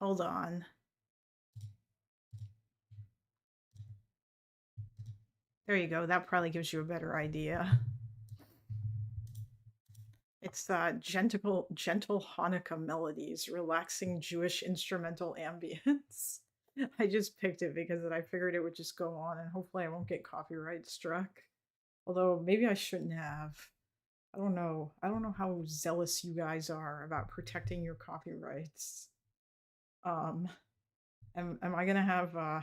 Hold on. There you go. That probably gives you a better idea. It's gentle Hanukkah melodies, relaxing Jewish instrumental ambience. I just picked it because I figured it would just go on and hopefully I won't get copyright struck. Although maybe I shouldn't have. I don't know. I don't know how zealous you guys are about protecting your copyrights. Um, am I gonna have am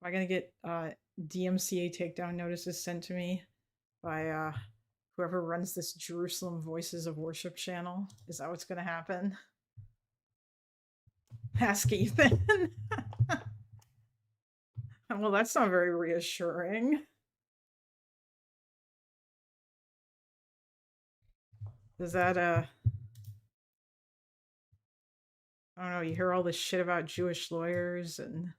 I gonna get DMCA takedown notices sent to me by whoever runs this Jerusalem Voices of Worship channel? Is that what's gonna happen? Ask Ethan. Well, that's not very reassuring. Does that I don't know, you hear all this shit about Jewish lawyers and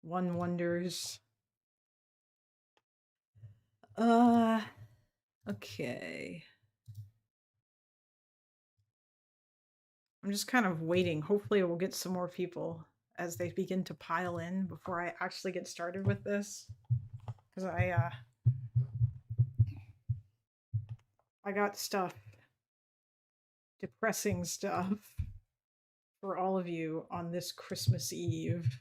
one wonders. Okay. I'm just kind of waiting. Hopefully we'll get some more people as they begin to pile in before I actually get started with this. Because I got stuff, depressing stuff for all of you on this Christmas Eve.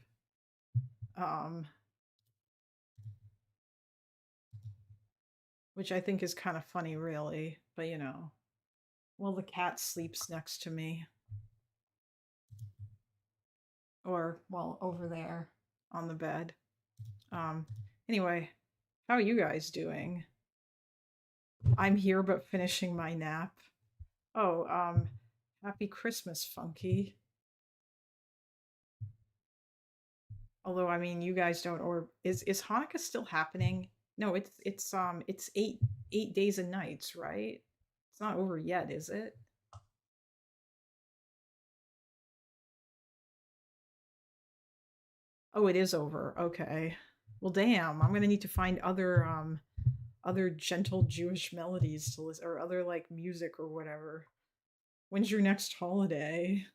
Which I think is kind of funny, really. But you know, well, the cat sleeps next to me. Or, well, over there on the bed. Anyway, how are you guys doing? I'm here but finishing my nap. Oh, happy Christmas, Funky. Although I mean you guys don't, or is Hanukkah still happening? No, it's 8 days and nights, right? It's not over yet, is it? Oh, it is over. Okay. Well, damn, I'm gonna need to find other gentle Jewish melodies to listen, or other like music or whatever. When's your next holiday?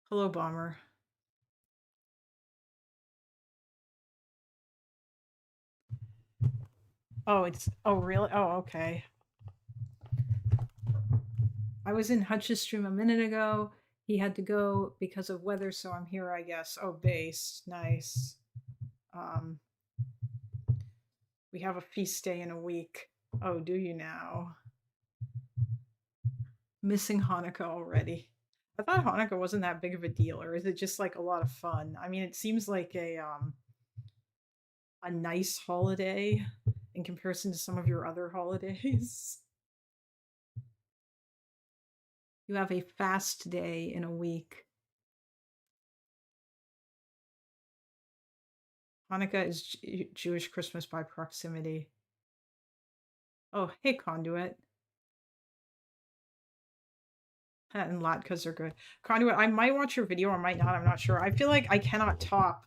Hello, Bomber. Oh really? Oh, okay. I was in Hutch's stream a minute ago. He had to go because of weather, so I'm here, I guess. Oh, base. Nice. Um, we have a feast day in a week. Oh, do you now? Missing Hanukkah already. I thought Hanukkah wasn't that big of a deal, or is it just like a lot of fun? I mean, it seems like a nice holiday in comparison to some of your other holidays. You have a fast day in a week. Hanukkah is Jewish Christmas by proximity. Oh, hey, Conduit. And latkes are good. Conduit, I might watch your video or might not. I'm not sure. I feel like I cannot top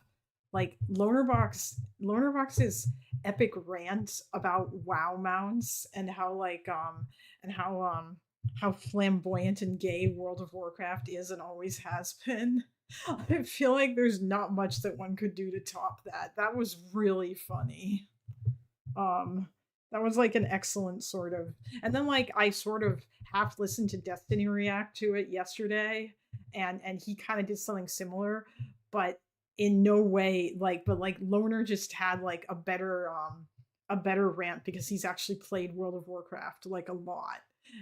like Lonerbox's epic rant about WoW mounts and how flamboyant and gay World of Warcraft is and always has been. I feel like there's not much that one could do to top that. That was really funny. Um that was like an excellent sort of, and then like I sort of half listened to Destiny react to it yesterday, and he kind of did something similar, but in no way like, but like Loner just had like a better rant because he's actually played World of Warcraft like a lot.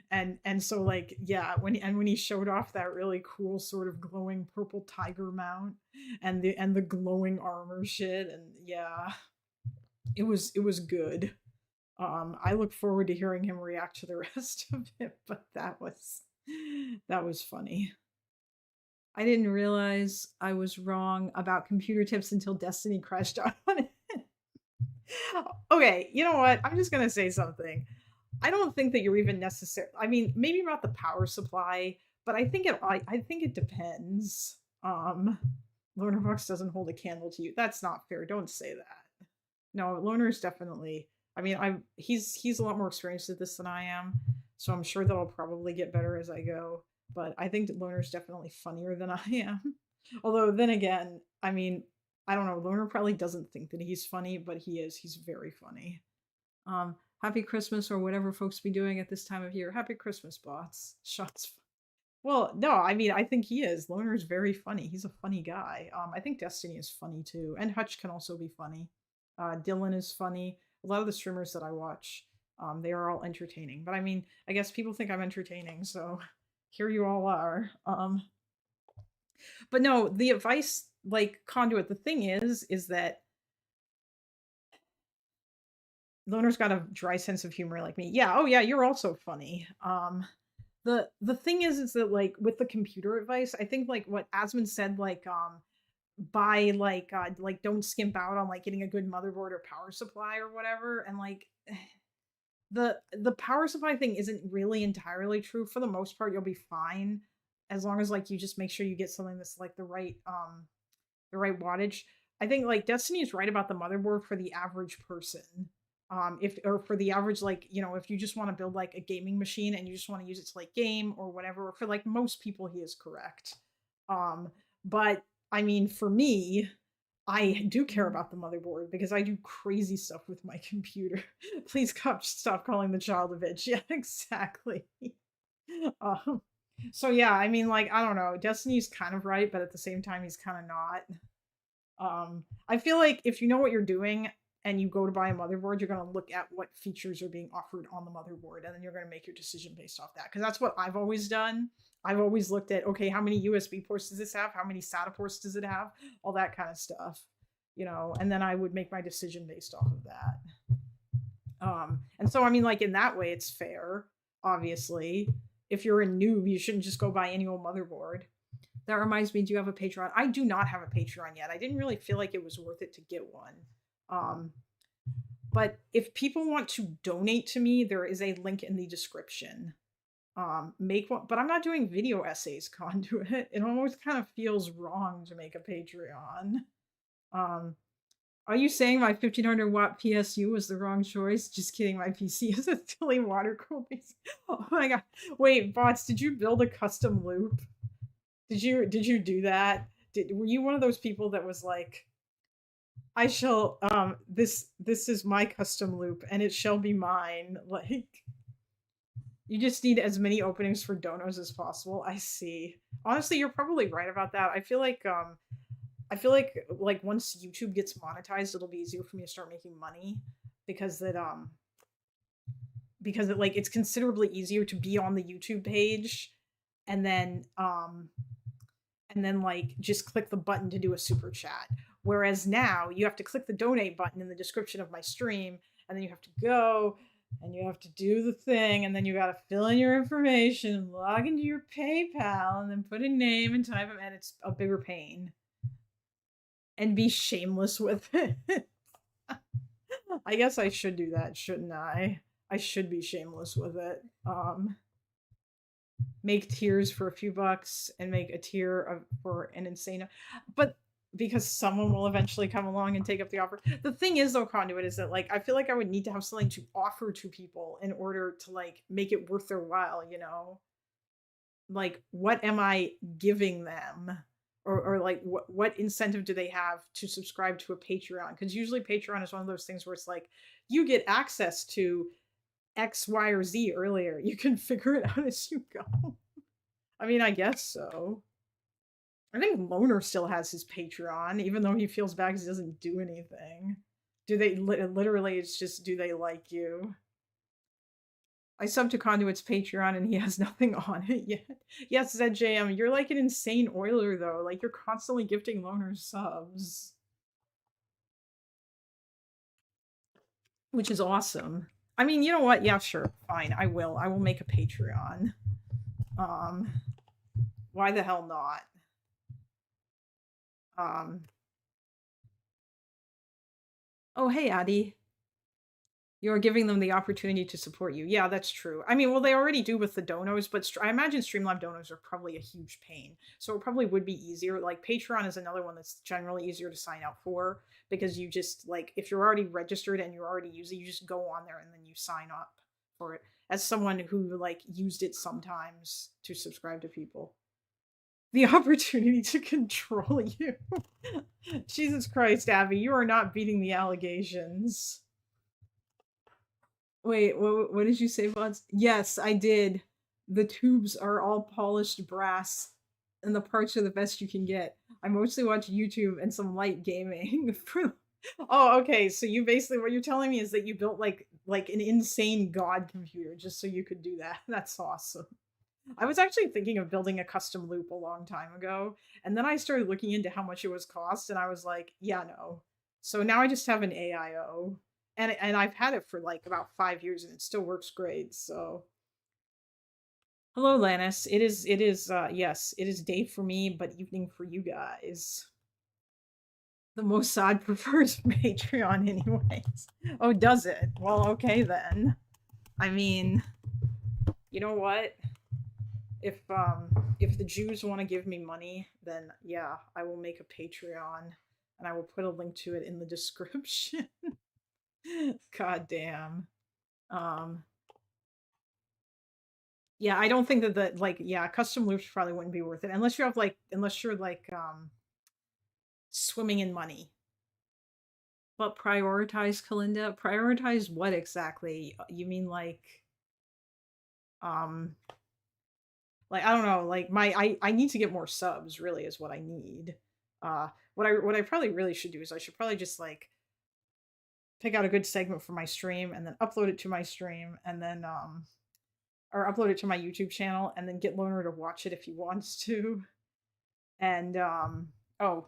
And so like yeah, when he showed off that really cool sort of glowing purple tiger mount and the glowing armor shit, and yeah, it was good. I look forward to hearing him react to the rest of it, but that was funny. I didn't realize I was wrong about computer tips until Destiny crashed out on it. Okay, you know what? I'm just gonna say something. I don't think that you're even necessary. I mean, maybe about the power supply, but I think it depends. Lonerbox doesn't hold a candle to you. That's not fair. Don't say that. No, Loner is definitely I mean, he's a lot more experienced at this than I am, so I'm sure that I'll probably get better as I go. But I think that Loner's definitely funnier than I am. Although then again, I mean, I don't know. Loner probably doesn't think that he's funny, but he is. He's very funny. Happy Christmas or whatever folks be doing at this time of year. Happy Christmas, bots. Shots. Well, no, I mean, I think he is. Loner's very funny. He's a funny guy. I think Destiny is funny too, and Hutch can also be funny. Dylan is funny. A lot of the streamers that I watch, they are all entertaining. But I mean, I guess people think I'm entertaining, so here you all are. But no, the advice, like Conduit, the thing is that Loner's got a dry sense of humor like me. Yeah, oh yeah, you're also funny. The thing is that like with the computer advice, I think like what Asmund said, buy like don't skimp out on like getting a good motherboard or power supply or whatever, and like the power supply thing isn't really entirely true. For the most part, you'll be fine as long as like you just make sure you get something that's like the right wattage. I think like Destiny is right about the motherboard for the average person. If or for the average, like, you know, if you just want to build like a gaming machine and you just want to use it to like game or whatever, for like most people he is correct. But I mean, for me, I do care about the motherboard because I do crazy stuff with my computer. Please stop calling the child a bitch. Yeah, exactly. um, so yeah, I mean, like, I don't know. Destiny's kind of right, but at the same time, he's kind of not. I feel like if you know what you're doing and you go to buy a motherboard, you're going to look at what features are being offered on the motherboard, and then you're going to make your decision based off that. Because that's what I've always done. I've always looked at, okay, how many USB ports does this have? How many SATA ports does it have? All that kind of stuff, you know, and then I would make my decision based off of that. And so, I mean, like in that way, it's fair, obviously. If you're a noob, you shouldn't just go buy any old motherboard. That reminds me, do you have a Patreon? I do not have a Patreon yet. I didn't really feel like it was worth it to get one. Um, but if people want to donate to me, there is a link in the description. Make one, but I'm not doing video essays, Conduit. It almost kind of feels wrong to make a Patreon. Um, are you saying my 1500-watt PSU was the wrong choice? Just kidding, my PC is a silly water cooled PC. Oh my god. Wait, bots, did you build a custom loop? Did you do that? Were you one of those people that was like, I shall this is my custom loop and it shall be mine? Like, you just need as many openings for donos as possible. I see. Honestly, you're probably right about that. I feel like once YouTube gets monetized, it'll be easier for me to start making money because because it like it's considerably easier to be on the YouTube page and then like just click the button to do a super chat. Whereas now you have to click the donate button in the description of my stream, and then you have to go and you have to do the thing, and then you got to fill in your information, log into your PayPal, and then put a name and type it, and it's a bigger pain. And be shameless with it. I guess I should do that, shouldn't I? I should be shameless with it. Make tiers for a few bucks and make a tier for an insane, but because someone will eventually come along and take up the offer. The thing is though, Conduit, is that like I feel like I would need to have something to offer to people in order to like make it worth their while, you know? Like what am I giving them? Or like what incentive do they have to subscribe to a Patreon? Because usually Patreon is one of those things where it's like you get access to X, Y, or Z earlier. You can figure it out as you go. I mean, I guess so. I think Loner still has his Patreon, even though he feels bad because he doesn't do anything. Do they literally? It's just, do they like you? I subbed to Conduit's Patreon and he has nothing on it yet. Yes, ZJM, you're like an insane oiler though. Like you're constantly gifting Loner subs, which is awesome. I mean, you know what? Yeah, sure, fine. I will. I will make a Patreon. Um, why the hell not? Um. Oh, hey, Addy. You're giving them the opportunity to support you. Yeah, that's true. I mean, well, they already do with the donos, but I imagine Streamlab donos are probably a huge pain. So it probably would be easier. Like Patreon is another one that's generally easier to sign up for because you just like if you're already registered and you're already using, you just go on there and then you sign up for it. As someone who like used it sometimes to subscribe to people, the opportunity to control you. Jesus Christ, Abby, you are not beating the allegations. Wait, what did you say, Buds? Yes, I did. The tubes are all polished brass, and the parts are the best you can get. I mostly watch YouTube and some light gaming. Oh, okay. So you basically what you're telling me is that you built like an insane god computer just so you could do that. That's awesome. I was actually thinking of building a custom loop a long time ago, and then I started looking into how much it was cost, and I was like, yeah, no. So now I just have an AIO, and I've had it for like about 5 years, and it still works great. So, hello, Lannis. It is yes, it is day for me, but evening for you guys. The Mossad prefers Patreon, anyways. Oh, does it? Well, okay then. I mean, you know what? If the Jews want to give me money, then yeah, I will make a Patreon and I will put a link to it in the description. God damn. Um yeah, I don't think that like yeah, custom loops probably wouldn't be worth it unless you have like unless you're like swimming in money. But prioritize Kalinda? Prioritize what exactly? You mean um like I don't know, like I need to get more subs really is what I need. What I probably really should do is I should probably just like pick out a good segment for my stream and then upload it to my stream and then or upload it to my YouTube channel and then get Loner to watch it if he wants to. And oh,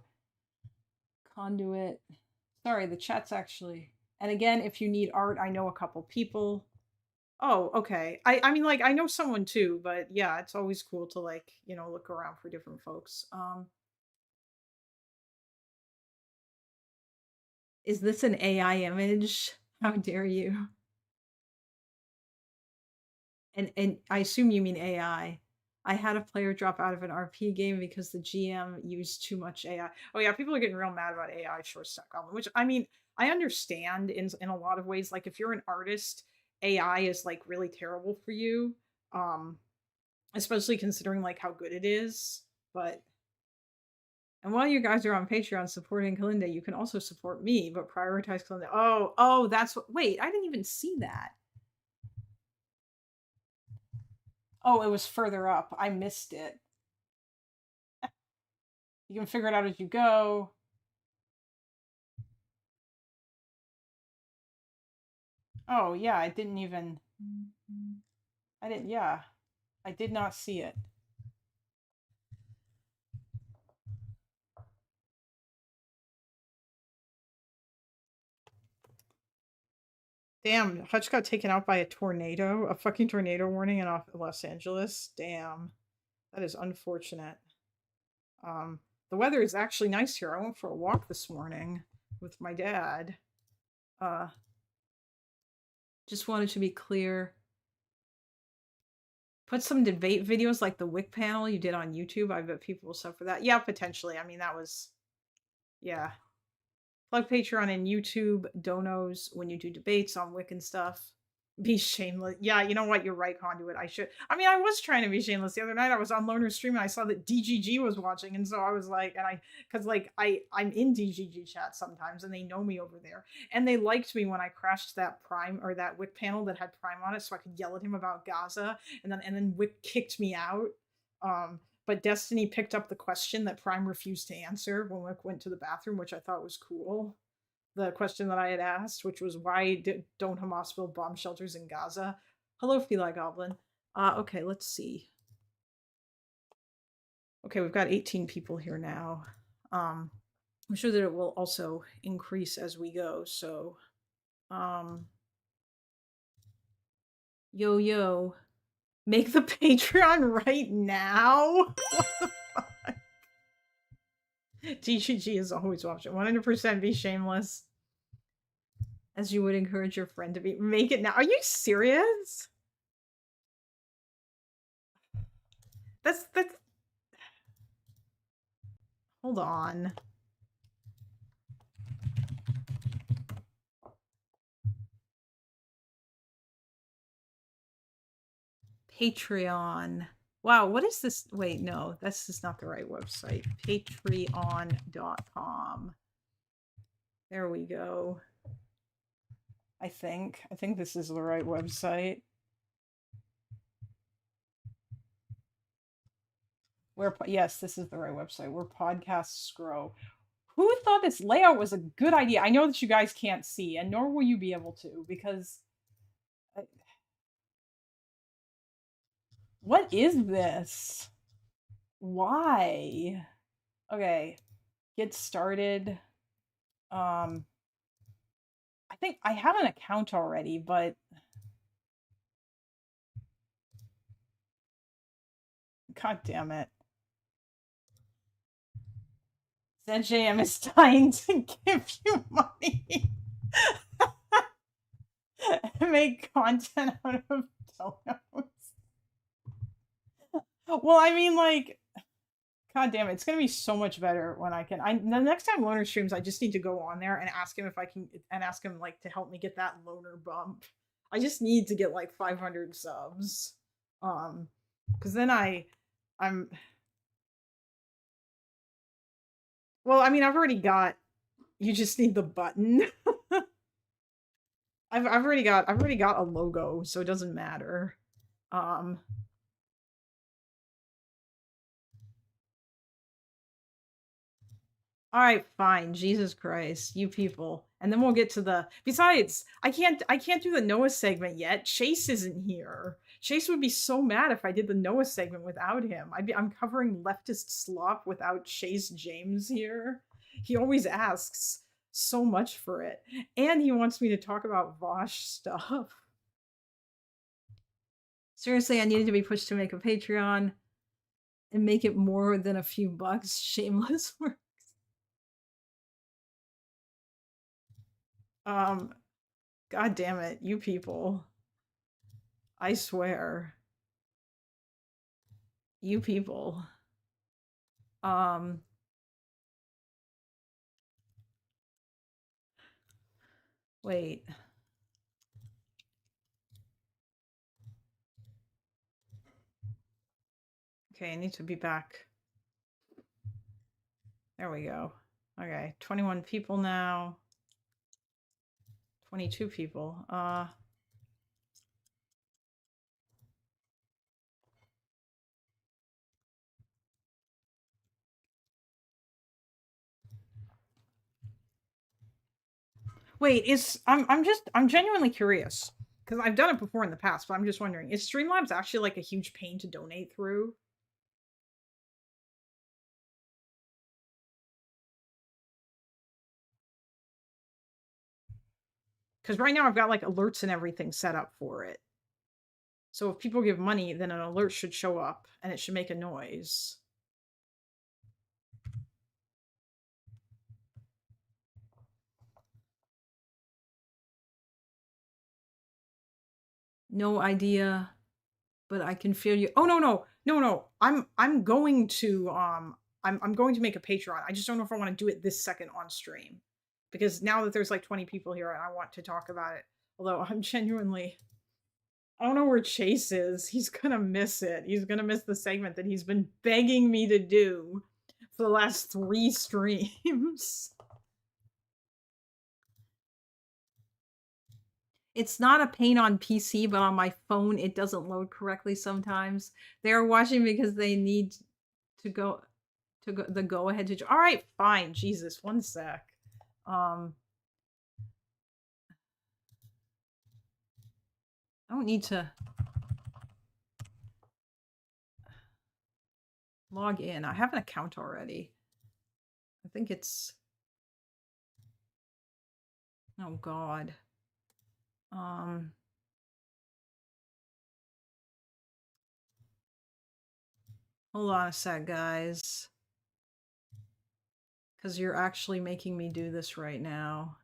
conduit. Sorry, the chat's actually. And again, if you need art, I know a couple people. Oh, okay. I mean like I know someone too, but yeah, it's always cool to like, you know, look around for different folks. Is this an AI image? How dare you? And I assume you mean AI. I had a player drop out of an RP game because the GM used too much AI. Oh yeah, people are getting real mad about AI short stack goblin, which I mean, I understand in a lot of ways. Like if you're an artist, AI is like really terrible for you. Um, especially considering like how good it is. But and while you guys are on Patreon supporting Kalinda, you can also support me, but prioritize Kalinda. Oh, that's what wait, I didn't even see that. Oh, it was further up. I missed it. You can figure it out as you go. Oh, yeah, I didn't even. I didn't, yeah. I did not see it. Damn, Hutch got taken out by a tornado, a fucking tornado warning in Los Angeles. Damn. That is unfortunate. The weather is actually nice here. I went for a walk this morning with my dad. Just wanted to be clear. Put some debate videos like the Wick panel you did on YouTube. I bet people will sub for that. Yeah, potentially. I mean, that was, yeah. Plug Patreon and YouTube donos when you do debates on Wick and stuff. Be shameless. Yeah, you know what? You're right, Conduit. I mean, I was trying to be shameless. The other night I was on Loner's stream and I saw that DGG was watching. And so I was like, cause like I'm in DGG chat sometimes and they know me over there. And they liked me when I crashed that Prime or that Wick panel that had Prime on it so I could yell at him about Gaza. And then Wick kicked me out. But Destiny picked up the question that Prime refused to answer when Wick went to the bathroom, which I thought was cool. The question that I had asked, which was why don't Hamas build bomb shelters in Gaza? Hello, Feli Goblin. Okay, let's see. Okay, we've got 18 people here now. I'm sure that it will also increase as we go. So, yo, make the Patreon right now. What the fuck? TGG is always watching. 100% be shameless. As you would encourage your friend to be. Make it now. Are you serious? That's hold on. Patreon. Wow, what is this? Wait, no, this is not the right website. Patreon.com. There we go. I think this is the right website. Yes, this is the right website. Where podcasts grow. Who thought this layout was a good idea? I know that you guys can't see, and nor will you be able to, because what is this? Why? Okay, get started. I think I have an account already, but god damn it. ZJM is dying to give you money. Make content out of donuts. Well, I mean, like, god damn it, it's gonna be so much better when I can. The next time Loner streams, I just need to go on there and ask him if I can, and ask him like to help me get that Loner bump. I just need to get like 500 subs, because then I'm. Well, I mean, I've already got. You just need the button. I've already got a logo, so it doesn't matter. Um. All right, fine. Jesus Christ, you people. And then we'll get to the. Besides, I can't do the Noah segment yet. Chase isn't here. Chase would be so mad if I did the Noah segment without him. I'm covering leftist slop without Chase James here. He always asks so much for it, and he wants me to talk about Vosh stuff. Seriously, I needed to be pushed to make a Patreon and make it more than a few bucks. Shameless work. God damn it, you people. I swear. You people. Wait. Okay, I need to be back. There we go. Okay, 21 people now. 22 people. Wait, I'm genuinely curious because I've done it before in the past, but I'm just wondering, is Streamlabs actually like a huge pain to donate through? Because right now I've got like alerts and everything set up for it. So if people give money, then an alert should show up and it should make a noise. No idea, but I can feel you. Oh no. I'm going to I'm going to make a Patreon. I just don't know if I want to do it this second on stream. Because now that there's like 20 people here and I want to talk about it. Although I'm genuinely I don't know where Chase is. He's gonna miss it. He's gonna miss the segment that he's been begging me to do for the last 3 streams. It's not a pain on PC, but on my phone it doesn't load correctly sometimes. They're watching because they need to go the go ahead to. All right, fine. Jesus, one sec. I don't need to log in. I have an account already. I think it's. Oh God. Hold on a sec, guys. Because you're actually making me do this right now.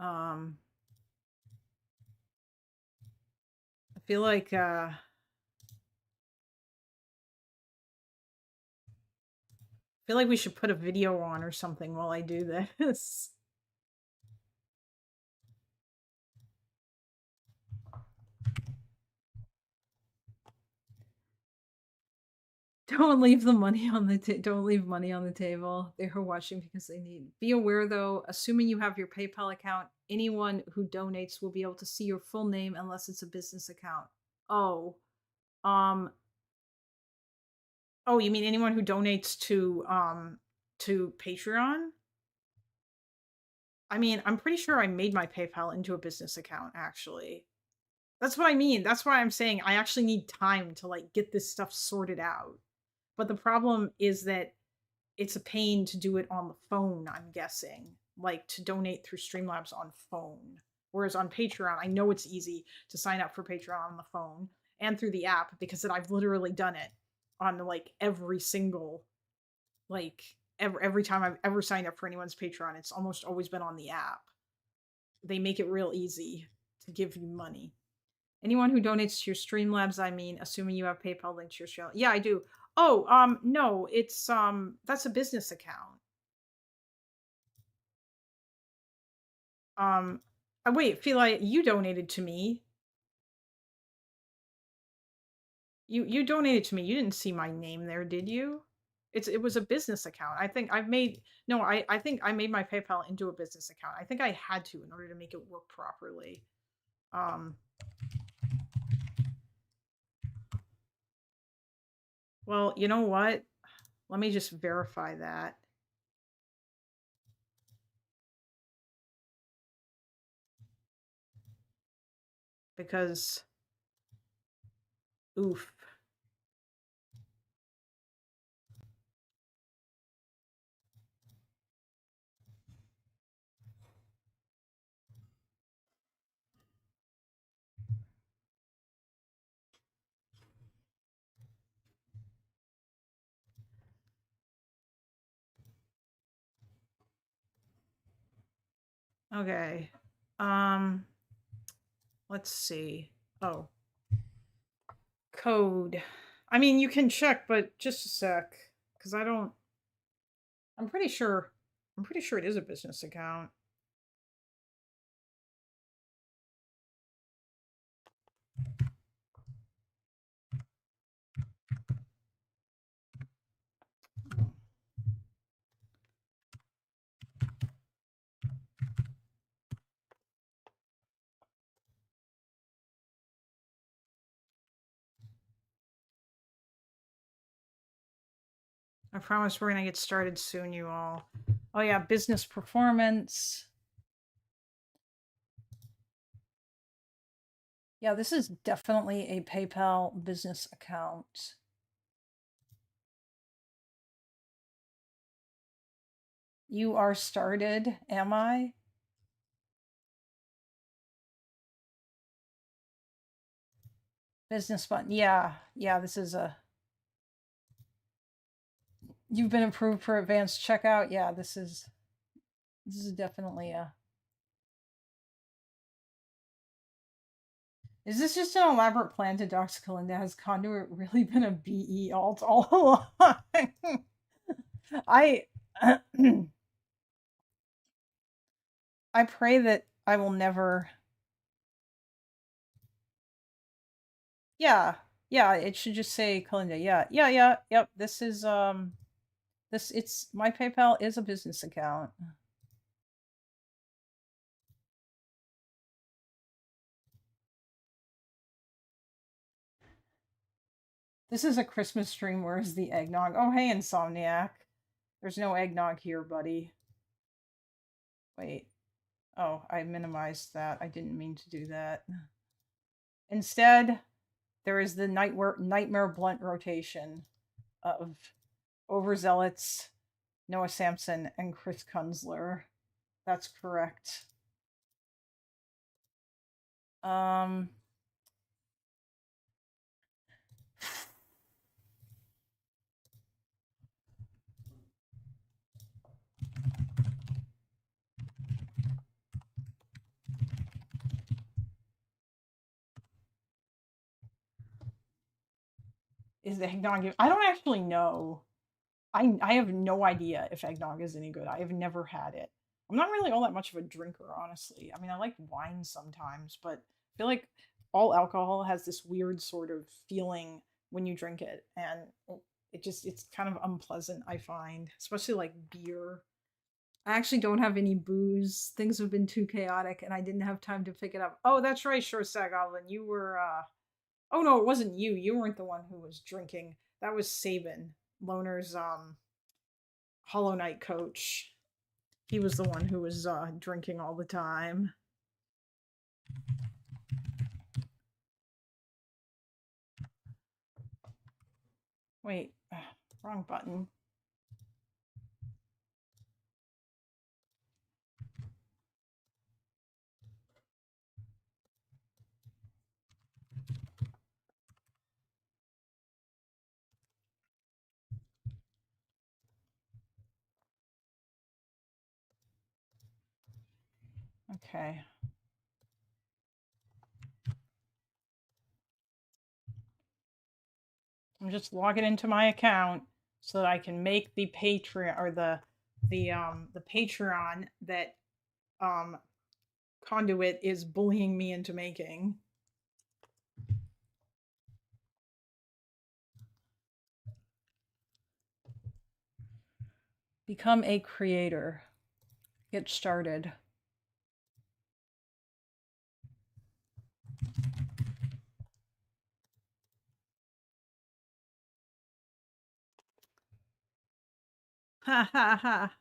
Um, I feel like we should put a video on or something while I do this. Don't leave the money on the don't leave money on the table. They are watching because they need. Be aware though, assuming you have your PayPal account, anyone who donates will be able to see your full name unless it's a business account. Oh. Um oh, you mean anyone who donates to Patreon? I mean, I'm pretty sure I made my PayPal into a business account actually. That's what I mean. That's why I'm saying I actually need time to like get this stuff sorted out. But the problem is that it's a pain to do it on the phone, I'm guessing, like to donate through Streamlabs on phone. Whereas on Patreon, I know it's easy to sign up for Patreon on the phone and through the app because I've literally done it on like every single like every time I've ever signed up for anyone's Patreon, it's almost always been on the app. They make it real easy to give you money. Anyone who donates to your Streamlabs, I mean, assuming you have PayPal linked to your show. Yeah, I do. Oh, no, it's that's a business account. Wait, Feli, you donated to me. You donated to me. You didn't see my name there, did you? It was a business account. I think I've made no, I think I made my PayPal into a business account. I think I had to in order to make it work properly. Um well, you know what? Let me just verify that. Because oof. Okay. Um let's see. Oh, code. I mean, you can check, but just a sec cuz I don't I'm pretty sure it is a business account. I promise we're gonna get started soon, you all. Oh yeah, business performance. Yeah, this is definitely a PayPal business account. You are started, am I? Business button. Yeah, this is a. You've been approved for advanced checkout. Yeah, this is definitely a. Is this just an elaborate plan to dox Kalinda? Has Conduit really been a BE alt all along? I I pray that I will never. Yeah, it should just say Kalinda. Yep. This is it's my PayPal is a business account. This is a Christmas stream. Where's the eggnog? Oh, hey, Insomniac. There's no eggnog here, buddy. Wait. Oh, I minimized that. I didn't mean to do that. Instead, there is the nightmare blunt rotation of overzealots, Noah Samsen, and Chris Kunzler. That's correct. Um Is the eggnog? I don't actually know. I have no idea if eggnog is any good. I have never had it. I'm not really all that much of a drinker, honestly. I mean, I like wine sometimes, but I feel like all alcohol has this weird sort of feeling when you drink it, and it's kind of unpleasant, I find, especially like beer. I actually don't have any booze. Things have been too chaotic and I didn't have time to pick it up. Oh, that's right, sure, Goblin. You were oh no, it wasn't you. You weren't the one who was drinking. That was Sabin, Loner's Hollow Knight coach. He was the one who was drinking all the time. Wait, wrong button. Okay. I'm just logging into my account so that I can make the Patreon or the Patreon that um Conduit is bullying me into making. Become a creator. Get started. Ha ha ha.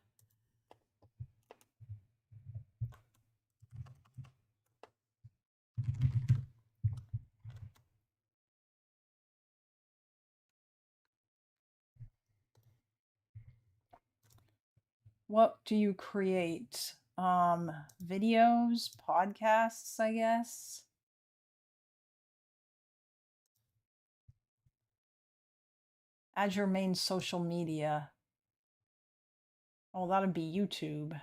What do you create? Videos, podcasts, I guess. Add your main social media. Oh, that'd be YouTube.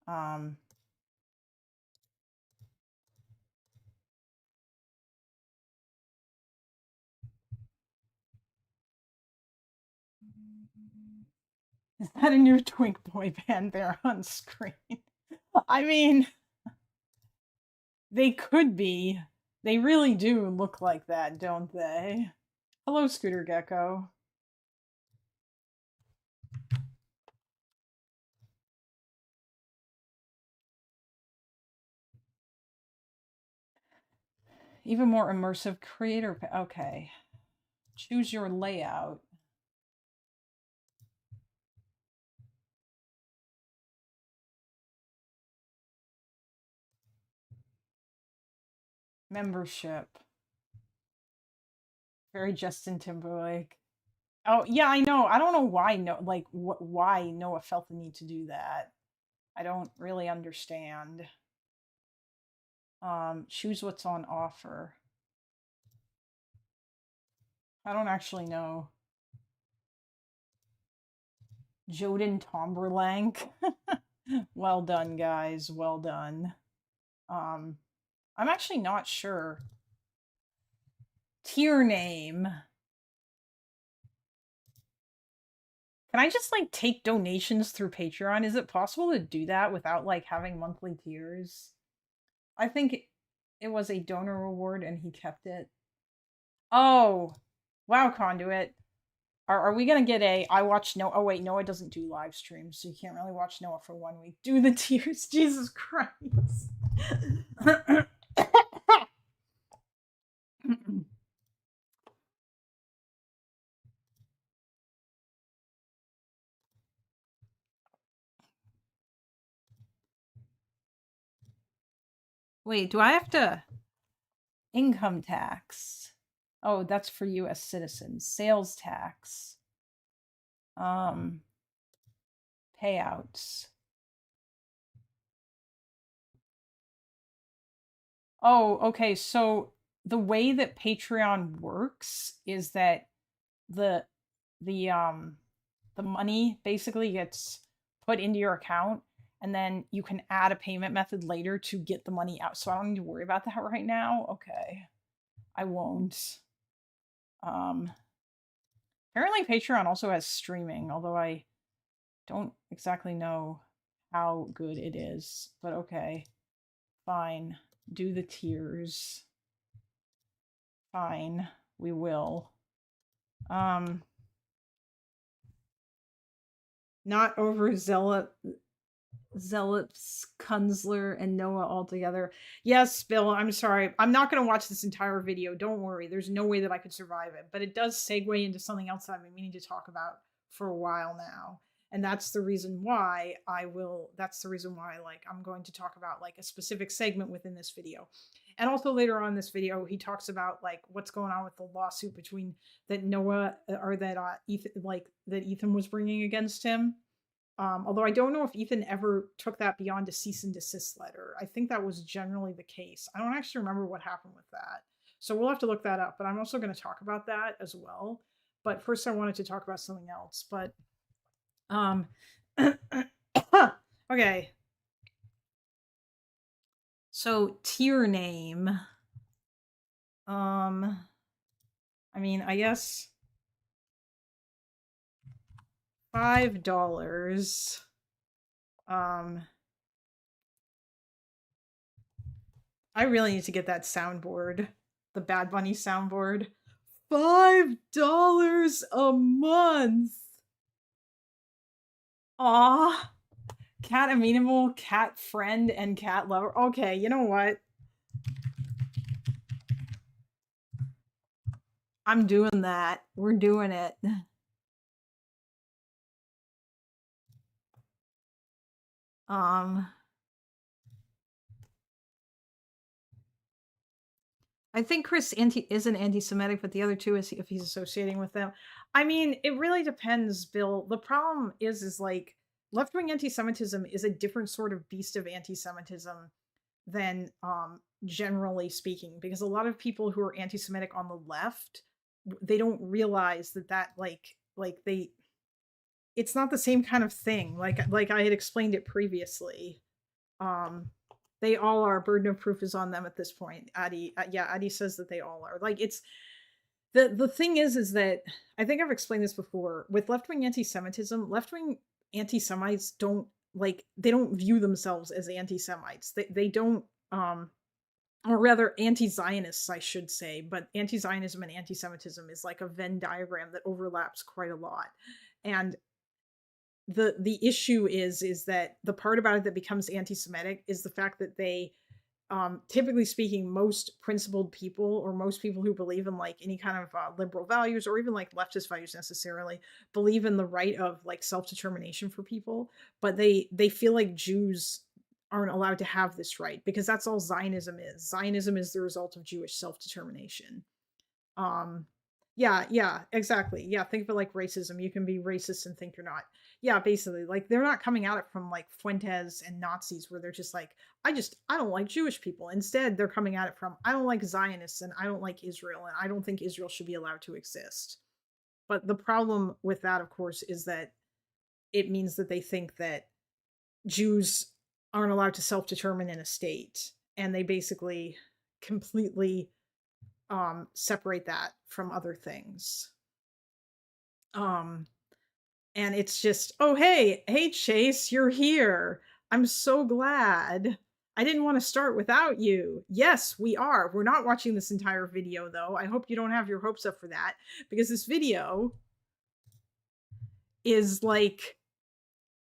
Um, is that a new Twink boy band there on screen? I mean, they could be. They really do look like that, don't they? Hello, Scooter Gecko. Even more immersive creator. Okay. Choose your layout. Membership. Very Justin Timberlake. Oh yeah, I know. I don't know why why Noah felt the need to do that. I don't really understand. Choose what's on offer. I don't actually know. Joden Tomberlank. Well done, guys. Well done. I'm actually not sure. Tier name. Can I just like take donations through Patreon? Is it possible to do that without like having monthly tiers? I think it was a donor reward and he kept it. Oh, wow, Conduit. Are we gonna get a I watch no oh wait, Noah doesn't do live streams, so you can't really watch Noah for 1 week. Do the tiers, Jesus Christ. Wait, do I have to income tax? Oh, that's for US citizens. Sales tax. Um Payouts. Oh, okay. So the way that Patreon works is that the the um the money basically gets put into your account and then you can add a payment method later to get the money out. So I don't need to worry about that right now. Okay. I won't. Apparently Patreon also has streaming, although I don't exactly know how good it is, but okay. Fine. Do the tiers. Fine. We will. Not overzealous Zealots, Kunzler, and Noah all together. Yes, Bill, I'm sorry. I'm not going to watch this entire video. Don't worry. There's no way that I could survive it. But it does segue into something else that I've been meaning to talk about for a while now. And that's the reason why like I'm going to talk about like a specific segment within this video. And also later on in this video, he talks about like what's going on with the lawsuit between that Noah or that Ethan, like that Ethan was bringing against him. Although I don't know if Ethan ever took that beyond a cease and desist letter. I think that was generally the case. I don't actually remember what happened with that. So we'll have to look that up, but I'm also going to talk about that as well. But first I wanted to talk about something else. But okay. So tier name. I mean, I guess $5. I really need to get that soundboard, the Bad Bunny soundboard. $5 a month. Aw. Cat amenable, cat friend, and cat lover. Okay, you know what? I'm doing that. We're doing it. I think Chris isn't anti-Semitic, but the other two is if he's associating with them. I mean, it really depends, Bill. The problem is like left-wing anti-Semitism is a different sort of beast of anti-Semitism than generally speaking, because a lot of people who are anti-Semitic on the left, they don't realize that like they it's not the same kind of thing. Like I had explained it previously. They all are. Burden of proof is on them at this point. Addie, yeah, Addie says that they all are. Like it's the thing is that I think I've explained this before with left-wing anti-Semitism. Left-wing anti-Semites they don't view themselves as anti-Semites. They don't or rather anti-Zionists, I should say, but anti-Zionism and anti-Semitism is like a Venn diagram that overlaps quite a lot. And the issue is that the part about it that becomes anti-Semitic is the fact that they typically speaking, most principled people or most people who believe in like any kind of liberal values or even like leftist values necessarily believe in the right of like self-determination for people, but they feel like Jews aren't allowed to have this right because that's all Zionism is. Zionism is the result of Jewish self-determination. Yeah, exactly. Yeah, think of it like racism. You can be racist and think you're not. Yeah, basically, like they're not coming at it from like Fuentes and Nazis where they're just like, I don't like Jewish people. Instead, they're coming at it from I don't like Zionists and I don't like Israel and I don't think Israel should be allowed to exist. But the problem with that, of course, is that it means that they think that Jews aren't allowed to self-determine in a state, and they basically completely separate that from other things. And it's just, oh hey Chase, you're here. I'm so glad. I didn't want to start without you. Yes, we are. We're not watching this entire video though. I hope you don't have your hopes up for that because this video is like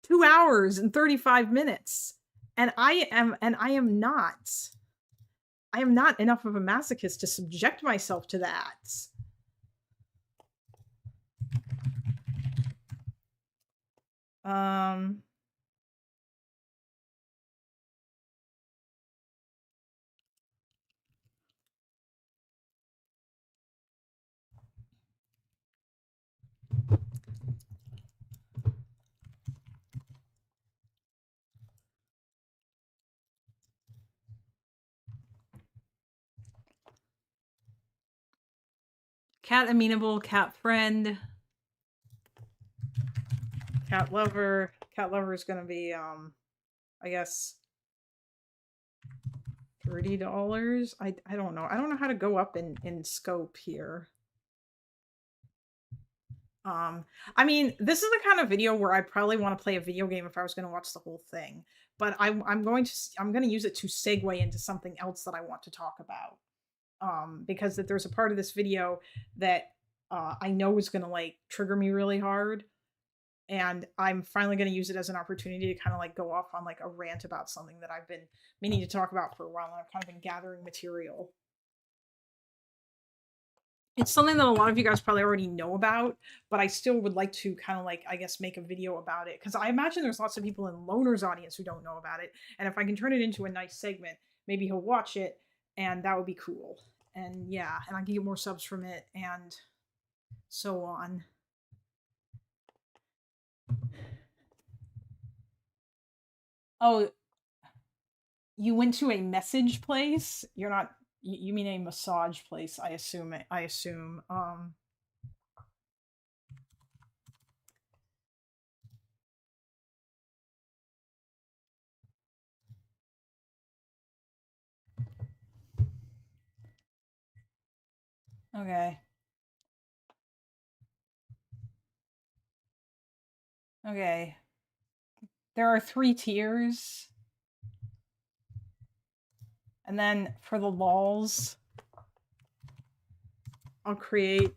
2 hours and 35 minutes. And I am not enough of a masochist to subject myself to that. Cat amenable, cat friend, cat lover. Cat lover is going to be I guess $30. I don't know. I don't know how to go up in scope here. I mean, this is the kind of video where I probably want to play a video game if I was going to watch the whole thing. But I'm going to use it to segue into something else that I want to talk about. Because that there's a part of this video that I know is going to like trigger me really hard, and I'm finally going to use it as an opportunity to kind of like go off on like a rant about something that I've been meaning to talk about for a while, and I've kind of been gathering material. It's something that a lot of you guys probably already know about, but I still would like to kind of like, I guess, make a video about it because I imagine there's lots of people in Loner's audience who don't know about it. And if I can turn it into a nice segment, maybe he'll watch it and that would be cool. And yeah, and I can get more subs from it and so on. Oh, you went to a message place? You're not, you mean a massage place, I assume. I assume. Okay. Okay. There are 3 tiers. And then for the lols, I'll create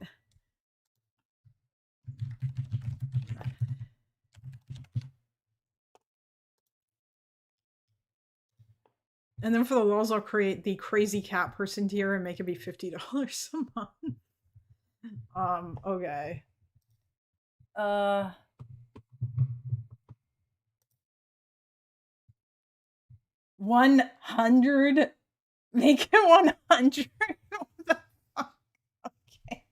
and then for the lols, I'll create the crazy cat person tier and make it be $50 a month. Okay. 100? Make it 100? What the fuck? Okay.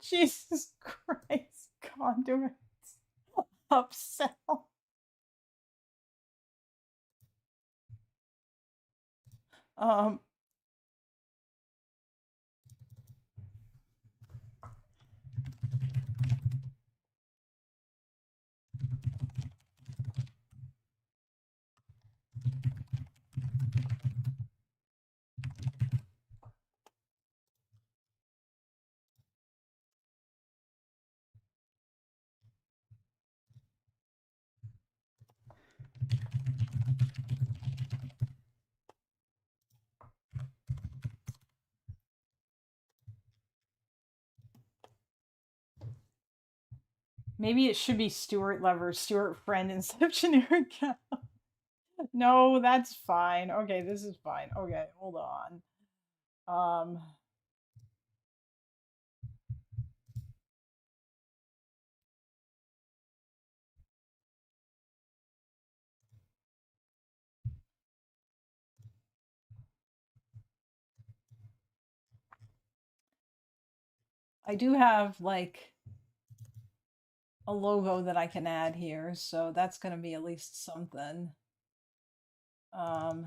Jesus Christ. Conduits. Upsell. Um, maybe it should be Stuart Lever, Stuart Friend instead of generic cat. No, that's fine. Okay, this is fine. Okay, hold on. I do have like a logo that I can add here, so that's going to be at least something. Um,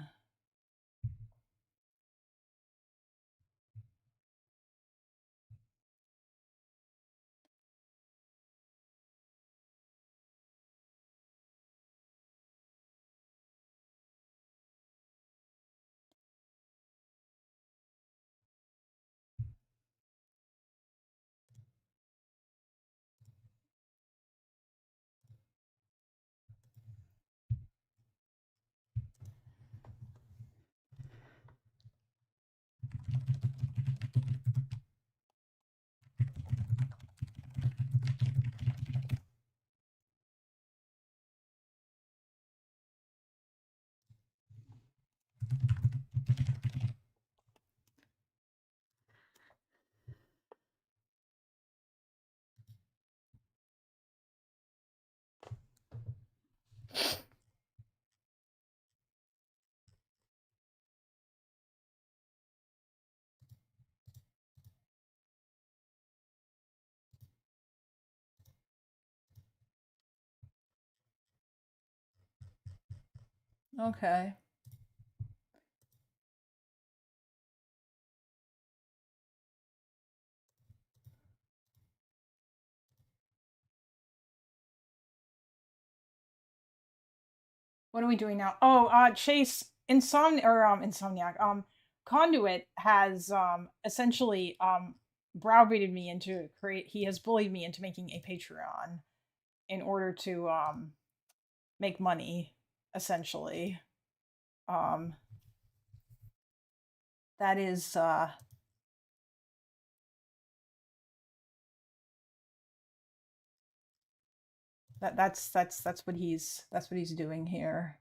okay. What are we doing now? Oh, Chase Insomniac. Conduit has essentially browbeated me into create. He has bullied me into making a Patreon in order to make money, essentially. Um, that is that's what he's doing here.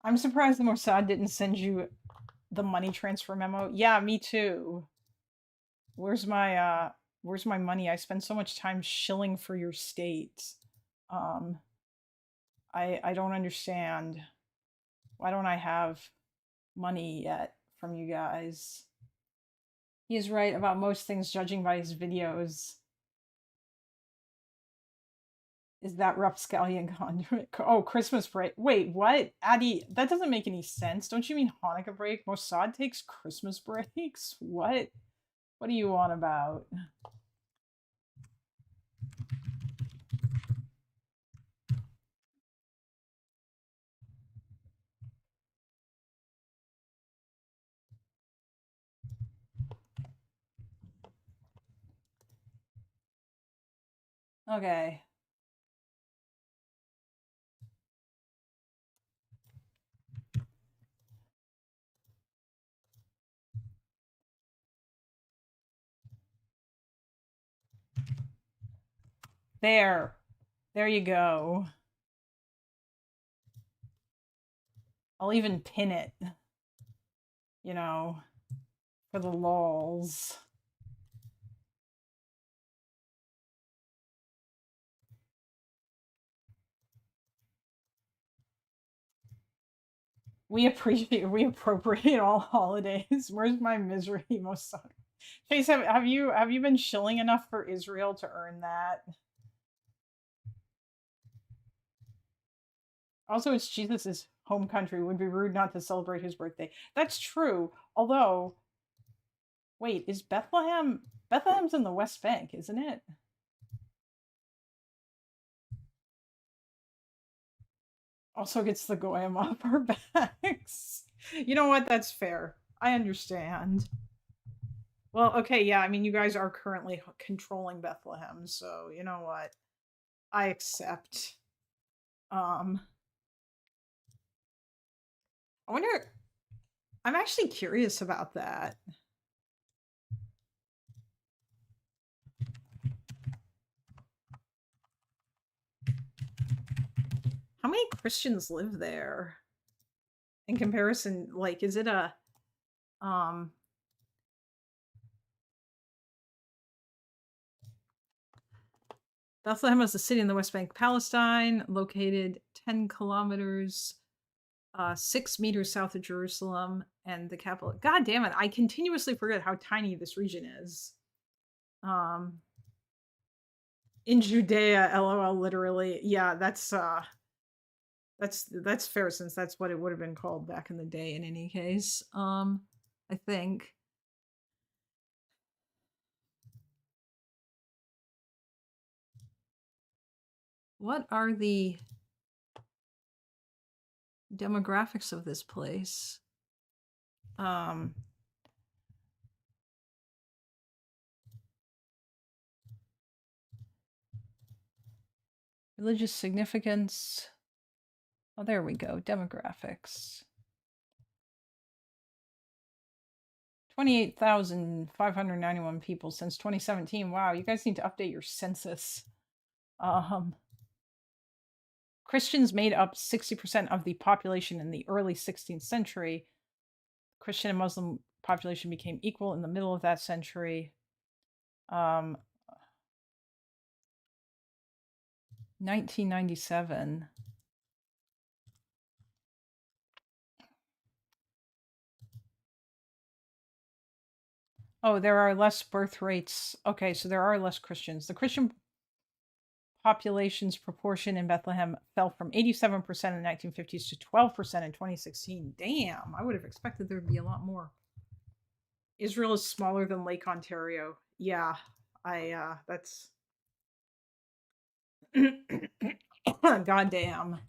I'm surprised the Mossad didn't send you the money transfer memo. Yeah, me too. Where's my where's my money? I spend so much time shilling for your state. Um I don't understand. Why don't I have money yet from you guys? He is right about most things judging by his videos. Is that rapscallion conduit? Oh, Christmas break. Wait, what? Addie, that doesn't make any sense. Don't you mean Hanukkah break? Mossad takes Christmas breaks? What? What are you on about? Okay. There. There you go. I'll even pin it, you know, for the lols. We appropriate all holidays. Where's my misery most son? Chase, have you been shilling enough for Israel to earn that? Also, it's Jesus' home country. It would be rude not to celebrate his birthday. That's true. Although, wait, is Bethlehem's in the West Bank, isn't it? Also gets the goyim off our backs. You know what? That's fair. I understand. Well, okay, yeah. I mean, you guys are currently controlling Bethlehem, so you know what? I accept. Um, I wonder. I'm actually curious about that. How many Christians live there in comparison? Like, is it a um? Bethlehem is a city in the West Bank, Palestine, located 10 kilometers 6 meters south of Jerusalem and the capital. God damn it! I continuously forget how tiny this region is. Um, in Judea, lol. Literally, yeah. That's fair since that's what it would have been called back in the day. In any case, I think. What are the demographics of this place? Um, religious significance. Oh, there we go. Demographics. 28,591 people since 2017. Wow, you guys need to update your census. Christians made up 60% of the population in the early 16th century. Christian and Muslim population became equal in the middle of that century. 1997. Oh, there are less birth rates. Okay, so there are less Christians. The Christian population's proportion in Bethlehem fell from 87% in the 1950s to 12% in 2016. Damn, I would have expected there'd be a lot more. Israel is smaller than Lake Ontario. Yeah, that's goddamn.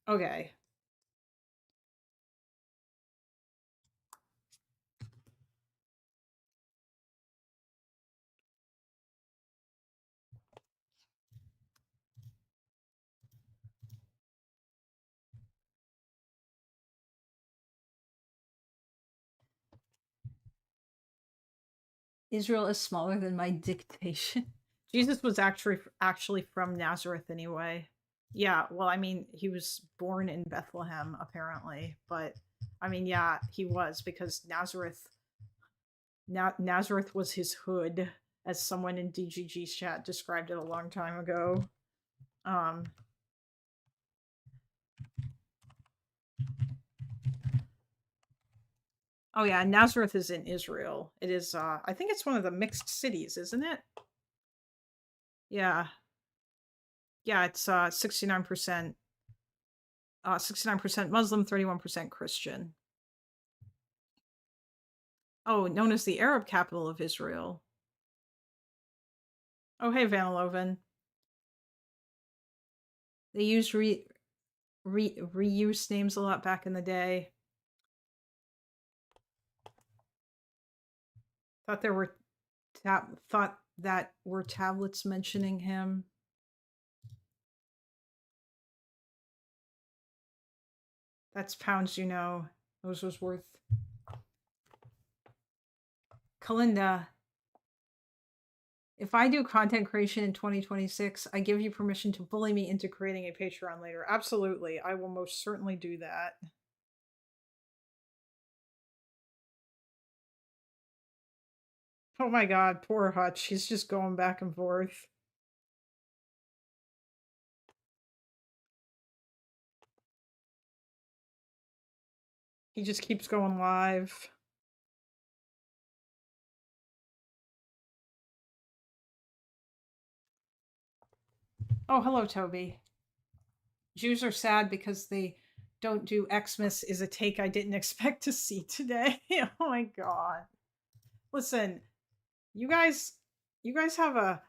Okay. Israel is smaller than my dictation. Jesus was actually from Nazareth anyway. Yeah, well, I mean, he was born in Bethlehem apparently, but I mean, yeah, he was because Nazareth was his hood, as someone in DGG's chat described it a long time ago. Um, oh yeah, Nazareth is in Israel. It is. I think it's one of the mixed cities, isn't it? Yeah, yeah. It's 69%. 69% Muslim, 31% Christian. Oh, known as the Arab capital of Israel. Oh, hey, Vanaloven. They used reuse names a lot back in the day. Thought there were thought that were tablets mentioning him. That's pounds, you know. Those was worth. Kalinda, if I do content creation in 2026, I give you permission to bully me into creating a Patreon later. Absolutely. I will most certainly do that. Oh my god, poor Hutch. He's just going back and forth. He just keeps going live. Oh, hello, Toby. Jews are sad because they don't do Xmas is a take I didn't expect to see today. Oh my god. Listen, you guys have a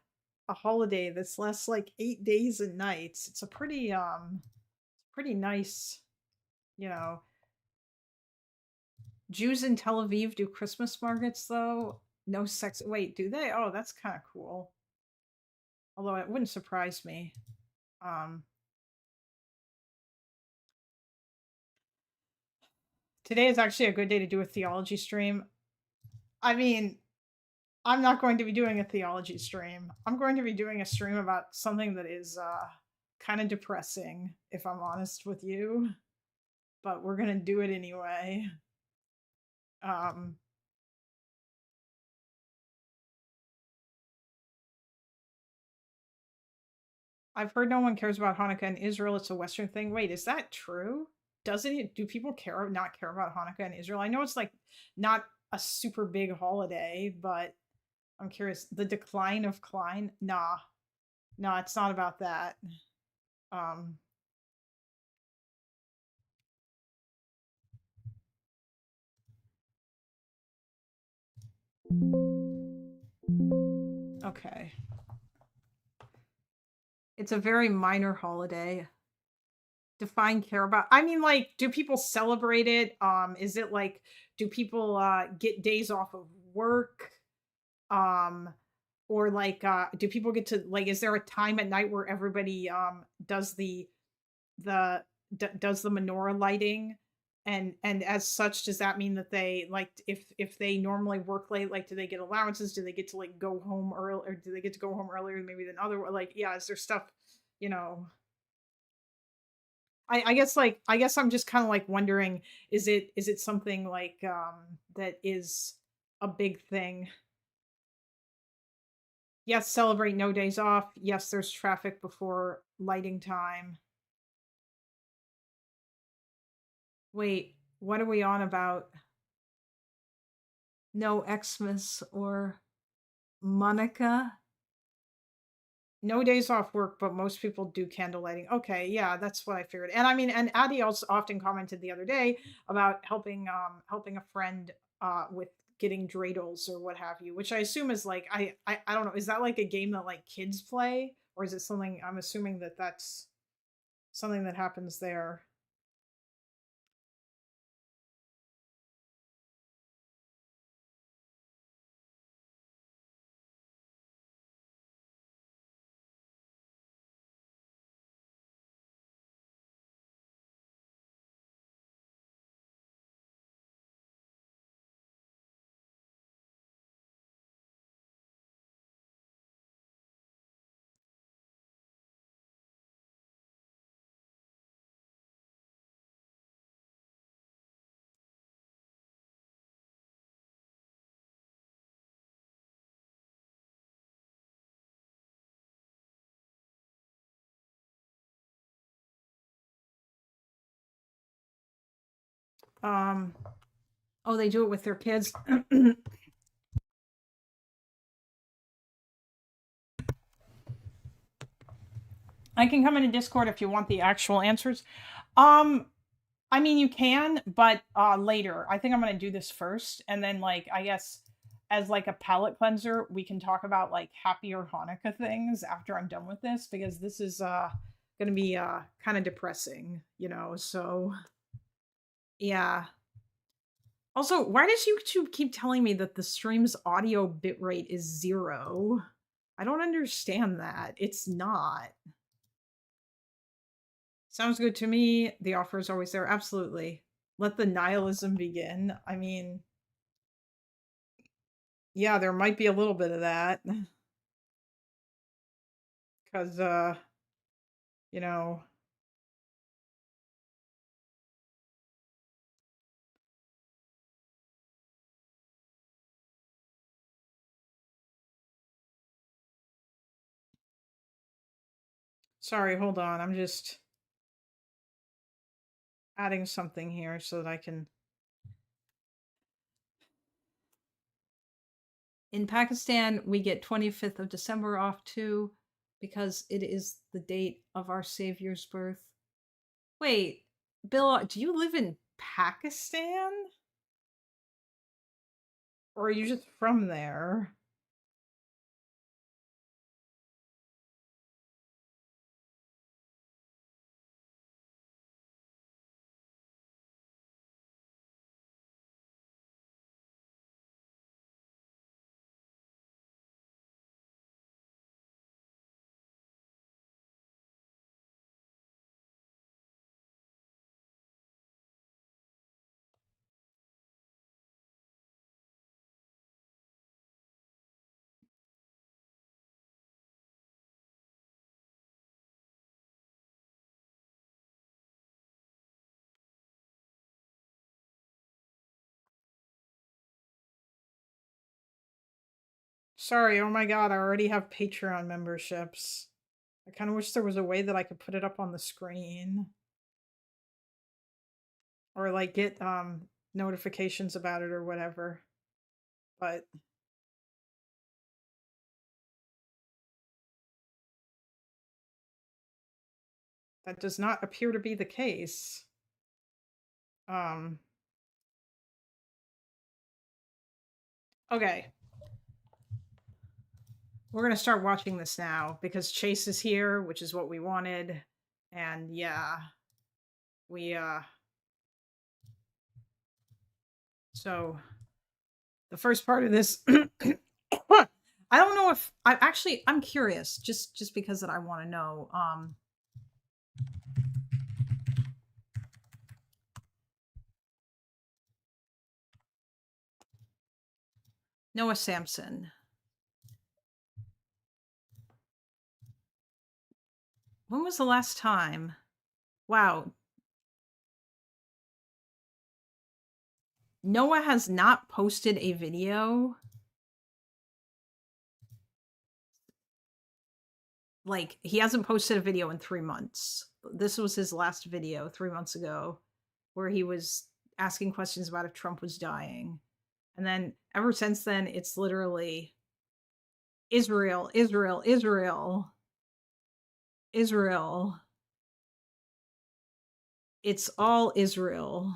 holiday that's less like 8 days and nights. It's a pretty nice, you know. Jews in Tel Aviv do Christmas markets though. No sex. Wait, do they? Oh, that's kind of cool. Although it wouldn't surprise me. Um Today is actually a good day to do a theology stream. I mean, I'm not going to be doing a theology stream. I'm going to be doing a stream about something that is kind of depressing, if I'm honest with you. But we're going to do it anyway. Um, I've heard no one cares about Hanukkah in Israel. It's a Western thing. Wait, is that true? Doesn't it? Do people not care about Hanukkah in Israel? I know it's like not a super big holiday, but I'm curious. The decline of Klein? Nah, it's not about that. Um, okay. It's a very minor holiday. Define care about. I mean, like, do people celebrate it? Is it like, do people get days off of work? Um, or like, do people get to like? Is there a time at night where everybody does does the menorah lighting? And as such, does that mean that they like if they normally work late, like do they get allowances? Do they get to like go home early, or do they get to go home earlier maybe than other like yeah? Is there stuff you know? I guess I'm just kind of like wondering, is it something like that is a big thing? Yes, celebrate no days off. Yes, there's traffic before lighting time. Wait, what are we on about? No Xmas or Monica? No days off work, but most people do candle lighting. Okay, yeah, that's what I figured. And I mean, and Addie also often commented the other day about helping a friend with getting dreidels or what have you, which I assume is like I don't know, is that like a game that like kids play, or is it something? I'm assuming that that's something that happens there. Um, oh, they do it with their kids. I can come into Discord if you want the actual answers. Um, I mean, you can, but later. I think I'm gonna do this first, and then like I guess as like a palate cleanser, we can talk about like happier Hanukkah things after I'm done with this because this is gonna be kind of depressing, you know. So yeah. Also, why does YouTube keep telling me that the stream's audio bitrate is 0? I don't understand that. It's not. Sounds good to me. The offer is always there. Absolutely. Let the nihilism begin. I mean, yeah, there might be a little bit of that because, you know, sorry, hold on. I'm just adding something here so that I can. In Pakistan, we get 25th of December off too because it is the date of our Savior's birth. Wait, Bill, do you live in Pakistan? Or are you just from there? Sorry, oh my god, I already have Patreon memberships. I kind of wish there was a way that I could put it up on the screen or like get notifications about it or whatever. But that does not appear to be the case. Um okay, we're going to start watching this now because Chase is here, which is what we wanted. And yeah, we so the first part of this I don't know if I actually I'm curious just because that I want to know Noah Samsen. When was the last time? Wow. Noah has not posted a video. like, he hasn't posted a video in 3 months. This was his last video 3 months ago, where he was asking questions about if Trump was dying. And then ever since then, it's literally Israel, Israel, Israel, Israel. It's all Israel.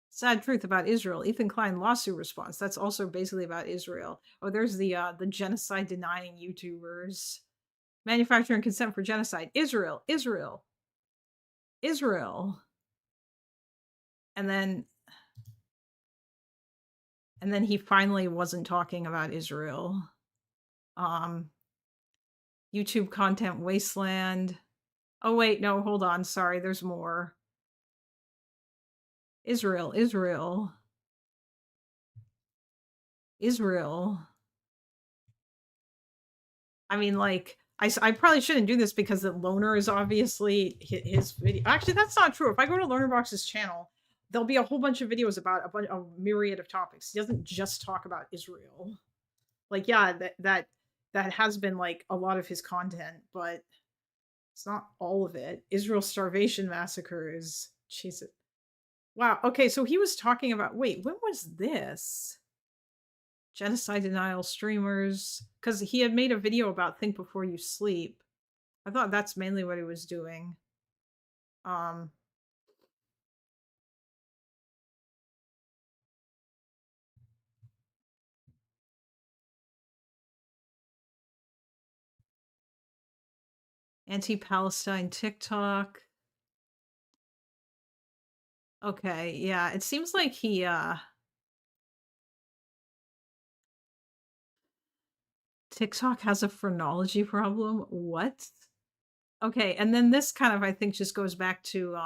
Sad truth about Israel. Ethan Klein lawsuit response. That's also basically about Israel. Oh, there's the genocide denying YouTubers. Manufacturing consent for genocide. Israel, Israel, Israel. And then he finally wasn't talking about Israel. YouTube content wasteland. Oh wait, no, hold on. Sorry, there's more. Israel, Israel. Israel. I mean, like, I probably shouldn't do this because the loner is obviously his video. Actually, that's not true. If I go to Lonerbox's channel, there'll be a whole bunch of videos about a myriad of topics. He doesn't just talk about Israel. Like, yeah, that has been like a lot of his content, but it's not all of it. Israel starvation massacres. Jesus. Wow. Okay, so he was talking about, wait, when was this? Genocide denial streamers, because he had made a video about think before you sleep. I thought that's mainly what he was doing. Anti-Palestine TikTok. Okay, yeah, it seems like he TikTok has a phrenology problem. What? Okay, and then this kind of, I think, just goes back to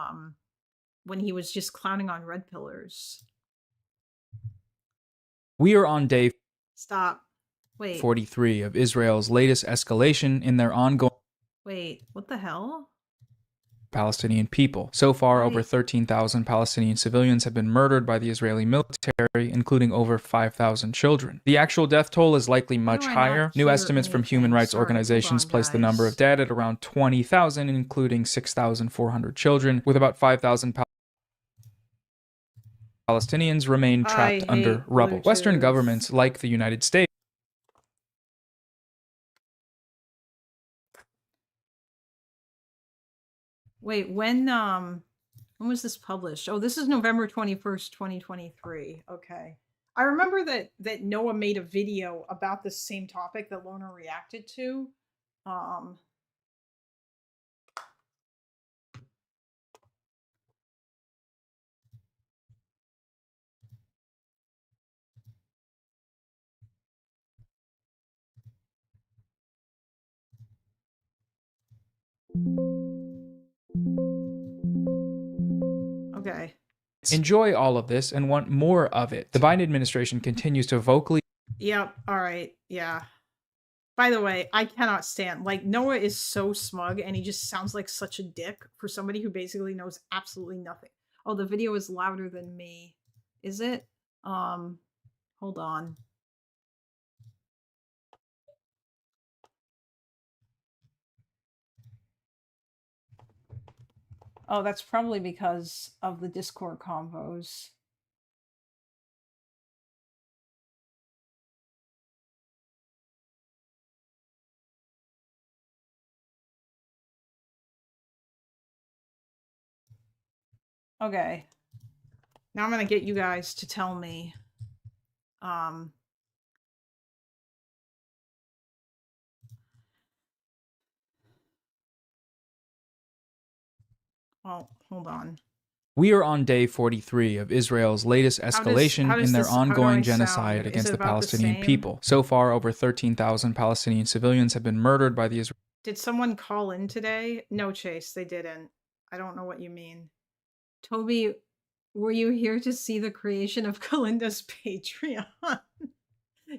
when he was just clowning on red pillars. We are on day Stop. Wait. 43 of Israel's latest escalation in their ongoing Wait, what the hell? Palestinian people. So far, over 13,000 Palestinian civilians have been murdered by the Israeli military, including over 5,000 children. The actual death toll is likely much higher. New estimates from human rights organizations place the number of dead at around 20,000, including 6,400 children, with about 5,000 Palestinians remain trapped under rubble. Western governments, like the United States, Wait, when was this published? Oh, this is November 21st, 2023. Okay. I remember that Noah made a video about the same topic that Loner reacted to. Okay. enjoy all of this and want more of it. The Biden administration continues to vocally. Yep. All right. Yeah. By the way, I cannot stand, like, Noah is so smug and he just sounds like such a dick for somebody who basically knows absolutely nothing. Oh, the video is louder than me. Is it? Hold on. Oh, that's probably because of the Discord convos. Okay. Now I'm going to get you guys to tell me. Well, hold on. We are on day 43 of Israel's latest escalation in their ongoing genocide against the Palestinian people. So far, over 13,000 Palestinian civilians have been murdered by the Israeli. Did someone call in today? No, Chase, they didn't. I don't know what you mean. Toby, were you here to see the creation of Kalinda's Patreon?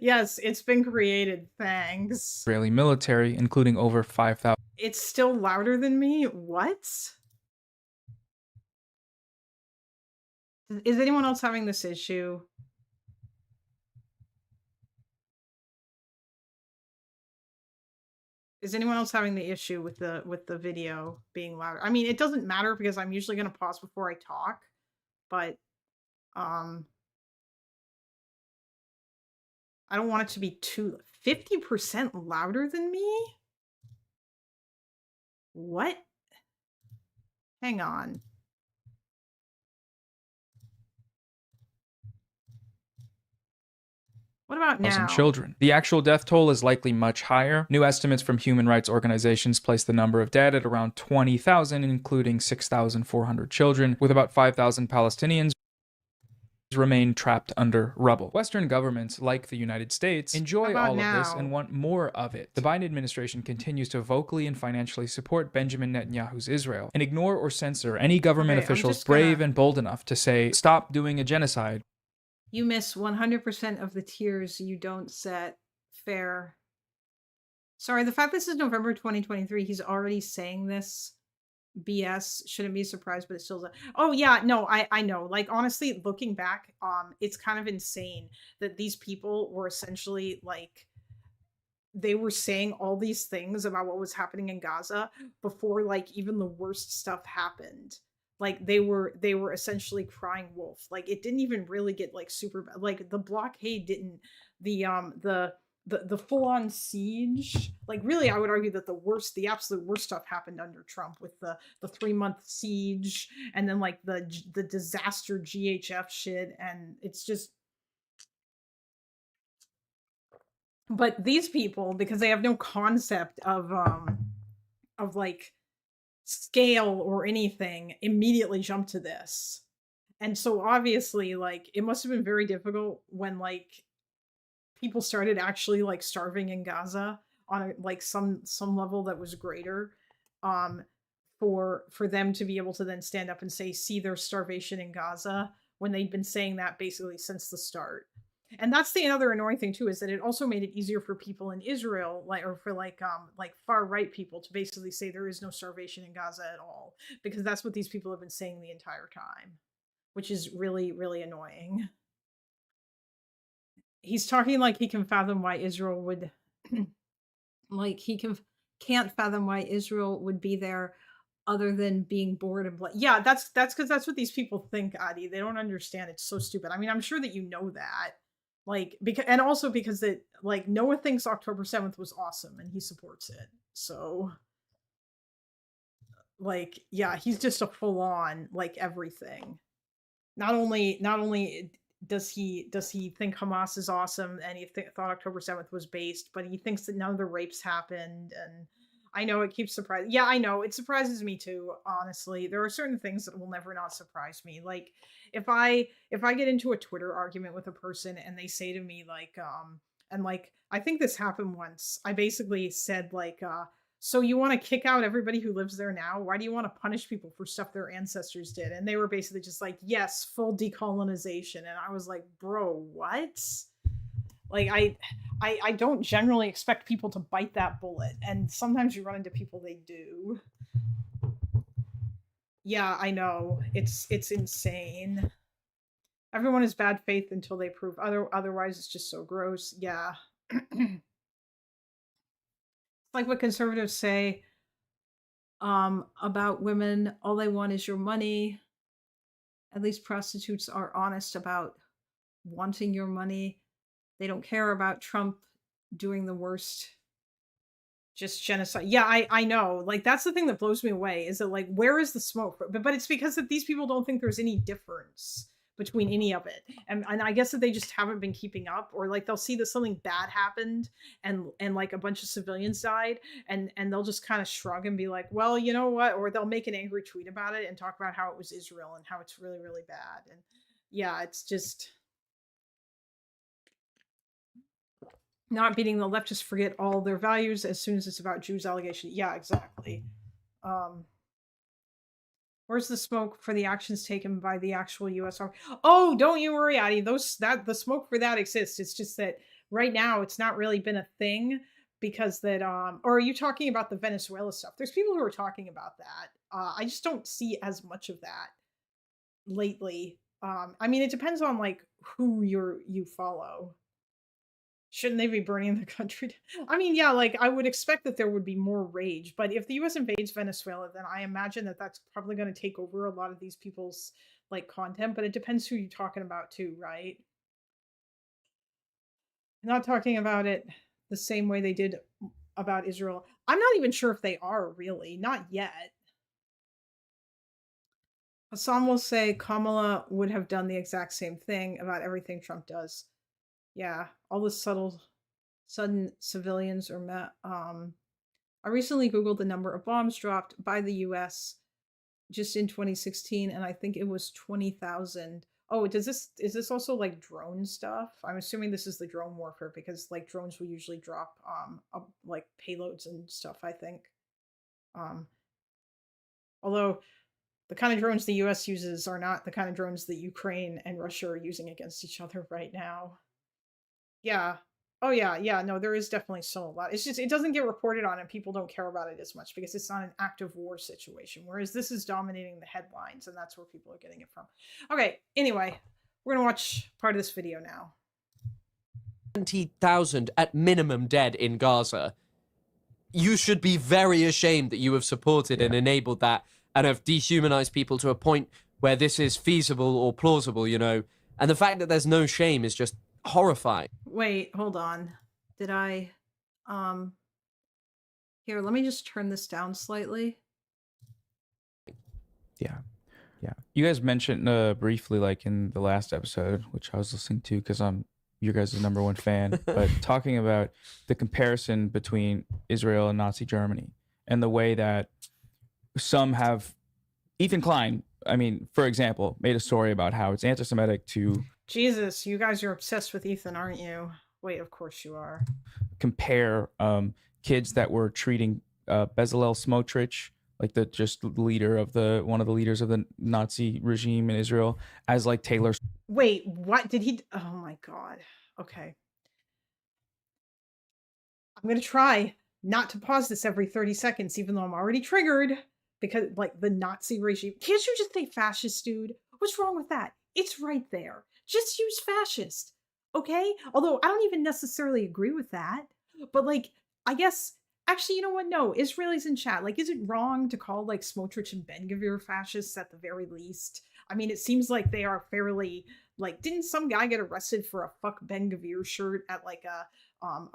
Yes, it's been created. Thanks. Israeli military, including over 5,000. It's still louder than me? What? Is anyone else having this issue? Is anyone else having the issue with the video being louder? I mean, it doesn't matter because I'm usually going to pause before I talk, but um I don't want it to be too 50% louder than me? What? Hang on. What about now? Children. The actual death toll is likely much higher. New estimates from human rights organizations place the number of dead at around 20,000, including 6,400 children, with about 5,000 Palestinians remain trapped under rubble. Western governments, like the United States, enjoy all of this and want more of it. The Biden administration continues to vocally and financially support Benjamin Netanyahu's Israel and ignore or censor any government officials brave and bold enough to say, stop doing a genocide. You miss 100% of the tiers you don't set. Fair. Sorry, the fact this is November 2023, he's already saying this BS shouldn't be a surprise, but it still. Oh yeah, no, I know. Like honestly, looking back, it's kind of insane that these people were essentially like they were saying all these things about what was happening in Gaza before like even the worst stuff happened. Like they were essentially crying wolf. Like it didn't even really get like super bad. Like the blockade didn't the full-on siege, like really I would argue that the absolute worst stuff happened under Trump with the 3-month siege and then like the disaster GHF shit, and it's just, but these people, because they have no concept of like scale or anything, immediately jump to this. And so obviously like it must have been very difficult when like people started actually like starving in Gaza on a, like some level that was greater, for them to be able to then stand up and say, see, there's starvation in Gaza, when they'd been saying that basically since the start. And that's the other annoying thing too, is that it also made it easier for people in Israel, like, or for like far right people to basically say there is no starvation in Gaza at all, because that's what these people have been saying the entire time, which is really, really annoying. He's talking like he can fathom why Israel would like can't fathom why Israel would be there other than being bored and yeah, that's because that's what these people think, Adi. They don't understand. It's so stupid. I mean, I'm sure that you know that. Like, because, and also because that like Noah thinks October 7th was awesome and he supports it. So like, yeah, he's just a full on like everything. Not only does he think Hamas is awesome and he thought October 7th was based, but he thinks that none of the rapes happened. And I know it keeps surprising. Yeah, I know it surprises me too. Honestly, there are certain things that will never not surprise me. Like if I get into a Twitter argument with a person and they say to me like, and like I think this happened once. I basically said like, so you want to kick out everybody who lives there now? Why do you want to punish people for stuff their ancestors did? And they were basically just like, yes, full decolonization. And I was like, bro, what? Like I don't generally expect people to bite that bullet, and sometimes you run into people they do. Yeah, I know. It's insane. Everyone is bad faith until they prove otherwise. It's just so gross. Yeah. Like what conservatives say about women, all they want is your money. At least prostitutes are honest about wanting your money. They don't care about Trump doing the worst, just genocide. Yeah, I know. Like that's the thing that blows me away, is that like where is the smoke? But it's because that these people don't think there's any difference between any of it, and I guess that they just haven't been keeping up, or like they'll see that something bad happened and like a bunch of civilians died, and they'll just kind of shrug and be like, well, you know what, or they'll make an angry tweet about it and talk about how it was Israel and how it's really, really bad. And yeah, it's just not beating the leftists forget all their values as soon as it's about Jews allegation. Yeah, exactly. Where's the smoke for the actions taken by the actual U.S. Army? Oh, don't you worry, Addie. The smoke for that exists. It's just that right now it's not really been a thing, because that or are you talking about the Venezuela stuff? There's people who are talking about that. I just don't see as much of that lately. I mean, it depends on like who you follow. Shouldn't they be burning the country? I mean, yeah, like I would expect that there would be more rage, but if the US invades Venezuela, then I imagine that that's probably going to take over a lot of these people's like content, but it depends who you're talking about too, right? Not talking about it the same way they did about Israel. I'm not even sure if they are really, not yet. Hassan will say Kamala would have done the exact same thing about everything Trump does. Yeah, all the sudden civilians are met. I recently Googled the number of bombs dropped by the US just in 2016, and I think it was 20,000. Oh, is this also like drone stuff? I'm assuming this is the drone warfare because like drones will usually drop like payloads and stuff, I think. Although the kind of drones the US uses are not the kind of drones that Ukraine and Russia are using against each other right now. Yeah. Oh yeah, yeah. No, there is definitely still a lot. It's just it doesn't get reported on and people don't care about it as much because it's not an active war situation. Whereas this is dominating the headlines and that's where people are getting it from. Okay, anyway, we're gonna watch part of this video now. 70,000 at minimum dead in Gaza. You should be very ashamed that you have supported and enabled that and have dehumanized people to a point where this is feasible or plausible, you know. And the fact that there's no shame is just horrifying. Wait, hold on. Did I here, let me just turn this down slightly. Yeah. Yeah. You guys mentioned briefly like in the last episode, which I was listening to because I'm your guys' #1 fan, but talking about the comparison between Israel and Nazi Germany and the way that some have Ethan Klein, I mean, for example, made a story about how it's anti-Semitic to Jesus, you guys are obsessed with Ethan, aren't you? Wait, of course you are. compare kids that were treating Bezalel Smotrich, like the just leader of one of the leaders of the Nazi regime in Israel, as like Taylor. Wait, what did he? Oh my god. Okay. I'm gonna try not to pause this every 30 seconds, even though I'm already triggered because, like, the Nazi regime. Can't you just say fascist, dude? What's wrong with that? It's right there. Just use fascist, okay? Although I don't even necessarily agree with that, but like, I guess actually, you know what? No, Israelis in chat. Like, is it wrong to call like Smotrich and Ben-Gvir fascists at the very least? I mean, it seems like they are fairly like. Didn't some guy get arrested for a "fuck Ben-Gvir" shirt at like a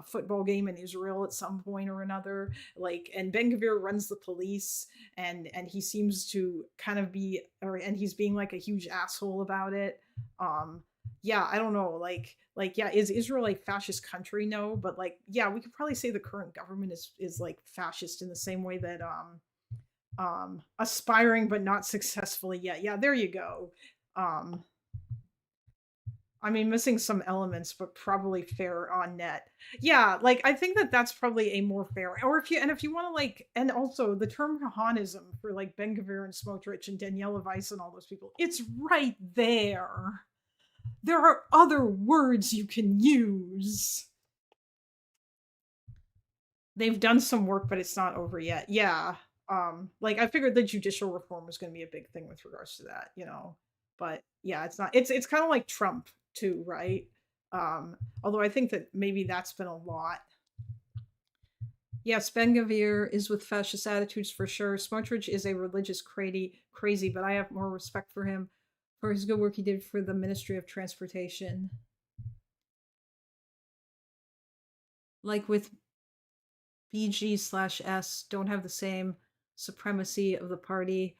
football game in Israel at some point or another? Like, and Ben-Gvir runs the police, and he seems to kind of be, and he's being like a huge asshole about it. Yeah, I don't know, like yeah, is Israel a fascist country? No, but like yeah, we could probably say the current government is like fascist in the same way that aspiring but not successfully yet. Yeah, there you go. I mean, missing some elements, but probably fair on net. Yeah, like I think that that's probably a more fair. Or if you want to like, and also the term Kahanism for like Ben-Gvir and Smotrich and Daniela Weiss and all those people, it's right there. There are other words you can use. They've done some work, but it's not over yet. Yeah. Like I figured the judicial reform was going to be a big thing with regards to that, you know. But yeah, it's not. It's kind of like Trump too, right? Although I think that maybe that's been a lot. Yes, Ben-Gvir is with fascist attitudes for sure. Smotrich is a religious crazy, but I have more respect for him for his good work he did for the Ministry of Transportation. Like with BG/S don't have the same supremacy of the party.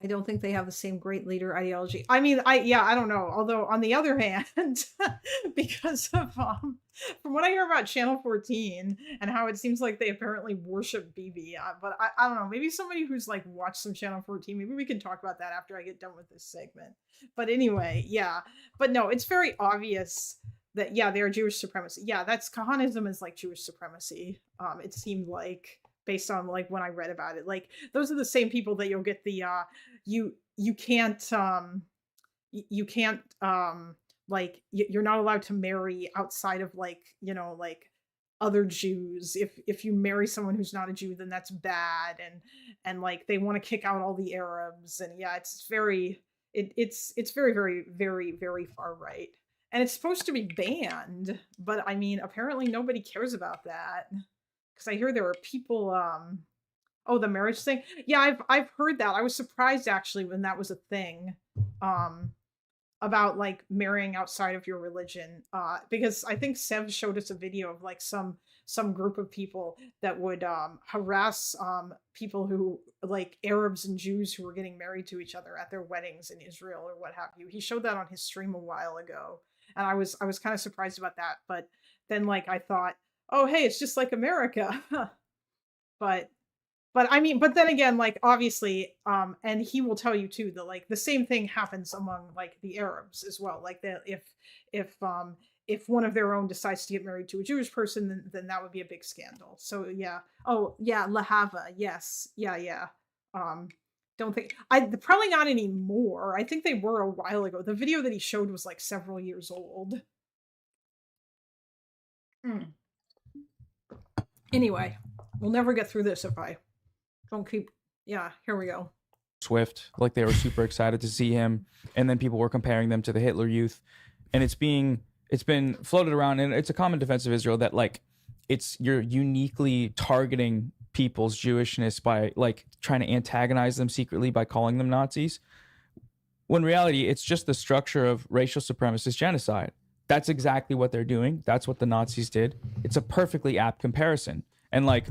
I don't think they have the same great leader ideology. I mean, I don't know. Although on the other hand, because of from what I hear about Channel 14 and how it seems like they apparently worship Bibi, but I don't know. Maybe somebody who's like watched some Channel 14. Maybe we can talk about that after I get done with this segment. But anyway, yeah. But no, it's very obvious that yeah, they're Jewish supremacy. Yeah, that's Kahanism is like Jewish supremacy. It seemed like based on like when I read about it, like those are the same people that you'll get the you can't like you're not allowed to marry outside of like, you know, like other Jews. If you marry someone who's not a Jew, then that's bad, and like they want to kick out all the Arabs, and yeah, it's very very very very very far right. and it's supposed to be banned, but I mean, apparently nobody cares about that because I hear there are people. Oh, the marriage thing. Yeah, I've heard that. I was surprised actually when that was a thing. Um, about like marrying outside of your religion, because I think Sev showed us a video of like some group of people that would harass people who like Arabs and Jews who were getting married to each other at their weddings in Israel or what have you. He showed that on his stream a while ago, and I was kind of surprised about that. But then like I thought, oh hey, it's just like America. but I mean, but then again, like obviously, and he will tell you too that like the same thing happens among like the Arabs as well. Like that if one of their own decides to get married to a Jewish person, then that would be a big scandal. So yeah. Oh yeah, Lahava. Yes. Yeah. Don't think I probably not anymore. I think they were a while ago. The video that he showed was like several years old. Anyway, we'll never get through this if I don't keep. Yeah, here we go. Swift, like they were super excited to see him, and then people were comparing them to the Hitler Youth, and it's been floated around, and it's a common defense of Israel that like you're uniquely targeting people's Jewishness by like trying to antagonize them secretly by calling them Nazis, when in reality it's just the structure of racial supremacist genocide. That's exactly what they're doing. That's what the Nazis did. It's a perfectly apt comparison. And like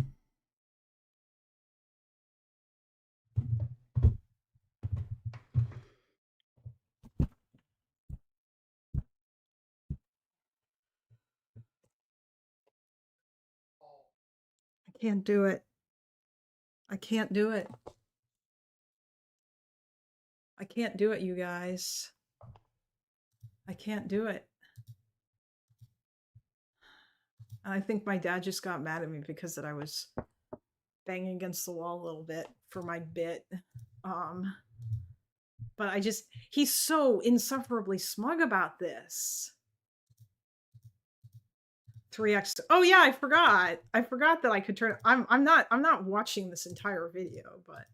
I can't do it. I can't do it. I can't do it, you guys. I can't do it. And I think my dad just got mad at me because that I was banging against the wall a little bit for my bit. But he's so insufferably smug about this. 3x. Oh yeah, I forgot that I could turn. I'm not watching this entire video, but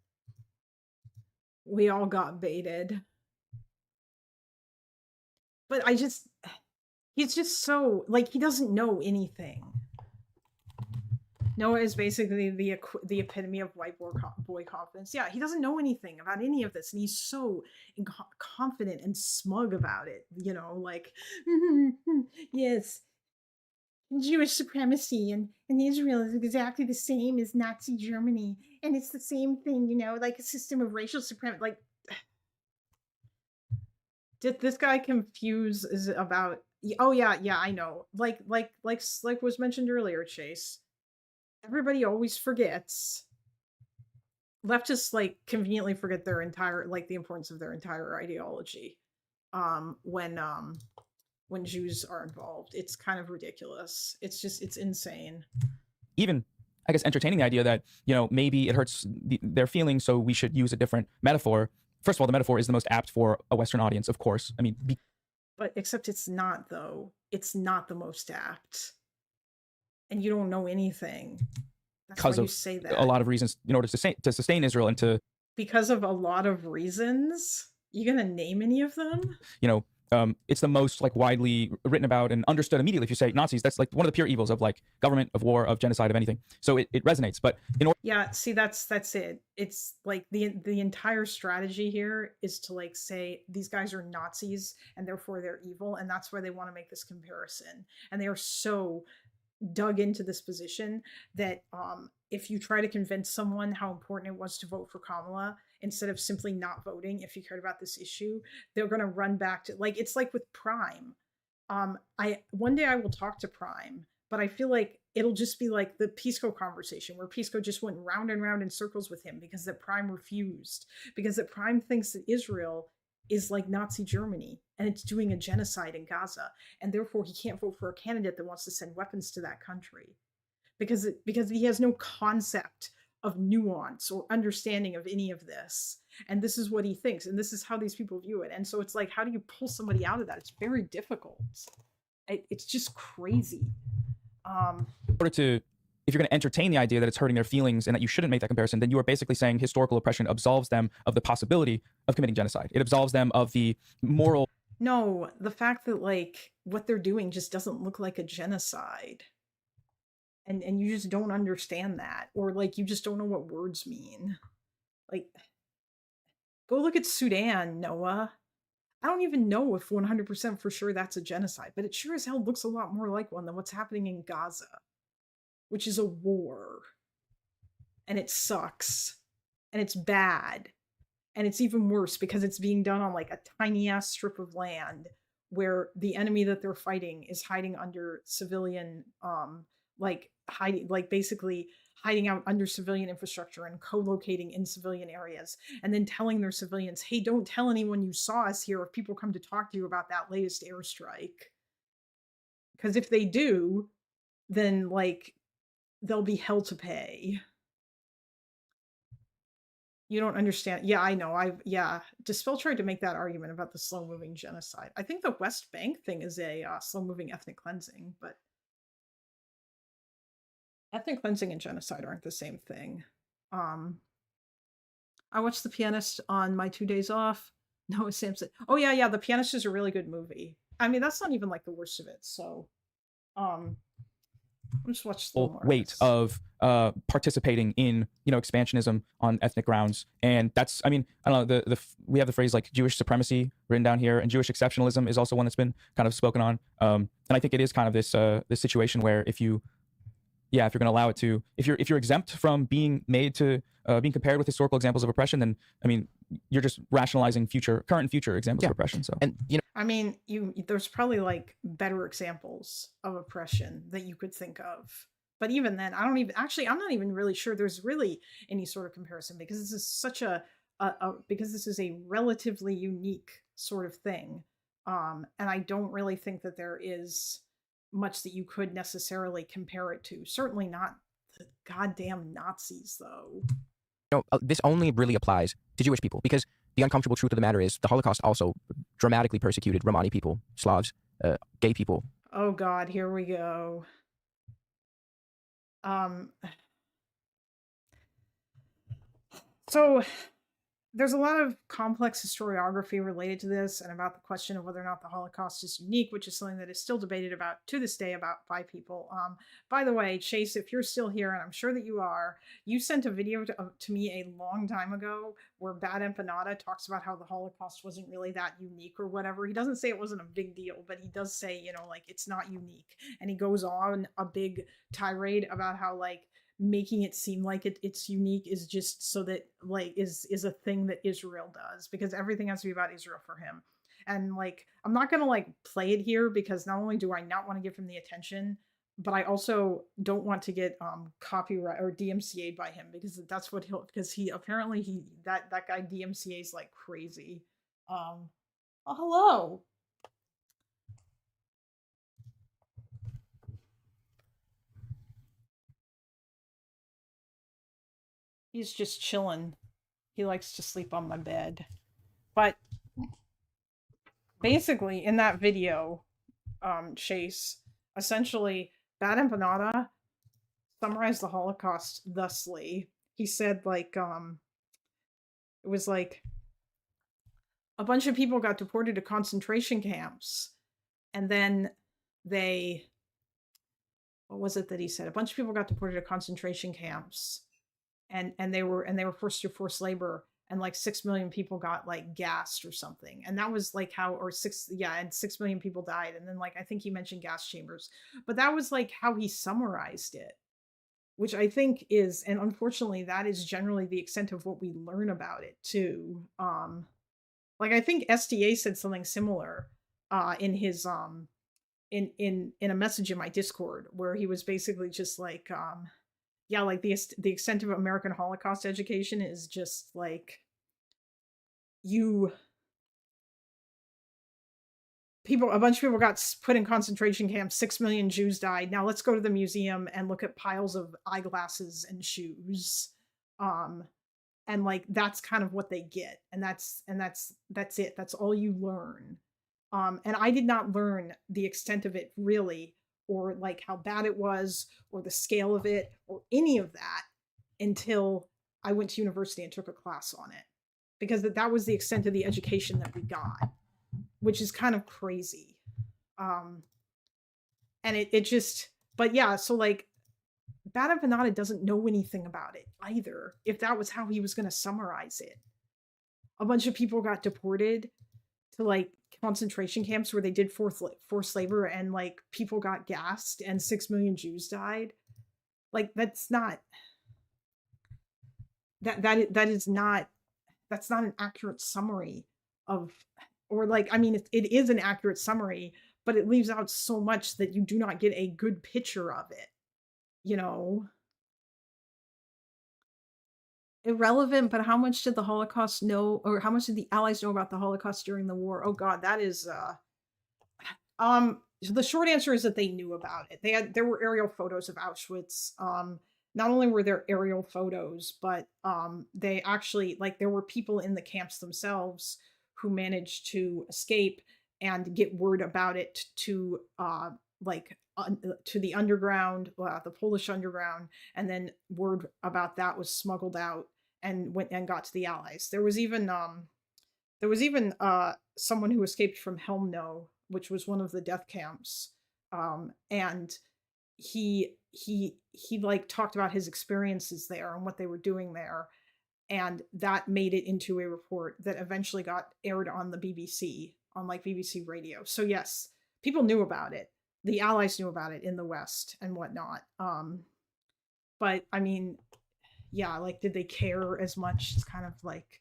we all got baited. But he's just so like he doesn't know anything. Noah is basically the epitome of white boy confidence. Yeah, he doesn't know anything about any of this, and he's so confident and smug about it. You know, like yes. Jewish supremacy and Israel is exactly the same as Nazi Germany, and it's the same thing, you know, like a system of racial supremacy. Like, did this guy confuse is about? Oh yeah, I know. Like was mentioned earlier, Chase. Everybody always forgets. Leftists like conveniently forget their entire the importance of their entire ideology. When Jews are involved. It's kind of ridiculous. It's insane. Even, I guess, entertaining the idea that, you know, maybe it hurts their feelings, so we should use a different metaphor. First of all, the metaphor is the most apt for a Western audience, of course. I mean, but except it's not, though. It's not the most apt. And you don't know anything. That's because why you of say that. A lot of reasons in order to sustain Israel and to... Because of a lot of reasons? You gonna name any of them? You know, it's the most like widely written about and understood immediately. If you say Nazis, that's like one of the pure evils of like government, of war, of genocide, of anything. So it resonates. But in order, yeah, see, that's it. It's like the entire strategy here is to like say these guys are Nazis and therefore they're evil, and that's why they want to make this comparison. And they are so dug into this position that if you try to convince someone how important it was to vote for Kamala instead of simply not voting if you cared about this issue, they're going to run back to like it's like with Prime. One day I will talk to Prime, but I feel like it'll just be like the Pisco conversation where Pisco just went round and round in circles with him because that Prime refused, because that Prime thinks that Israel is like Nazi Germany and it's doing a genocide in Gaza, and therefore he can't vote for a candidate that wants to send weapons to that country because he has no concept of nuance or understanding of any of this. And this is what he thinks, and this is how these people view it. And so it's like, how do you pull somebody out of that? It's very difficult. It's just crazy. In order to, if you're going to entertain the idea that it's hurting their feelings and that you shouldn't make that comparison, then you are basically saying historical oppression absolves them of the possibility of committing genocide. It absolves them of the moral... No, the fact that like what they're doing just doesn't look like a genocide. And you just don't understand that, or like you just don't know what words mean. Like, go look at Sudan, Noah. I don't even know if 100% for sure that's a genocide, but it sure as hell looks a lot more like one than what's happening in Gaza, which is a war. And it sucks. And it's bad. And it's even worse because it's being done on like a tiny ass strip of land where the enemy that they're fighting is hiding under civilian, basically hiding out under civilian infrastructure and co-locating in civilian areas, and then telling their civilians, hey, don't tell anyone you saw us here if people come to talk to you about that latest airstrike. Because if they do, then like they'll be hell to pay. You don't understand. Yeah, I know. Dispel tried to make that argument about the slow-moving genocide. I think the West Bank thing is a slow-moving ethnic cleansing, but ethnic cleansing and genocide aren't the same thing. I watched The Pianist on my 2 days off. Noah Samsen. Oh yeah, The Pianist is a really good movie. I mean, that's not even like the worst of it. So, just watch weight of participating in expansionism on ethnic grounds. And that's, I mean, I don't know, we have the phrase like Jewish supremacy written down here, and Jewish exceptionalism is also one that's been kind of spoken on. And I think it is kind of this situation where if you're going to allow it to, if you're exempt from being made to being compared with historical examples of oppression, then I mean you're just rationalizing current and future examples of oppression. So, and I mean, there's probably like better examples of oppression that you could think of, but even then, I'm not even really sure there's really any sort of comparison, because this is such because this is a relatively unique sort of thing, and I don't really think that there is much that you could necessarily compare it to. Certainly not the goddamn Nazis, though. This only really applies to Jewish people, because the uncomfortable truth of the matter is the Holocaust also dramatically persecuted Romani people, Slavs, gay people. Oh God, here we go. So there's a lot of complex historiography related to this and about the question of whether or not the Holocaust is unique, which is something that is still debated about to this day by people. By the way, Chase, if you're still here, and I'm sure that you are, you sent a video to me a long time ago where Bad Empanada talks about how the Holocaust wasn't really that unique or whatever. He doesn't say it wasn't a big deal, but he does say, like, it's not unique. And he goes on a big tirade about how, like, making it seem like it's unique is just so that like is a thing that Israel does, because everything has to be about Israel for him. And like, I'm not gonna like play it here, because not only do I not want to give him the attention, but I also don't want to get copyright or DMCA'd by him, because that's what because he apparently that guy DMCA's like crazy. Oh, hello. He's just chilling. He likes to sleep on my bed. But basically, in that video, Chase, essentially, Bad Empanada summarized the Holocaust thusly. He said, like, it was like a bunch of people got deported to concentration camps, and then what was it that he said? A bunch of people got deported to concentration camps, and they were forced to forced labor, and like 6 million people got like gassed or something, and that was like and 6 million people died, and then like I think he mentioned gas chambers, but that was like how he summarized it, which I think is, and unfortunately that is generally the extent of what we learn about it too. Like I think SDA said something similar in his in a message in my Discord, where he was basically just like like the extent of American Holocaust education is just like a bunch of people got put in concentration camps, 6 million Jews died. Now let's go to the museum and look at piles of eyeglasses and shoes. And like that's kind of what they get, and that's it. That's all you learn. And I did not learn the extent of it really, or like how bad it was, or the scale of it, or any of that until I went to university and took a class on it, because that was the extent of the education that we got. which is kind of crazy. And it just, but yeah, so like Bada Venata doesn't know anything about it either, if that was how he was going to summarize it. A bunch of people got deported to like concentration camps where they did forced labor, and like people got gassed and 6 million Jews died. Like that's not that's not an accurate summary of, or like, I mean, it is an accurate summary, but it leaves out so much that you do not get a good picture of it, you know. Irrelevant, but how much did the Holocaust know, or how much did the Allies know about the Holocaust during the war? Oh God, that is the short answer is that they knew about it. There were aerial photos of Auschwitz. Not only were there aerial photos, but they actually, like, there were people in the camps themselves who managed to escape and get word about it to to the underground, the Polish underground, and then word about that was smuggled out and went and got to the Allies. There was even someone who escaped from Helmno, which was one of the death camps, and he like talked about his experiences there and what they were doing there, and that made it into a report that eventually got aired on the BBC, on like BBC radio. So yes, people knew about it. The Allies knew about it in the West and whatnot. But I mean, yeah, like, did they care as much? It's kind of like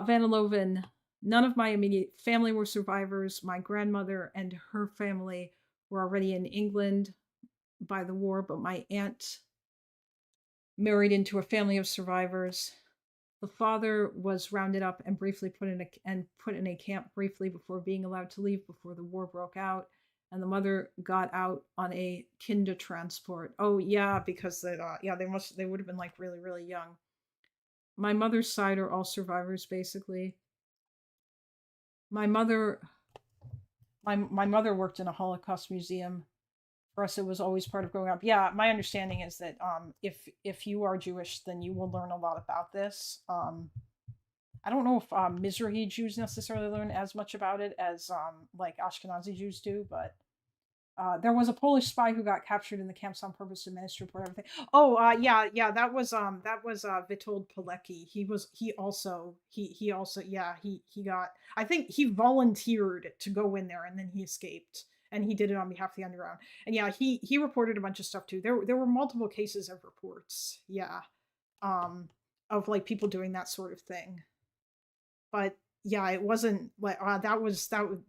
Van Loven. None of my immediate family were survivors. My grandmother and her family were already in England by the war, but my aunt married into a family of survivors. The father was rounded up and briefly put in a camp briefly before being allowed to leave before the war broke out. And the mother got out on a kinder transport. Oh yeah, because they would have been like really, really young. My mother's side are all survivors, basically. My mother worked in a Holocaust museum. For us, it was always part of growing up. Yeah, my understanding is that if you are Jewish, then you will learn a lot about this. I don't know if Mizrahi Jews necessarily learn as much about it as like Ashkenazi Jews do, but there was a Polish spy who got captured in the camps on purpose to administer report everything. Oh, yeah, that was Witold Pilecki. He also got, I think he volunteered to go in there and then he escaped. And he did it on behalf of the underground. And yeah, he reported a bunch of stuff too. There were multiple cases of reports, yeah, of like people doing that sort of thing. But yeah, it wasn't like that was for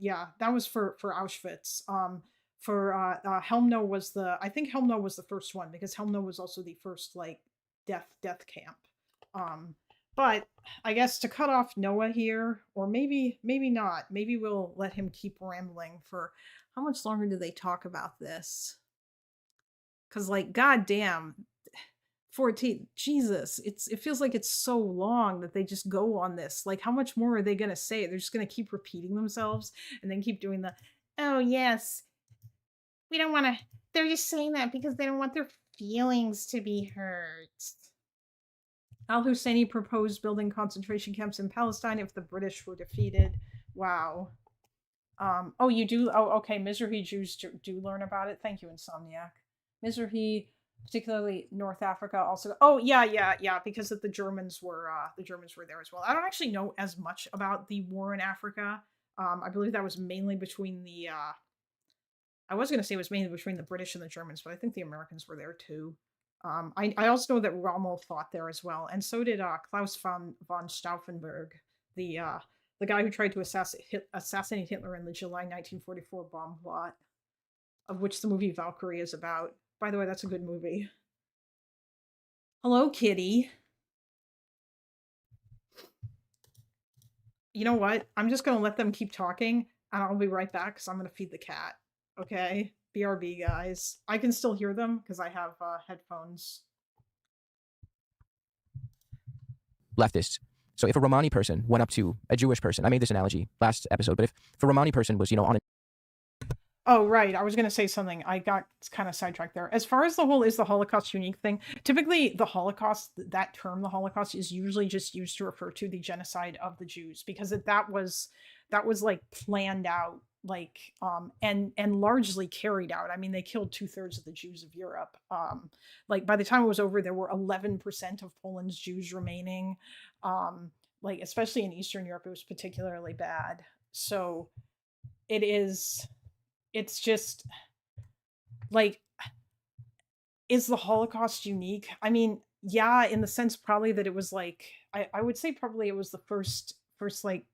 Auschwitz. For Helmno was Helmno was the first one, because Helmno was also the first like death camp. But I guess to cut off Noah here, or maybe not. Maybe we'll let him keep rambling for. How much longer do they talk about this? Because, like, goddamn, 14, Jesus, it feels like it's so long that they just go on this. Like, how much more are they going to say? They're just going to keep repeating themselves and then keep doing the, oh, yes, we don't want to, they're just saying that because they don't want their feelings to be hurt. Al-Husseini proposed building concentration camps in Palestine if the British were defeated. Wow. Oh, you do? Oh, okay. Mizrahi Jews do learn about it. Thank you, Insomniac. Mizrahi, particularly North Africa, also. Oh, yeah. Because the Germans were there as well. I don't actually know as much about the war in Africa. I believe that was mainly between the. I was going to say it was mainly between the British and the Germans, but I think the Americans were there too. I also know that Rommel fought there as well, and so did Klaus von Stauffenberg, the guy who tried to assassinate Hitler in the July 1944 bomb plot, of which the movie Valkyrie is about. By the way, that's a good movie. Hello, kitty. You know what? I'm just going to let them keep talking, and I'll be right back because I'm going to feed the cat. Okay? BRB, guys. I can still hear them because I have headphones. Leftists. So if a Romani person went up to a Jewish person, I made this analogy last episode, but if a Romani person was, on Oh, right. I was going to say something. I got kind of sidetracked there. As far as the whole is the Holocaust unique thing, typically the Holocaust, that term, the Holocaust, is usually just used to refer to the genocide of the Jews, because that was that was like planned out, like and largely carried out. I mean, they killed 2/3 of the Jews of Europe. Like by the time it was over, there were 11% of Poland's Jews remaining. Like especially in Eastern Europe, it was particularly bad. So it's just like, is the Holocaust unique? I mean, yeah, in the sense probably that it was like, I would say probably it was the first like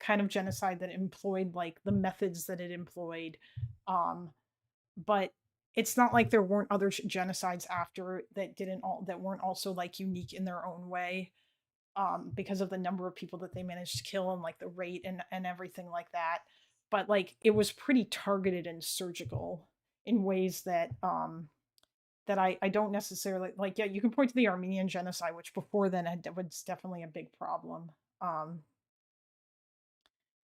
kind of genocide that employed like the methods that it employed. But it's not like there weren't other genocides after that weren't also like unique in their own way, because of the number of people that they managed to kill and like the rate and everything like that. But like it was pretty targeted and surgical in ways that that I don't necessarily like. Yeah, you can point to the Armenian genocide, which before then was definitely a big problem.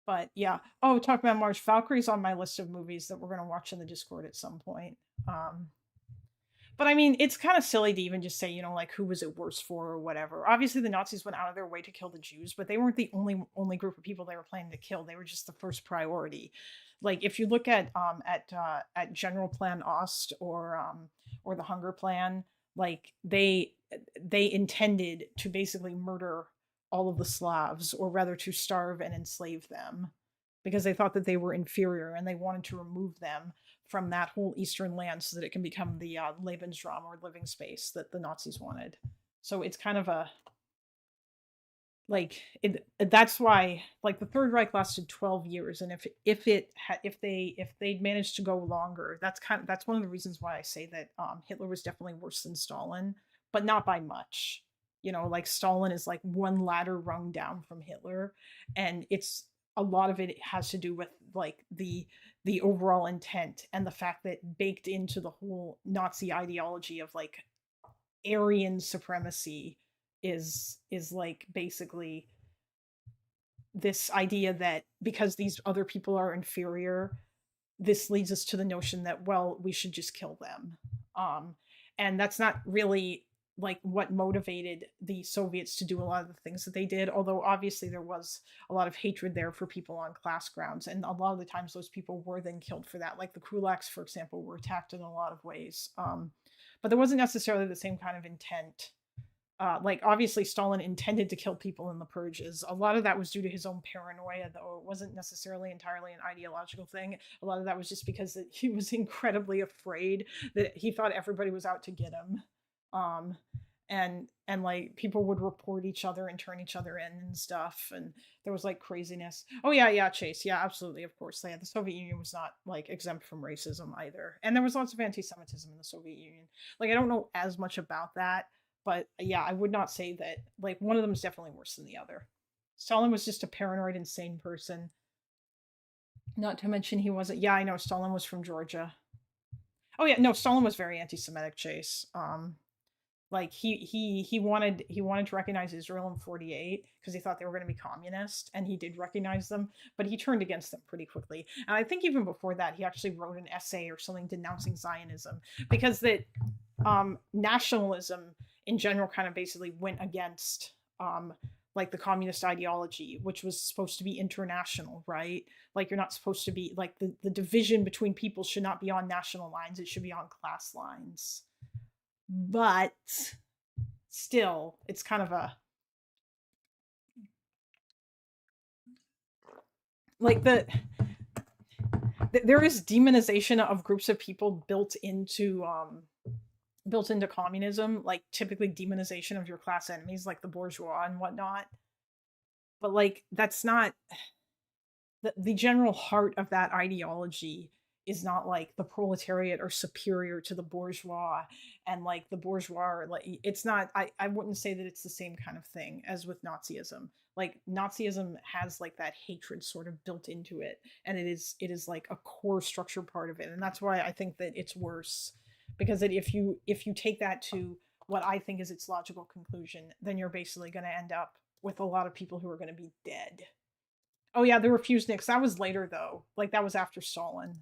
But yeah. Oh, talk about March. Valkyrie's on my list of movies that we're gonna watch in the Discord at some point. But I mean, it's kind of silly to even just say, you know, like who was it worse for or whatever. Obviously, the Nazis went out of their way to kill the Jews, but they weren't the only group of people they were planning to kill. They were just the first priority. Like if you look at General Plan Ost or the Hunger Plan, like they intended to basically murder all of the Slavs, or rather to starve and enslave them, because they thought that they were inferior and they wanted to remove them from that whole eastern land so that it can become the Lebensraum, or living space, that the Nazis wanted. So it's kind of a like that's why like the Third Reich lasted 12 years, and if they'd managed to go longer, that's one of the reasons why I say that Hitler was definitely worse than Stalin, but not by much. You know, like Stalin is like one ladder rung down from Hitler, and it's a lot of it has to do with like the overall intent and the fact that baked into the whole Nazi ideology of like Aryan supremacy is like basically this idea that because these other people are inferior, this leads us to the notion that, well, we should just kill them. And that's not really like what motivated the Soviets to do a lot of the things that they did, although obviously there was a lot of hatred there for people on class grounds, and a lot of the times those people were then killed for that. Like the kulaks, for example, were attacked in a lot of ways, but there wasn't necessarily the same kind of intent. Like obviously Stalin intended to kill people in the purges. A lot of that was due to his own paranoia, though it wasn't necessarily entirely an ideological thing. A lot of that was just because he was incredibly afraid that he thought everybody was out to get him. And like people would report each other and turn each other in and stuff, and there was like craziness. Oh yeah, Chase, yeah, absolutely, of course. Yeah, the Soviet Union was not like exempt from racism either, and there was lots of anti-Semitism in the Soviet Union. Like I don't know as much about that, but yeah, I would not say that like one of them is definitely worse than the other. Stalin was just a paranoid, insane person. Not to mention he wasn't. Yeah, I know Stalin was from Georgia. Oh yeah, no, Stalin was very anti-Semitic, Chase. Like he wanted to recognize Israel in 1948 because he thought they were going to be communist, and he did recognize them, but he turned against them pretty quickly. And I think even before that, he actually wrote an essay or something denouncing Zionism, because that nationalism in general kind of basically went against like the communist ideology, which was supposed to be international, right? Like you're not supposed to be like the division between people should not be on national lines, it should be on class lines. But still, it's kind of a like there is demonization of groups of people built into communism, like typically demonization of your class enemies, like the bourgeois and whatnot. But like that's not the general heart of that ideology is not like the proletariat are superior to the bourgeois, and like the bourgeois are like, it's not, I wouldn't say that it's the same kind of thing as with Nazism. Like Nazism has like that hatred sort of built into it, and it is like a core structure part of it, and that's why I think that it's worse, because that if you take that to what I think is its logical conclusion, then you're basically going to end up with a lot of people who are going to be dead. Oh yeah, the refuseniks. That was later though. Like that was after Stalin.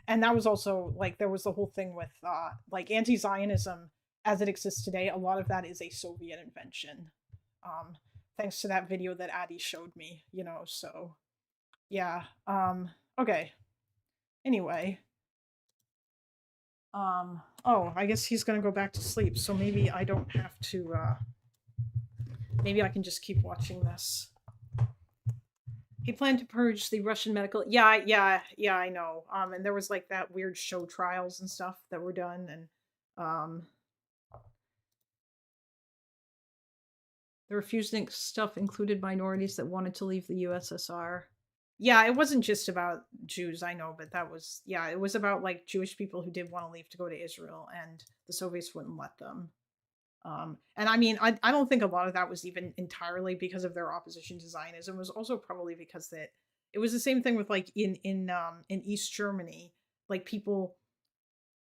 And that was also like there was the whole thing with like anti-Zionism as it exists today. A lot of that is a Soviet invention. Thanks to that video that Adi showed me, you know. So Yeah. Okay. Anyway. Oh, I guess he's gonna go back to sleep, so maybe I don't have to, maybe I can just keep watching this. He planned to purge the Russian medical. Yeah, I know. And there was like that weird show trials and stuff that were done, and the refusing stuff included minorities that wanted to leave the USSR. Yeah, it wasn't just about Jews, I know, but that was, yeah, it was about like Jewish people who did want to leave to go to Israel, and the Soviets wouldn't let them. And I mean, I don't think a lot of that was even entirely because of their opposition to Zionism. It was also probably because that it was the same thing with like in East Germany, like people,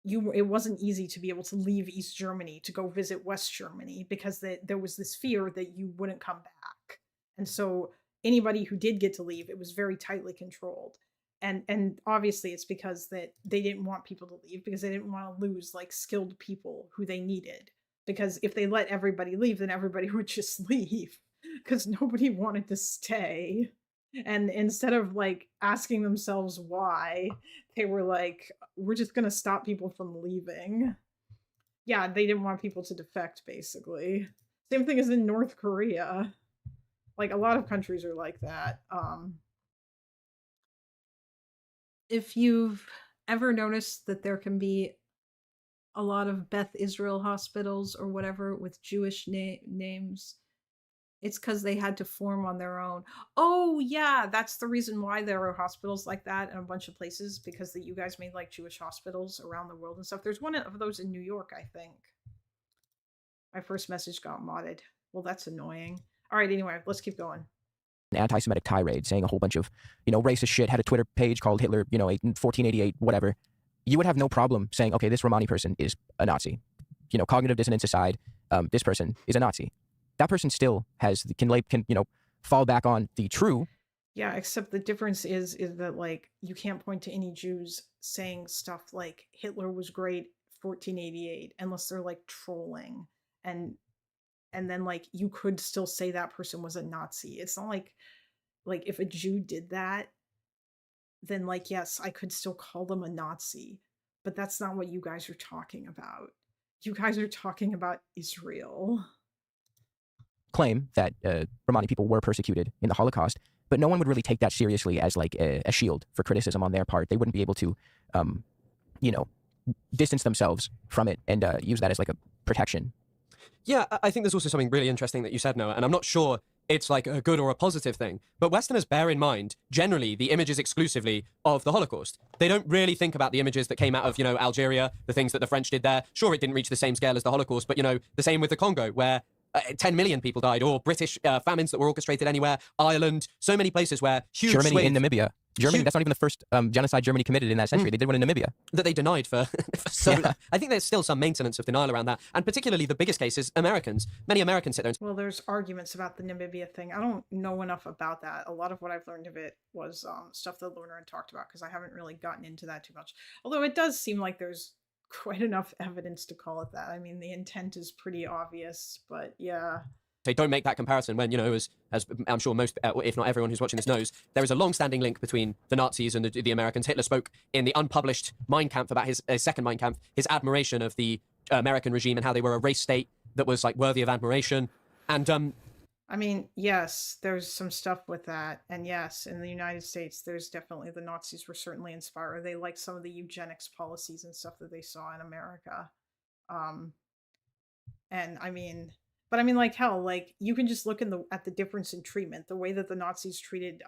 it wasn't easy to be able to leave East Germany to go visit West Germany because there was this fear that you wouldn't come back, and so anybody who did get to leave, it was very tightly controlled. And obviously it's because that they didn't want people to leave because they didn't want to lose like skilled people who they needed, because if they let everybody leave, then everybody would just leave because nobody wanted to stay. And instead of like asking themselves why, they were like, we're just going to stop people from leaving. Yeah, they didn't want people to defect, basically. Same thing as in North Korea. Like, a lot of countries are like that. If you've ever noticed that there can be a lot of Beth Israel hospitals or whatever with Jewish names, it's because they had to form on their own. Oh, yeah, that's the reason why there are hospitals like that in a bunch of places, because that you guys made like Jewish hospitals around the world and stuff. There's one of those in New York, I think. My first message got modded. Well, that's annoying. All right, anyway, let's keep going. An anti-Semitic tirade saying a whole bunch of, racist shit, had a Twitter page called Hitler, 1488, whatever. You would have no problem saying, okay, this Romani person is a Nazi. Cognitive dissonance aside, this person is a Nazi. That person still can fall back on the true. Yeah, except the difference is that like you can't point to any Jews saying stuff like Hitler was great 1488 unless they're like trolling, and then like you could still say that person was a Nazi. It's not like if a Jew did that, then like yes, I could still call them a Nazi, but that's not what you guys are talking about. You guys are talking about Israel. Claim that Romani people were persecuted in the Holocaust, but no one would really take that seriously as like a shield for criticism on their part. They wouldn't be able to, distance themselves from it and use that as like a protection. Yeah, I think there's also something really interesting that you said, Noah, and I'm not sure it's like a good or a positive thing, but Westerners bear in mind, generally, the images exclusively of the Holocaust. They don't really think about the images that came out of, Algeria, the things that the French did there. Sure, it didn't reach the same scale as the Holocaust, but, the same with the Congo, where 10 million people died, or British famines that were orchestrated anywhere, Ireland, so many places where huge Germany in Namibia. Germany, that's not even the first genocide Germany committed in that century. They did one in Namibia. That they denied for so long. I think there's still some maintenance of denial around that. And particularly the biggest case is Americans. Many Americans sit there and... Well, there's arguments about the Namibia thing. I don't know enough about that. A lot of what I've learned of it was stuff that Lerner had talked about, because I haven't really gotten into that too much. Although it does seem like there's quite enough evidence to call it that. I mean, the intent is pretty obvious, but yeah. They don't make that comparison when, as I'm sure most, if not everyone who's watching this knows, there is a long-standing link between the Nazis and the Americans. Hitler spoke in the unpublished Mein Kampf about his second Mein Kampf, his admiration of the American regime and how they were a race state that was like worthy of admiration. And I mean, yes, there's some stuff with that. And yes, in the United States, there's definitely, the Nazis were certainly inspired. They liked some of the eugenics policies and stuff that they saw in America. And I mean... But I mean, like, hell, like, you can just look at the difference in treatment, the way that the Nazis treated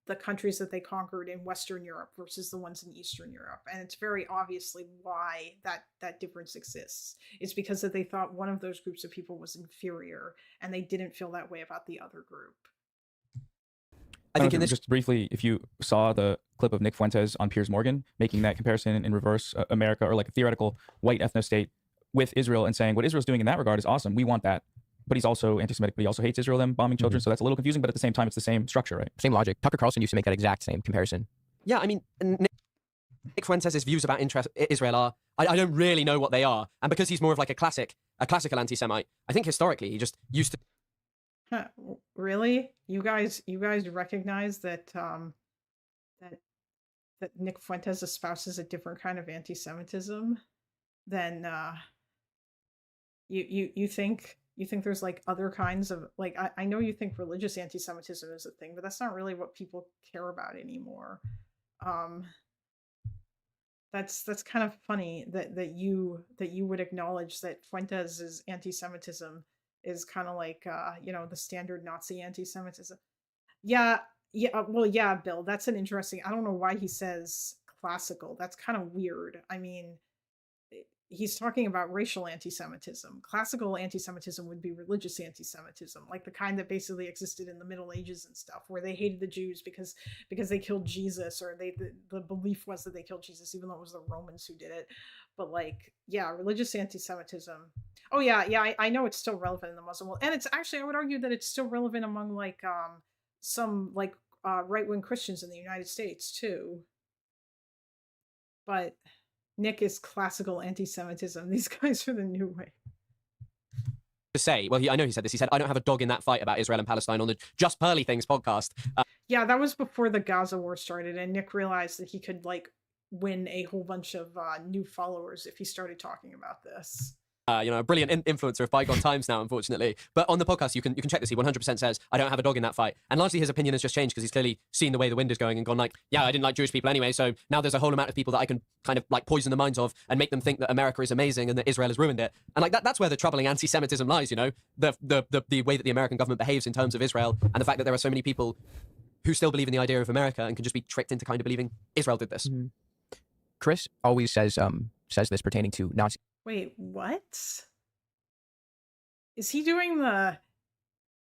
the countries that they conquered in Western Europe versus the ones in Eastern Europe. And it's very obviously why that difference exists. It's because that they thought one of those groups of people was inferior, and they didn't feel that way about the other group. I think just briefly, if you saw the clip of Nick Fuentes on Piers Morgan making that comparison in reverse, America, or like a theoretical white ethno-state with Israel, and saying what Israel's doing in that regard is awesome. We want that. But he's also anti-Semitic, but he also hates Israel, them bombing children. So that's a little confusing, but at the same time, it's the same structure, right? Same logic. Tucker Carlson used to make that exact same comparison. Yeah, I mean, Nick Fuentes' views about Israel are, I don't really know what they are. And because he's more of like a classical anti-Semite, I think historically he just used to... Really? You guys recognize that that Nick Fuentes espouses a different kind of anti-Semitism, then you think there's like other kinds of, like, I know you think religious anti-Semitism is a thing, but that's not really what people care about anymore. That's kind of funny that you would acknowledge that Fuentes' anti-Semitism is kind of like the standard Nazi anti-Semitism. Yeah, well, yeah, Bill, that's an interesting. I don't know why he says classical. That's kind of weird. I mean, he's talking about racial anti-Semitism. Classical anti-Semitism would be religious anti-Semitism, like the kind that basically existed in the Middle Ages and stuff, where they hated the Jews because they killed Jesus, or the belief was that they killed Jesus, even though it was the Romans who did it. But like, yeah, religious anti-Semitism. Oh yeah, I know it's still relevant in the Muslim world, and it's actually, I would argue that it's still relevant among like some like right-wing Christians in the United States too. But Nick is classical anti-Semitism. These guys are the new way. To say, well, I know he said this. He said, "I don't have a dog in that fight about Israel and Palestine" on the Just Pearly Things podcast. Yeah, that was before the Gaza war started, and Nick realized that he could like win a whole bunch of new followers if he started talking about this. A brilliant influencer of bygone times now, unfortunately. But on the podcast, you can check this. He 100% says, "I don't have a dog in that fight," and largely his opinion has just changed because he's clearly seen the way the wind is going and gone like, "Yeah, I didn't like Jewish people anyway, so now there's a whole amount of people that I can kind of like poison the minds of and make them think that America is amazing and that Israel has ruined it." And like that's where the troubling anti-Semitism lies. The way that the American government behaves in terms of Israel, and the fact that there are so many people who still believe in the idea of America and can just be tricked into kind of believing Israel did this. Mm-hmm. Chris always says this pertaining to Nazi. Wait, what? Is he doing the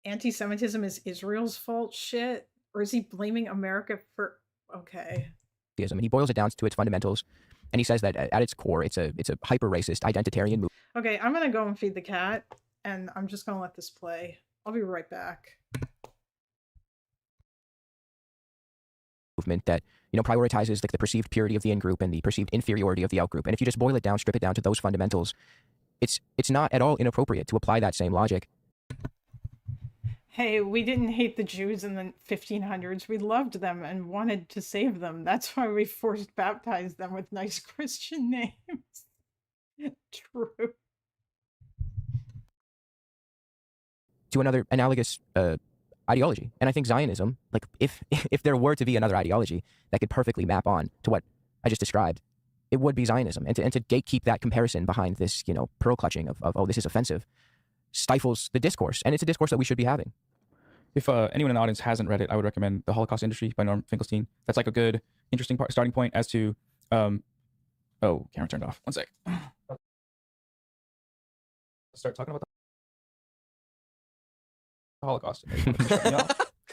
anti-Semitism is Israel's fault shit? Or is he blaming America for... Okay. And he boils it down to its fundamentals. And he says that at its core, it's a hyper-racist, identitarian movement. Okay, I'm going to go and feed the cat. And I'm just going to let this play. I'll be right back. Movement that, prioritizes like the perceived purity of the in-group and the perceived inferiority of the out-group. And if you just boil it down, strip it down to those fundamentals, it's not at all inappropriate to apply that same logic. Hey, we didn't hate the Jews in the 1500s. We loved them and wanted to save them. That's why we forced baptized them with nice Christian names. True. To another analogous ideology. And I think Zionism, like if there were to be another ideology that could perfectly map on to what I just described, it would be Zionism. And to gatekeep that comparison behind this, pearl clutching of, oh, this is offensive, stifles the discourse. And it's a discourse that we should be having. If anyone in the audience hasn't read it, I would recommend The Holocaust Industry by Norm Finkelstein. That's like a good, interesting starting point as to, oh, camera turned off. One sec. Start talking about the Holocaust.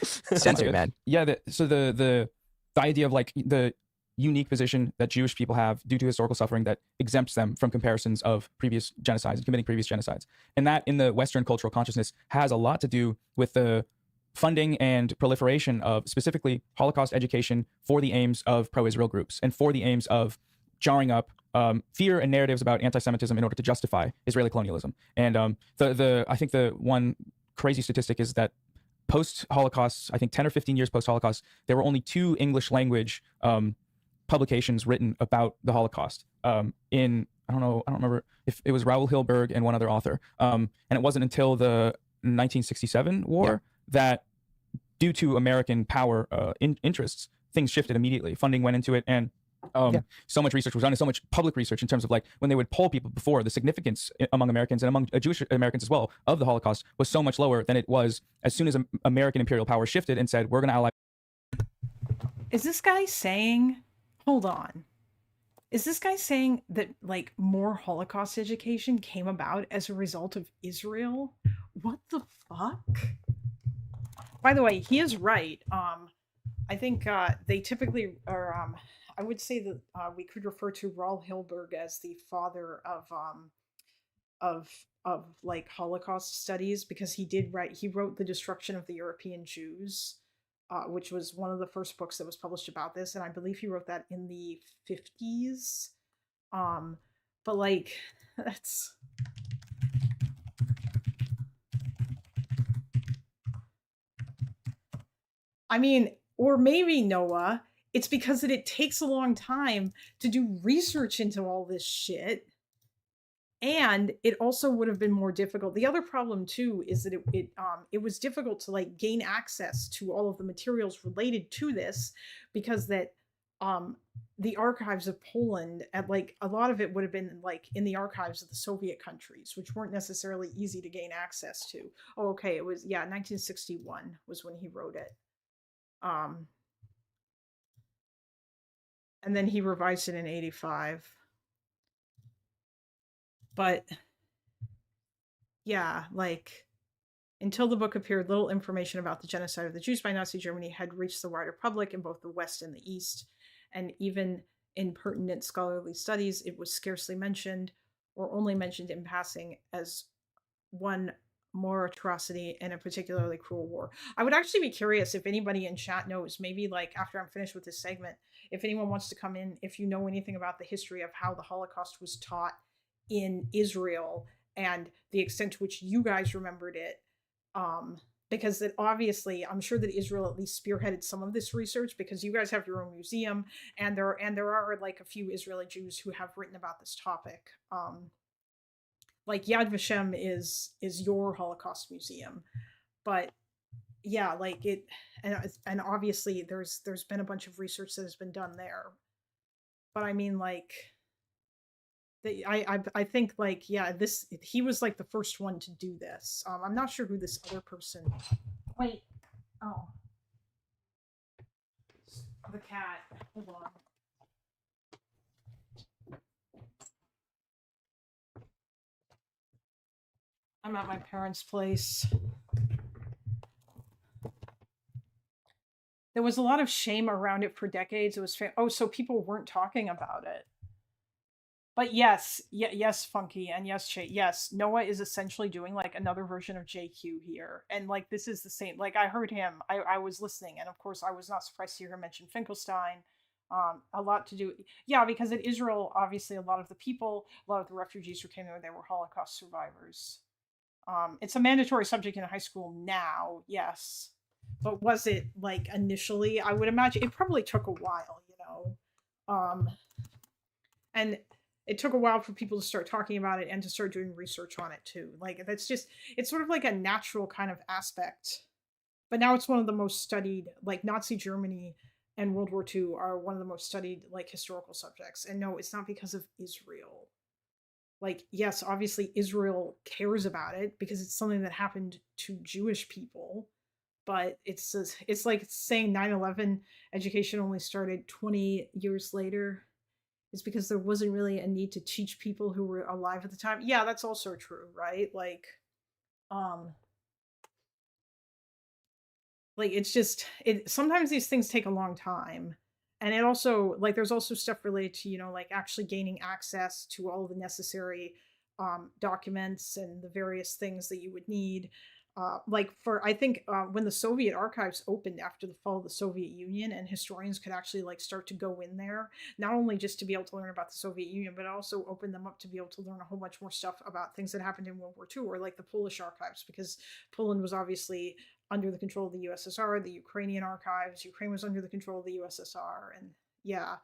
Censor, man. Yeah, so the idea of like the unique position that Jewish people have due to historical suffering that exempts them from comparisons of previous genocides and committing previous genocides. And that in the Western cultural consciousness has a lot to do with the funding and proliferation of specifically Holocaust education for the aims of pro-Israel groups and for the aims of jarring up fear and narratives about anti-Semitism in order to justify Israeli colonialism. And I think the one crazy statistic is that post-Holocaust, I think 10 or 15 years post-Holocaust, there were only 2 English language publications written about the Holocaust. I don't remember if it was Raoul Hilberg and one other author. And it wasn't until the 1967 war that, due to American power interests, things shifted immediately. Funding went into it, and so much research was done, and so much public research in terms of like when they would poll people before, the significance among Americans and among Jewish Americans as well of the Holocaust was so much lower than it was as soon as American imperial power shifted and said, we're going to ally. Is this guy saying, hold on, is this guy saying that like more Holocaust education came about as a result of Israel? What the fuck? By the way, he is right. I think they typically are, I would say that we could refer to Raoul Hilberg as the father of like Holocaust studies, because he wrote The Destruction of the European Jews, which was one of the first books that was published about this, and I believe he wrote that in the 50s. But like, that's... I mean, or maybe, Noah, it's because that it takes a long time to do research into all this shit. And it also would have been more difficult. The other problem too is that it was difficult to like gain access to all of the materials related to this, because that the archives of Poland, at like a lot of it would have been like in the archives of the Soviet countries, which weren't necessarily easy to gain access to. Oh, okay, it was 1961 was when he wrote it. And then he revised it in 85. But yeah, like until the book appeared, little information about the genocide of the Jews by Nazi Germany had reached the wider public in both the West and the East. And even in pertinent scholarly studies, it was scarcely mentioned or only mentioned in passing as one more atrocity and a particularly cruel war. I would actually be curious if anybody in chat knows, maybe like after I'm finished with this segment, if anyone wants to come in, if you know anything about the history of how the Holocaust was taught in Israel and the extent to which you guys remembered it. Because that obviously, I'm sure that Israel at least spearheaded some of this research, because you guys have your own museum, and there are like a few Israeli Jews who have written about this topic. Like Yad Vashem is your Holocaust museum, but yeah, like it, and obviously there's been a bunch of research that has been done there. But I mean, like, I think like, he was like the first one to do this. I'm not sure who this other person. Wait, oh, the cat. Hold on. I'm at my parents' place. There was a lot of shame around it for decades. It was so people weren't talking about it. But yes, Funky, and yes, Shay, yes, Noah is essentially doing like another version of JQ here, and like this is the same. Like I heard him, I was listening, and of course I was not surprised to hear him mention Finkelstein. A lot to do, because in Israel, obviously, a lot of the refugees who came there, they were Holocaust survivors. It's a mandatory subject in high school now, yes, but was it like initially? I would imagine it probably took a while, and it took a while for people to start talking about it and to start doing research on it too. Like it's sort of like a natural kind of aspect. But now it's one of the most studied, like Nazi Germany and World War II are one of the most studied like historical subjects. And no, it's not because of Israel. Like, yes, obviously Israel cares about it because it's something that happened to Jewish people. But it's like saying 9/11 education only started 20 years later. Is because there wasn't really a need to teach people who were alive at the time. Yeah, that's also true, right? Like it's just sometimes these things take a long time. And it also like there's also stuff related to, like actually gaining access to all the necessary documents and the various things that you would need. I think when the Soviet archives opened after the fall of the Soviet Union, and historians could actually like start to go in there, not only just to be able to learn about the Soviet Union, but also open them up to be able to learn a whole bunch more stuff about things that happened in World War II, or like the Polish archives, because Poland was obviously under the control of the USSR, the Ukrainian archives, Ukraine was under the control of the USSR, and Yad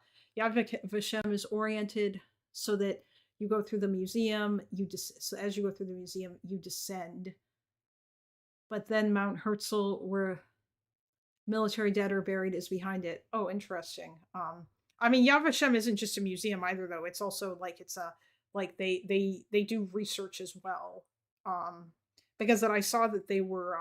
Vashem is oriented so that you go through the museum, so as you go through the museum, you descend. But then Mount Herzl, where military dead are buried, is behind it. Oh, interesting. I mean, Yad Vashem isn't just a museum either, though. It's also like they do research as well. Because that I saw that they were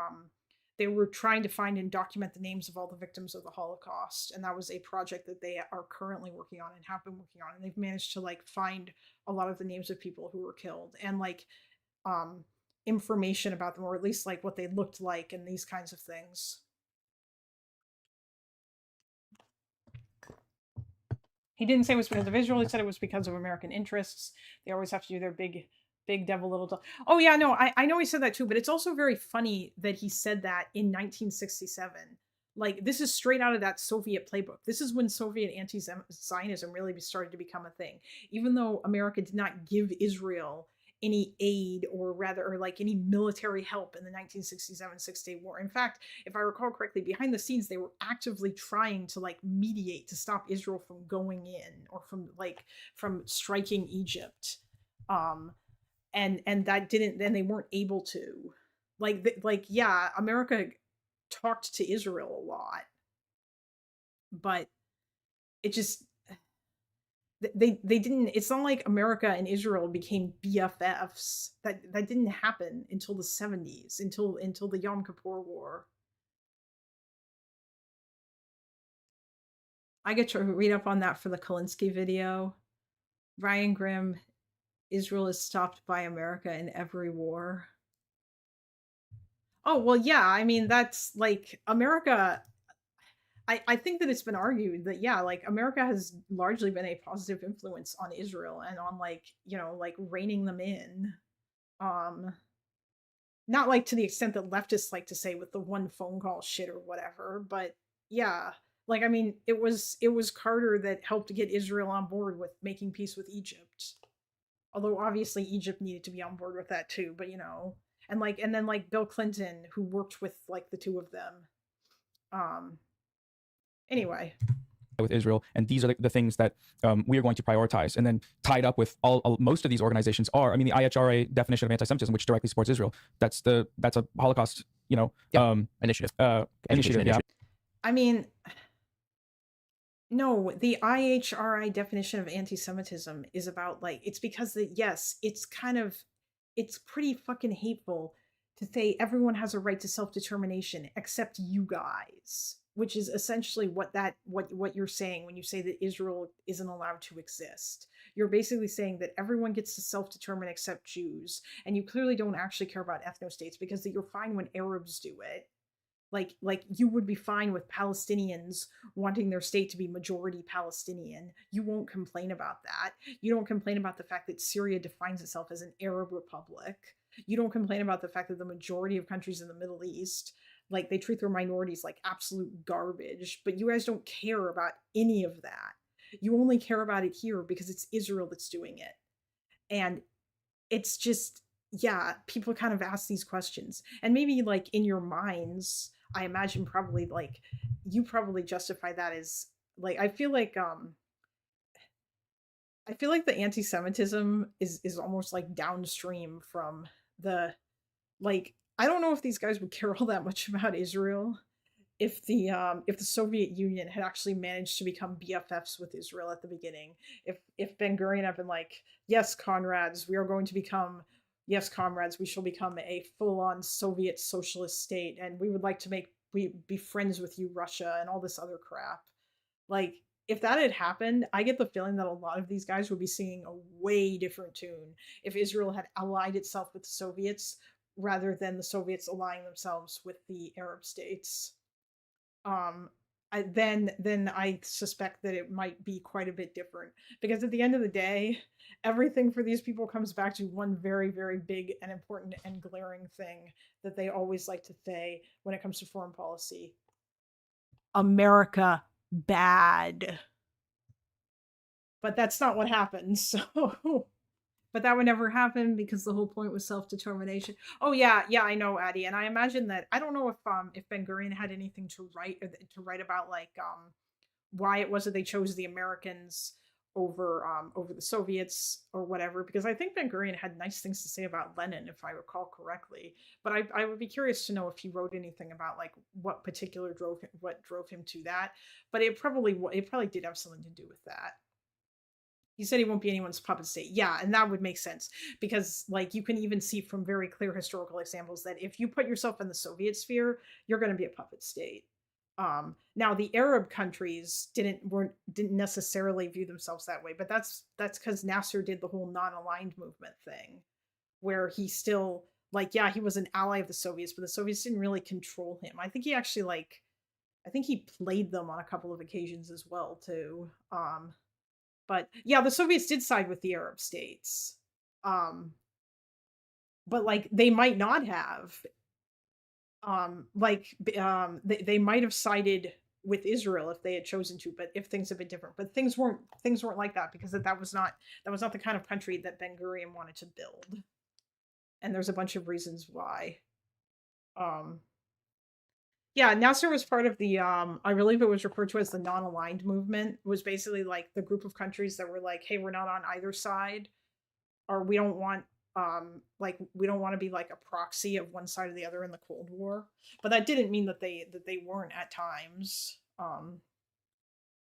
trying to find and document the names of all the victims of the Holocaust, and that was a project that they are currently working on and have been working on, and they've managed to like find a lot of the names of people who were killed and like information about them, or at least like what they looked like and these kinds of things. He didn't say it was because of Israel. He said it was because of American interests. They always have to do their big devil, little devil. Oh yeah, no, I know he said that too, but it's also very funny that he said that in 1967. Like, this is straight out of that Soviet playbook. This is when Soviet anti-Zionism really started to become a thing. Even though America did not give Israel any aid or like any military help in the 1967-68 war. In fact, if I recall correctly, behind the scenes they were actively trying to like mediate to stop Israel from going in or from striking Egypt. And that didn't, then they weren't able to. Yeah, America talked to Israel a lot, but it just, they didn't, it's not like America and Israel became BFFs. That didn't happen until the 70s, until the Yom Kippur War. I get to read up on that for the Kalinsky video. Ryan Grimm, Israel is stopped by America in every war. Oh, well, yeah, I mean, that's like America. I think that it's been argued that, yeah, like America has largely been a positive influence on Israel and on like, like reining them in. Not like to the extent that leftists like to say with the one phone call shit or whatever, but yeah, like, I mean, it was Carter that helped get Israel on board with making peace with Egypt. Although obviously Egypt needed to be on board with that too, but and then like Bill Clinton, who worked with like the two of them. Anyway, with Israel, and these are the things that we are going to prioritize. And then tied up with most of these organizations are, I mean, the IHRA definition of anti-Semitism, which directly supports Israel. That's a Holocaust, initiative. Initiative. Yeah. I mean, no, the IHRA definition of anti-Semitism is about like, it's because yes, it's pretty fucking hateful to say everyone has a right to self-determination except you guys, which is essentially what you're saying when you say that Israel isn't allowed to exist. You're basically saying that everyone gets to self-determine except Jews, and you clearly don't actually care about ethno-states because you're fine when Arabs do it. Like you would be fine with Palestinians wanting their state to be majority Palestinian. You won't complain about that. You don't complain about the fact that Syria defines itself as an Arab republic. You don't complain about the fact that the majority of countries in the Middle East, like, they treat their minorities like absolute garbage, but you guys don't care about any of that. You only care about it here because it's Israel that's doing it. And it's just, yeah, people kind of ask these questions. And maybe like in your minds, I imagine probably like you probably justify that as like, I feel like the anti-Semitism is almost like downstream from the, like, I don't know if these guys would care all that much about Israel if the Soviet Union had actually managed to become BFFs with Israel at the beginning. If Ben Gurion had been like, yes, comrades, we shall become a full-on Soviet socialist state, and we would like to be friends with you, Russia, and all this other crap. Like, if that had happened, I get the feeling that a lot of these guys would be singing a way different tune if Israel had allied itself with the Soviets rather than the Soviets allying themselves with the Arab states. Then I suspect that it might be quite a bit different, because at the end of the day, everything for these people comes back to one very, very big and important and glaring thing that they always like to say when it comes to foreign policy: America bad. But that's not what happens. So, but that would never happen because the whole point was self-determination. Oh yeah, I know, Addie, and I imagine that, I don't know if Ben Gurion had anything to write about, like why it was that they chose the Americans over the Soviets or whatever, because I think Ben Gurion had nice things to say about Lenin, if I recall correctly. But I would be curious to know if he wrote anything about like what drove him to that. But it probably did have something to do with that. He said he won't be anyone's puppet state. Yeah, and that would make sense, because like you can even see from very clear historical examples that if you put yourself in the Soviet sphere, you're going to be a puppet state. Now the Arab countries didn't necessarily view themselves that way, but that's because Nasser did the whole non-aligned movement thing, where he still, like, yeah, he was an ally of the Soviets, but the Soviets didn't really control him. I think he actually he played them on a couple of occasions as well too. But yeah, the Soviets did side with the Arab states. But like they might not have. They might have sided with Israel if they had chosen to, but if things had been different. But things weren't like that, because that was not the kind of country that Ben Gurion wanted to build. And there's a bunch of reasons why. Yeah, Nasser was part of the I believe it was referred to as the non-aligned movement. It was basically like the group of countries that were like, hey, we're not on either side, or we don't want we don't want to be like a proxy of one side or the other in the Cold War. But that didn't mean that they weren't at times.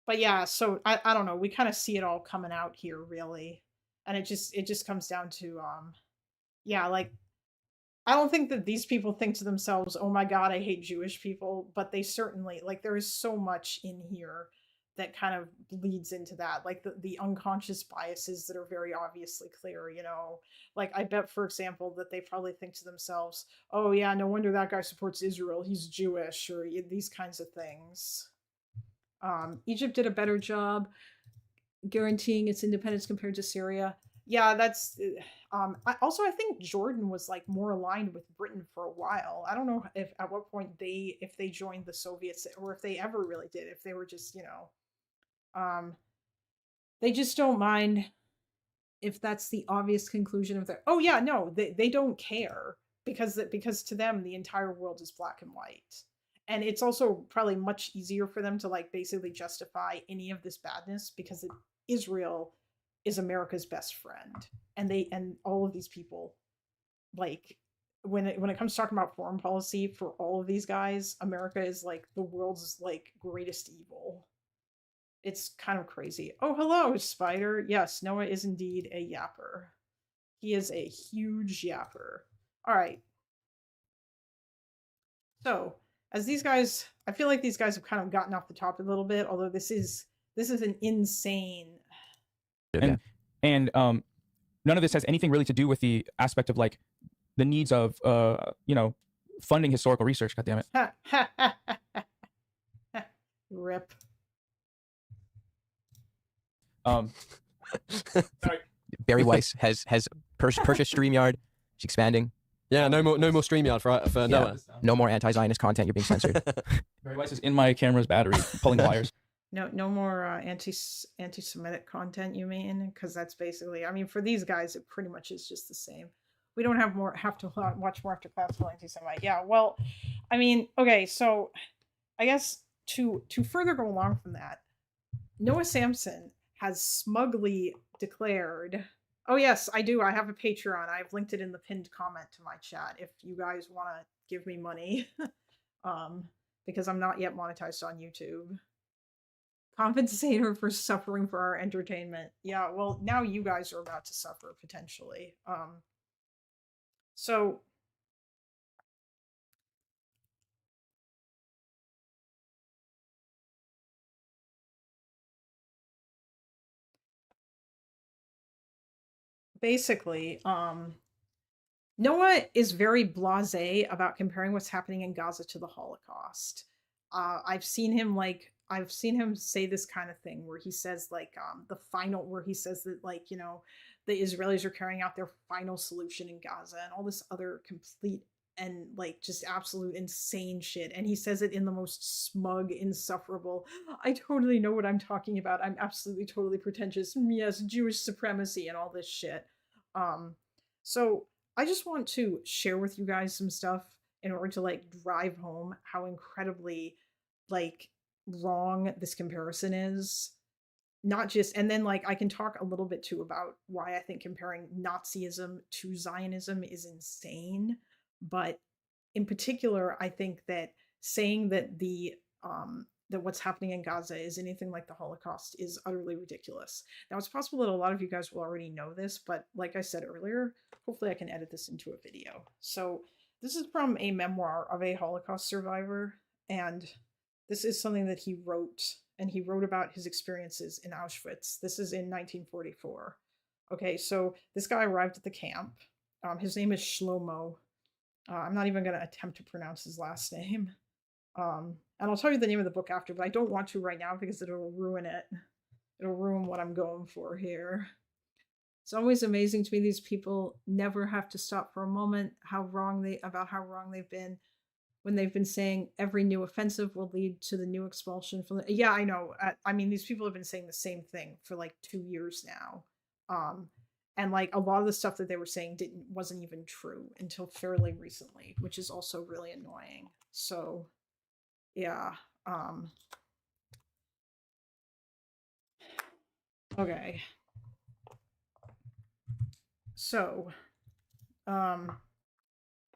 But yeah, so I don't know, we kind of see it all coming out here, really. And it just comes down to yeah, like, I don't think that these people think to themselves, oh my God, I hate Jewish people, but they certainly, like, there is so much in here that kind of leads into that, like the unconscious biases that are very obviously clear, you know. Like, I bet, for example, that they probably think to themselves, oh yeah, no wonder that guy supports Israel, he's Jewish, or these kinds of things. Egypt did a better job guaranteeing its independence compared to Syria. Yeah, that's I think Jordan was like more aligned with Britain for a while. I don't know if at what point if they joined the Soviets, or if they ever really did, if they were just, you know, they just don't mind, if that's the obvious conclusion of their, oh yeah, no, they don't care, because to them the entire world is black and white. And it's also probably much easier for them to like basically justify any of this badness, because Israel is America's best friend, and all of these people, like, when it comes to talking about foreign policy for all of these guys, America is like the world's like greatest evil. It's kind of crazy. Oh, hello, Spider. Yes, Noah is indeed a yapper. He is a huge yapper. All right. So, as these guys, I feel like these guys have kind of gotten off the top a little bit, although this is an insane. And none of this has anything really to do with the aspect of like the needs of you know, funding historical research. God damn it. Rip. Sorry. Barry Weiss has purchased StreamYard. She's expanding. Yeah, no more StreamYard for Noah. No more anti-Zionist content. You're being censored. Barry Weiss is in my camera's battery, pulling wires. No more anti-Semitic content, you mean? Because that's basically, I mean, for these guys, it pretty much is just the same. We don't have to watch more after classical anti-Semite. Yeah, well, I mean, okay, so I guess to further go along from that, Noah Samsen has smugly declared, oh yes, I do, I have a Patreon. I've linked it in the pinned comment to my chat if you guys want to give me money, because I'm not yet monetized on YouTube. Compensate her for suffering for our entertainment. Yeah, well, now you guys are about to suffer, potentially. So basically, Noah is very blasé about comparing what's happening in Gaza to the Holocaust. I've seen him say this kind of thing where he says like where he says that, like, you know, the Israelis are carrying out their final solution in Gaza and all this other complete and like just absolute insane shit. And he says it in the most smug, insufferable, I totally know what I'm talking about. I'm absolutely totally pretentious. Yes, Jewish supremacy and all this shit. So I just want to share with you guys some stuff in order to like drive home how incredibly like wrong this comparison is. Not just, and then like I can talk a little bit too about why I think comparing Nazism to Zionism is insane. But in particular, I think that saying that that what's happening in Gaza is anything like the Holocaust is utterly ridiculous. Now, it's possible that a lot of you guys will already know this, but like I said earlier, hopefully I can edit this into a video. So this is from a memoir of a Holocaust survivor, and this is something that he wrote, and he wrote about his experiences in Auschwitz. This is in 1944. Okay, so this guy arrived at the camp. His name is Shlomo. I'm not even going to attempt to pronounce his last name. And I'll tell you the name of the book after, but I don't want to right now because it'll ruin it. It'll ruin what I'm going for here. It's always amazing to me these people never have to stop for a moment how wrong they've been. when they've been saying every new offensive will lead to the new expulsion from the, yeah, I know. I mean, these people have been saying the same thing for like 2 years now. And like a lot of the stuff that they were saying wasn't even true until fairly recently, which is also really annoying. So yeah. Okay. So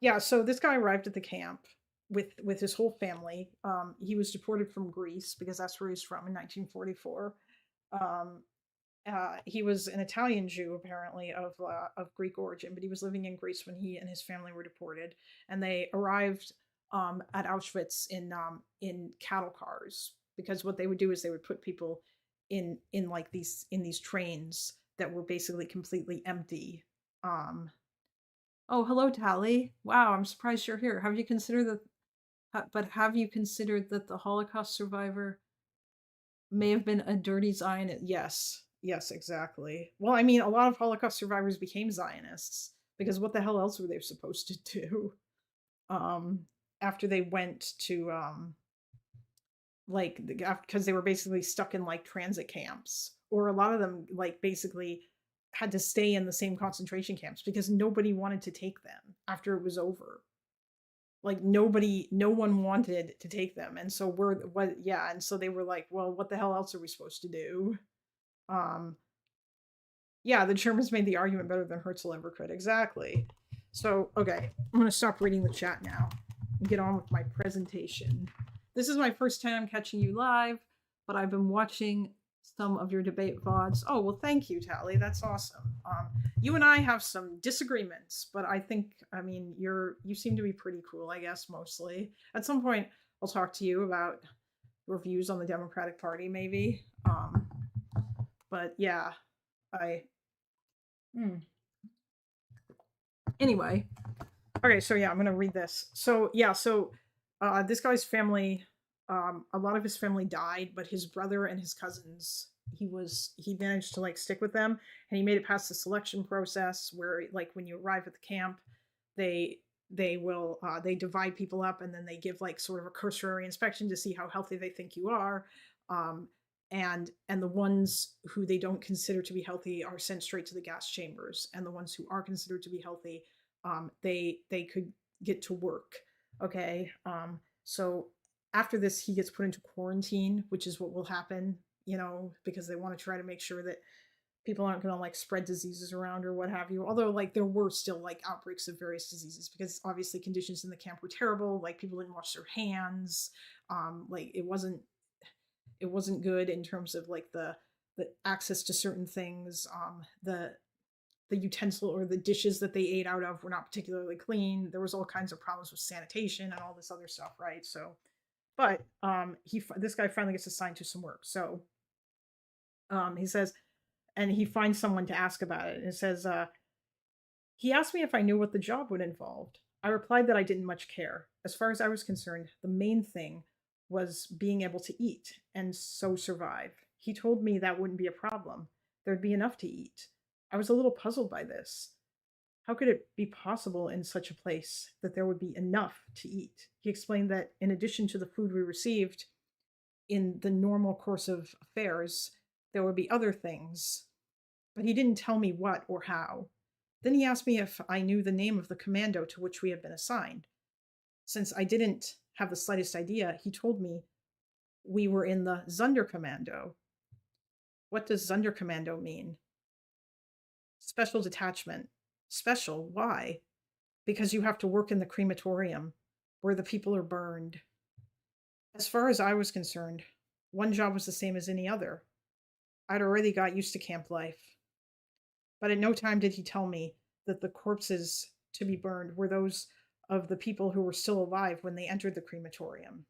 yeah, so this guy arrived at the camp with his whole family. He was deported from Greece because that's where he's from in 1944. Um, he was an Italian Jew, apparently of Greek origin, but he was living in Greece when he and his family were deported, and they arrived at Auschwitz in cattle cars, because what they would do is they would put people in like these trains that were basically completely empty. Oh, hello, Tally. Wow, I'm surprised you're here. Have you considered that the Holocaust survivor may have been a dirty Zionist? Yes. Yes, exactly. Well, I mean, a lot of Holocaust survivors became Zionists because what the hell else were they supposed to do? After they went to like because they were basically stuck in like transit camps, or a lot of them like basically had to stay in the same concentration camps because nobody wanted to take them after it was over. Like no one wanted to take them, and so and so they were like, well, what the hell else are we supposed to do? Yeah, the Germans made the argument better than Herzl ever could. Exactly. So, okay, I'm gonna stop reading the chat now and get on with my presentation. This is my first time catching you live, but I've been watching some of your debate VODs. Oh, well, thank you, Tally. That's awesome. You and I have some disagreements, but I mean, you seem to be pretty cool, I guess, mostly. At some point, I'll talk to you about your views on the Democratic Party, maybe. But yeah, Anyway. Okay, so yeah, I'm gonna read this. So yeah, this guy's family, a lot of his family died, but his brother and his cousins, he managed to like stick with them, and he made it past the selection process where like when you arrive at the camp, they divide people up, and then they give like sort of a cursory inspection to see how healthy they think you are. And the ones who they don't consider to be healthy are sent straight to the gas chambers, and the ones who are considered to be healthy, they could get to work. Okay. So after this, he gets put into quarantine, which is what will happen, because they want to try to make sure that people aren't going to like spread diseases around or what have you. Although like there were still like outbreaks of various diseases because obviously conditions in the camp were terrible. Like people didn't wash their hands. Like it wasn't good in terms of like the access to certain things. The utensil or the dishes that they ate out of were not particularly clean. There was all kinds of problems with sanitation and all this other stuff, right? So, but this guy finally gets assigned to some work. So he says, and he finds someone to ask about it. And it says, he asked me if I knew what the job would involve. I replied that I didn't much care. As far as I was concerned, the main thing was being able to eat and so survive. He told me that wouldn't be a problem. There'd be enough to eat. I was a little puzzled by this. How could it be possible in such a place that there would be enough to eat? He explained that in addition to the food we received in the normal course of affairs, there would be other things, but he didn't tell me what or how. Then he asked me if I knew the name of the commando to which we had been assigned. Since I didn't have the slightest idea, he told me we were in the Sonderkommando. What does Sonderkommando mean? Special detachment. Special? Why? Because you have to work in the crematorium, where the people are burned. As far as I was concerned, one job was the same as any other. I'd already got used to camp life. But at no time did he tell me that the corpses to be burned were those of the people who were still alive when they entered the crematorium.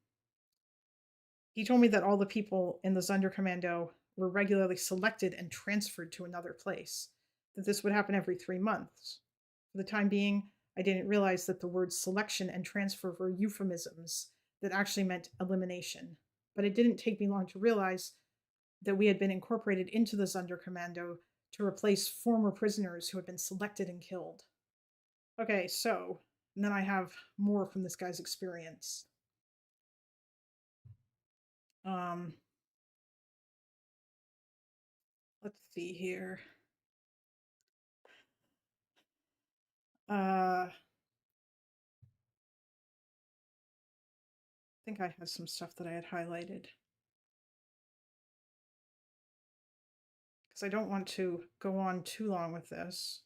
He told me that all the people in the Sonderkommando were regularly selected and transferred to another place, that this would happen every 3 months. For the time being, I didn't realize that the words selection and transfer were euphemisms that actually meant elimination. But it didn't take me long to realize that we had been incorporated into the Sonderkommando to replace former prisoners who had been selected and killed. Okay, so And then I have more from this guy's experience. Let's see here. I think I had some stuff that I had highlighted. Because I don't want to go on too long with this.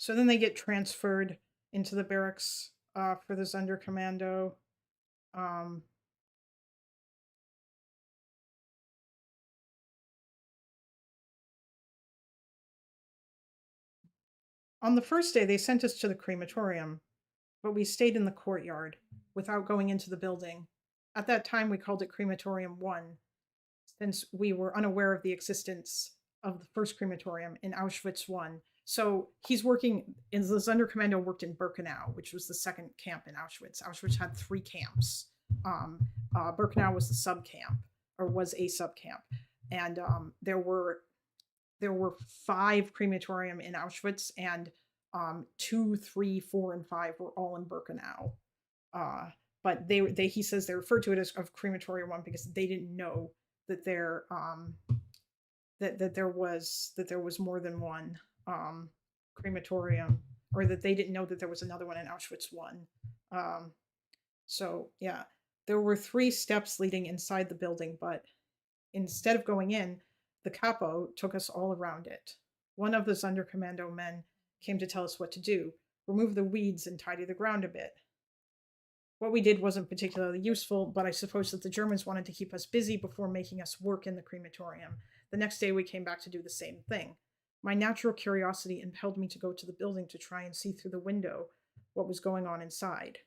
So then they get transferred into the barracks for the Sonderkommando. On the first day, they sent us to the crematorium, but we stayed in the courtyard without going into the building. At that time, we called it Crematorium 1, since we were unaware of the existence of the first crematorium in Auschwitz 1. So he's working in the Sonderkommando worked in Birkenau, which was the second camp in Auschwitz. Auschwitz had 3 camps. Birkenau was the sub camp, or was a sub camp, and there were 5 crematorium in Auschwitz, and 2, 3, 4, and 5 were all in Birkenau. But he says they referred to it as of crematorium 1 because they didn't know that there was more than one crematorium, or that they didn't know that there was another one in Auschwitz 1. So yeah, there were 3 steps leading inside the building, but instead of going in, the capo took us all around it. One of the Sonderkommando men came to tell us what to do: remove the weeds and tidy the ground a bit. What we did wasn't particularly useful, but I suppose that the Germans wanted to keep us busy before making us work in the crematorium. The next day we came back to do the same thing. My natural curiosity impelled me to go to the building to try and see through the window what was going on inside.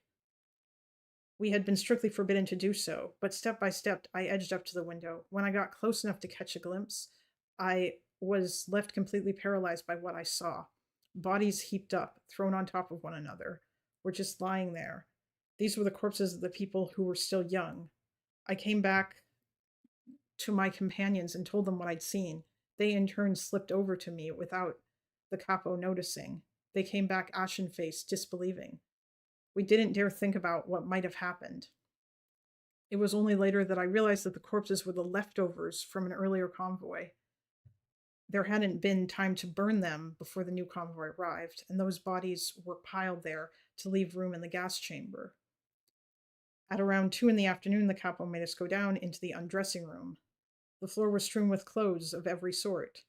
We had been strictly forbidden to do so, but step by step I edged up to the window. When I got close enough to catch a glimpse, I was left completely paralyzed by what I saw. Bodies heaped up, thrown on top of one another, were just lying there. These were the corpses of the people who were still young. I came back to my companions and told them what I'd seen. They in turn slipped over to me without the capo noticing. They came back ashen-faced, disbelieving. We didn't dare think about what might have happened. It was only later that I realized that the corpses were the leftovers from an earlier convoy. There hadn't been time to burn them before the new convoy arrived, and those bodies were piled there to leave room in the gas chamber. At around 2 in the afternoon, the capo made us go down into the undressing room. The floor was strewn with clothes of every sort.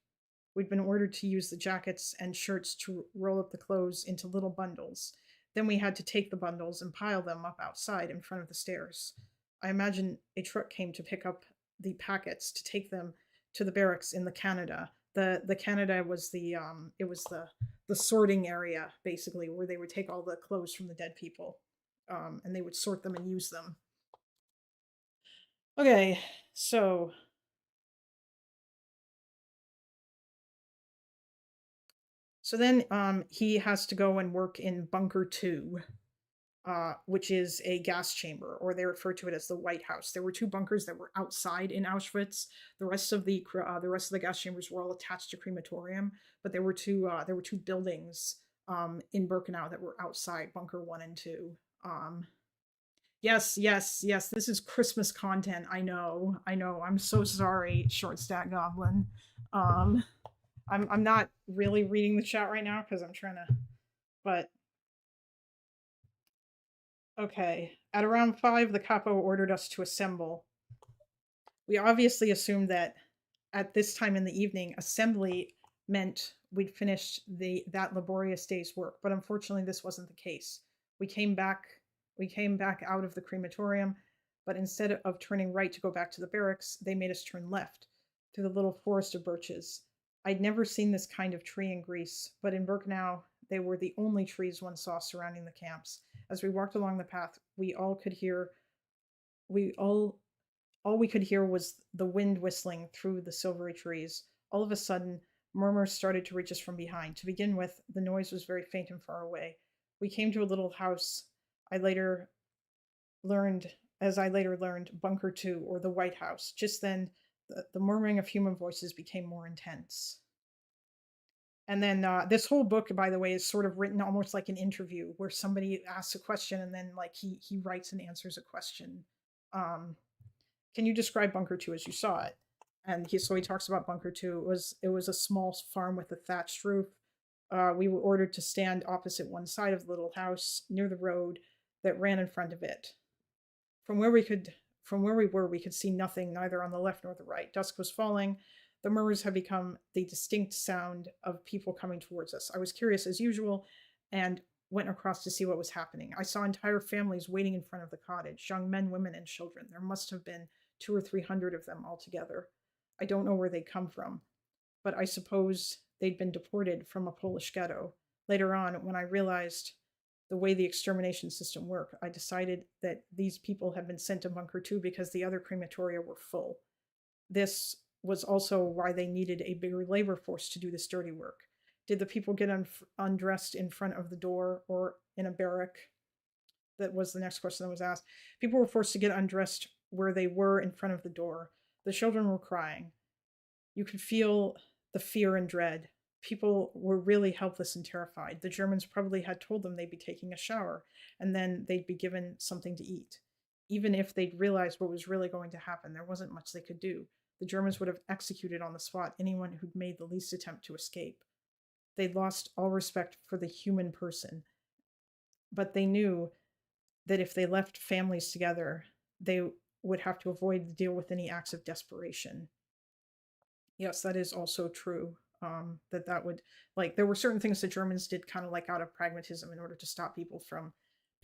We'd been ordered to use the jackets and shirts to roll up the clothes into little bundles. Then we had to take the bundles and pile them up outside in front of the stairs. I imagine a truck came to pick up the packets to take them to the barracks in the Canada. The Canada was the sorting area, basically, where they would take all the clothes from the dead people, and they would sort them and use them. Okay, so then he has to go and work in Bunker 2, which is a gas chamber, or they refer to it as the White House. There were 2 bunkers that were outside in Auschwitz. The rest of the gas chambers were all attached to crematorium, but there were two buildings in Birkenau that were outside, Bunker 1 and 2. Yes. This is Christmas content. I know. I'm so sorry, Short Stack Goblin. I'm not really reading the chat right now because I'm trying to, but okay. At around 5, the capo ordered us to assemble. We obviously assumed that at this time in the evening, assembly meant we'd finished that laborious day's work, but unfortunately this wasn't the case. We came back out of the crematorium, but instead of turning right to go back to the barracks, they made us turn left through the little forest of birches. I'd never seen this kind of tree in Greece, but in Birkenau, they were the only trees one saw surrounding the camps. As we walked along the path, all we could hear was the wind whistling through the silvery trees. All of a sudden, murmurs started to reach us from behind. To begin with, the noise was very faint and far away. We came to a little house I later learned, as I later learned, Bunker 2 or the White House. Just then, the murmuring of human voices became more intense. And then this whole book, by the way, is sort of written almost like an interview where somebody asks a question and then like he writes and answers a question. Can you describe Bunker 2 as you saw it? And so he talks about Bunker 2. It was a small farm with a thatched roof. We were ordered to stand opposite one side of the little house near the road that ran in front of it. From where we were, we could see nothing, neither on the left nor the right. Dusk was falling. The murmurs had become the distinct sound of people coming towards us. I was curious as usual and went across to see what was happening. I saw entire families waiting in front of the cottage, young men, women, and children. There must have been 200 or 300 of them altogether. I don't know where they'd come from, but I suppose they'd been deported from a Polish ghetto. Later on, when I realized the way the extermination system worked, I decided that these people had been sent to Bunker 2 because the other crematoria were full. This was also why they needed a bigger labor force to do this dirty work. Did the people get undressed in front of the door or in a barrack? That was the next question that was asked. People were forced to get undressed where they were in front of the door. The children were crying. You could feel the fear and dread. People were really helpless and terrified. The Germans probably had told them they'd be taking a shower, and then they'd be given something to eat. Even if they'd realized what was really going to happen, there wasn't much they could do. The Germans would have executed on the spot anyone who'd made the least attempt to escape. They'd lost all respect for the human person. But they knew that if they left families together, they would have to avoid the deal with any acts of desperation. Yes, that is also true. That would, like, there were certain things the Germans did kind of like out of pragmatism in order to stop people from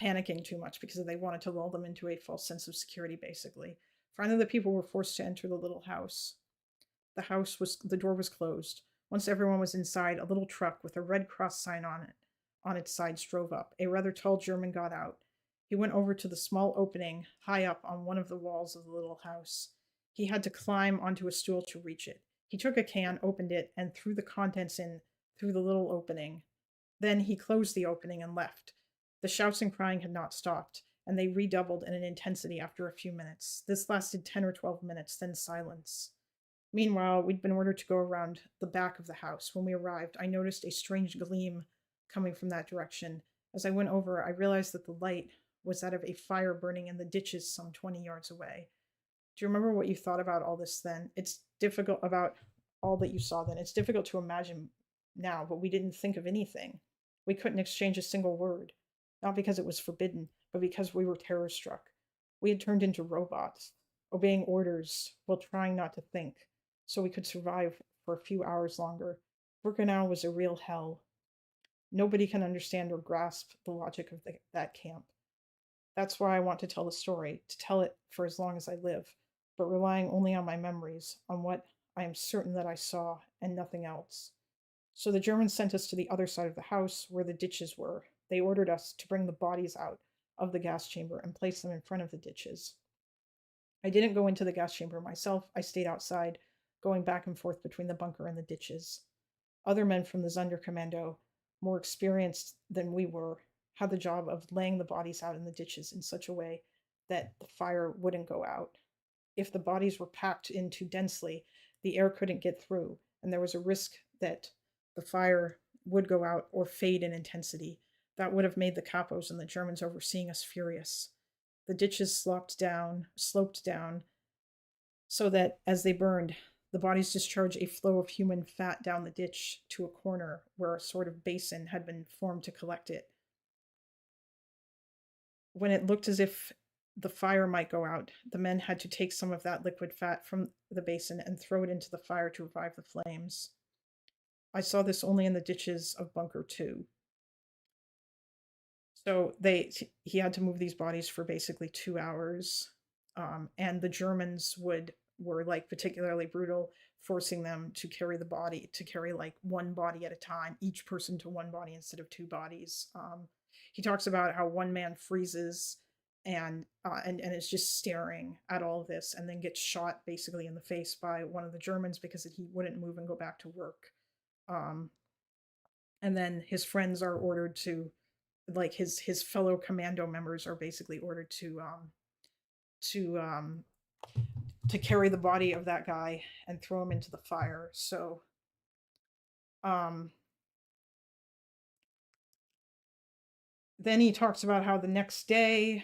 panicking too much because they wanted to lull them into a false sense of security, basically. Finally, the people were forced to enter the little house. The door was closed. Once everyone was inside, a little truck with a Red Cross sign on its sides drove up. A rather tall German got out. He went over to the small opening high up on one of the walls of the little house. He had to climb onto a stool to reach it. He took a can, opened it, and threw the contents in through the little opening. Then he closed the opening and left. The shouts and crying had not stopped, and they redoubled in an intensity after a few minutes. This lasted 10 or 12 minutes, then silence. Meanwhile, we'd been ordered to go around the back of the house. When we arrived, I noticed a strange gleam coming from that direction. As I went over, I realized that the light was that of a fire burning in the ditches some 20 yards away. Do you remember what you thought about all this then? It's difficult about all that you saw then. It's difficult to imagine now, but we didn't think of anything. We couldn't exchange a single word, not because it was forbidden, but because we were terror-struck. We had turned into robots, obeying orders while trying not to think, so we could survive for a few hours longer. Birkenau was a real hell. Nobody can understand or grasp the logic of that camp. That's why I want to tell the story, to tell it for as long as I live, but relying only on my memories, on what I am certain that I saw, and nothing else. So the Germans sent us to the other side of the house, where the ditches were. They ordered us to bring the bodies out of the gas chamber and place them in front of the ditches. I didn't go into the gas chamber myself. I stayed outside, going back and forth between the bunker and the ditches. Other men from the Sonderkommando, more experienced than we were, had the job of laying the bodies out in the ditches in such a way that the fire wouldn't go out. If the bodies were packed in too densely, the air couldn't get through, and there was a risk that the fire would go out or fade in intensity. That would have made the capos and the Germans overseeing us furious. The ditches sloped down, so that as they burned, the bodies discharged a flow of human fat down the ditch to a corner where a sort of basin had been formed to collect it. When it looked as if the fire might go out, the men had to take some of that liquid fat from the basin and throw it into the fire to revive the flames. I saw this only in the ditches of Bunker 2. So he had to move these bodies for basically 2 hours, and the Germans were like particularly brutal, forcing them to carry like one body at a time, each person to one body instead of two bodies. He talks about how one man freezes and is just staring at all of this, and then gets shot basically in the face by one of the Germans because he wouldn't move and go back to work. And then his friends are ordered to like his fellow commando members are basically ordered to um to carry the body of that guy and throw him into the fire. So um then he talks about how the next day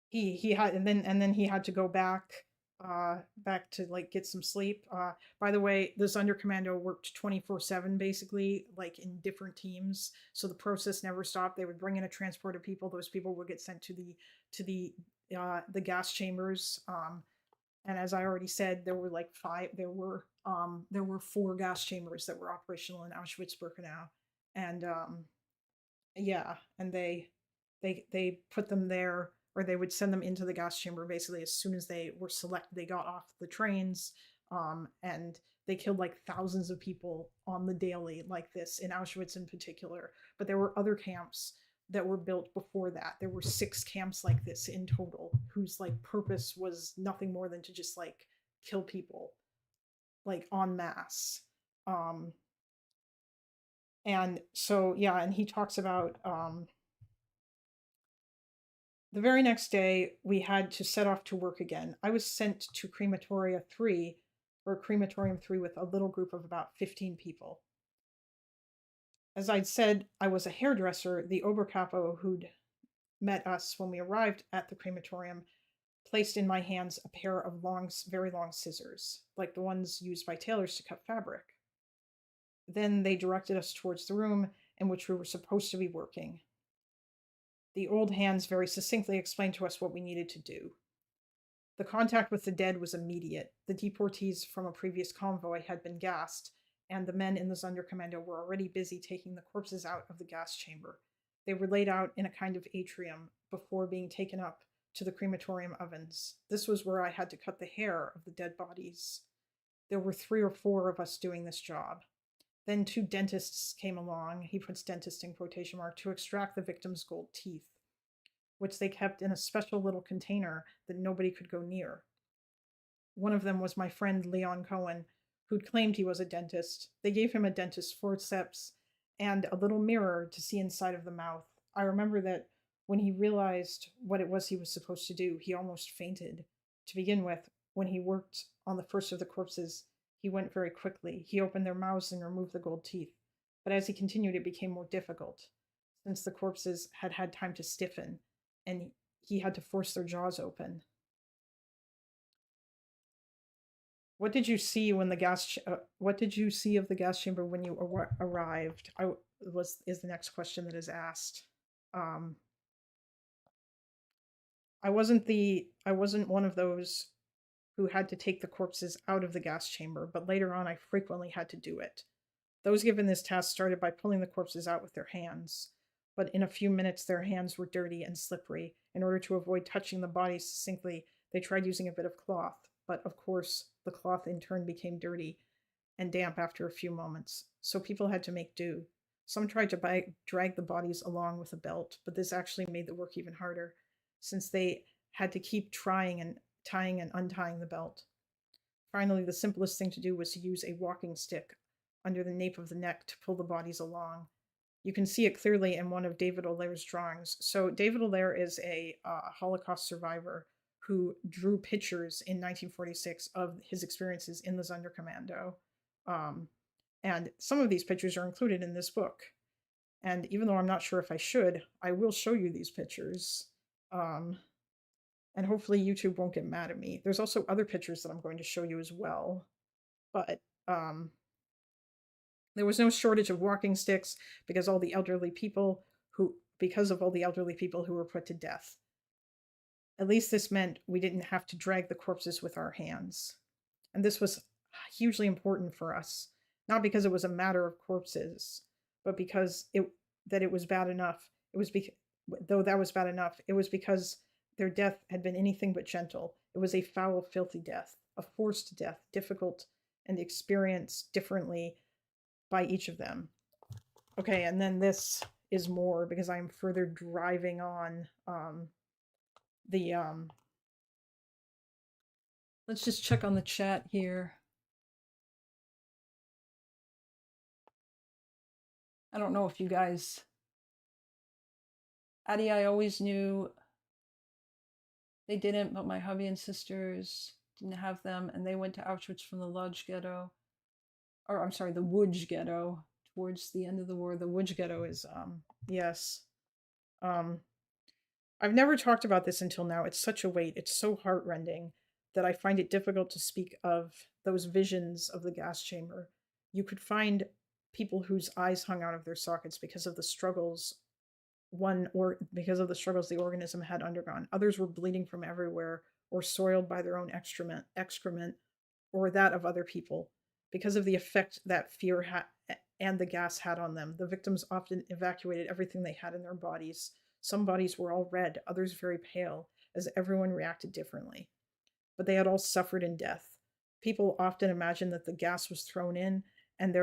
he had and then he had to go back to like get some sleep. By the way, this under commando worked 24/7 basically, like in different teams, so the process never stopped. They would bring in a transport of people. Those people would get sent to the gas chambers. And as I already said, there were like there were 4 gas chambers that were operational in Auschwitz-Birkenau. And yeah, and they put them there, or they would send them into the gas chamber basically as soon as they were selected. They got off the trains, and they killed like thousands of people on the daily like this in Auschwitz in particular. But there were other camps that were built before that. There were 6 camps like this in total, whose like purpose was nothing more than to just like kill people like en masse. And so yeah, and he talks about the very next day we had to set off to work again. I was sent to Crematoria 3, or Crematorium 3, with a little group of about 15 people. As I'd said, I was a hairdresser. The Oberkapo who'd met us when we arrived at the crematorium placed in my hands a pair of very long scissors, like the ones used by tailors to cut fabric. Then they directed us towards the room in which we were supposed to be working. The old hands very succinctly explained to us what we needed to do. The contact with the dead was immediate. The deportees from a previous convoy had been gassed, and the men in the Sonderkommando were already busy taking the corpses out of the gas chamber. They were laid out in a kind of atrium before being taken up to the crematorium ovens. This was where I had to cut the hair of the dead bodies. There were 3 or 4 of us doing this job. Then 2 dentists came along, he puts dentist in quotation mark, to extract the victim's gold teeth, which they kept in a special little container that nobody could go near. One of them was my friend Leon Cohen, who'd claimed he was a dentist. They gave him a dentist's forceps and a little mirror to see inside of the mouth. I remember that when he realized what it was he was supposed to do, he almost fainted. To begin with, when he worked on the first of the corpses, he went very quickly. He opened their mouths and removed the gold teeth. But as he continued, it became more difficult, since the corpses had had time to stiffen, and he had to force their jaws open. What did you see when the what did you see of the gas chamber when you arrived? Is the next question that is asked. I wasn't one of those who had to take the corpses out of the gas chamber, but later on I frequently had to do it. Those given this task started by pulling the corpses out with their hands, but in a few minutes their hands were dirty and slippery. In order to avoid touching the bodies succinctly, they tried using a bit of cloth, but of course the cloth in turn became dirty and damp after a few moments, so people had to make do. Some tried to drag the bodies along with a belt, but this actually made the work even harder, since they had to keep tying and untying the belt. Finally, the simplest thing to do was to use a walking stick under the nape of the neck to pull the bodies along. You can see it clearly in one of David Olaire's drawings. So David Olaire is a Holocaust survivor who drew pictures in 1946 of his experiences in the Sonderkommando. And some of these pictures are included in this book. And even though I'm not sure if I should, I will show you these pictures. And hopefully YouTube won't get mad at me. There's also other pictures that I'm going to show you as well. But there was no shortage of walking sticks because of all the elderly people who were put to death. At least this meant we didn't have to drag the corpses with our hands. And this was hugely important for us, not because it was a matter of corpses, but because it was bad enough. It was because their death had been anything but gentle. It was a foul, filthy death, a forced death, difficult and experienced differently by each of them. Okay, and then this is more because I'm further driving on let's just check on the chat here. I don't know if you guys, Addie, I always knew they didn't, but my hubby and sisters didn't have them, and they went to Auschwitz from the Lodz ghetto, or I'm sorry, the Łódź ghetto towards the end of the war. The Łódź ghetto is, yes. I've never talked about this until now. It's such a weight. It's so heartrending that I find it difficult to speak of those visions of the gas chamber. You could find people whose eyes hung out of their sockets because of the struggles because of the struggles the organism had undergone. Others were bleeding from everywhere or soiled by their own excrement or that of other people because of the effect that fear and the gas had on them. The victims often evacuated everything they had in their bodies. Some bodies were all red, others very pale, as everyone reacted differently. But they had all suffered in death. People often imagine that the gas was thrown in, and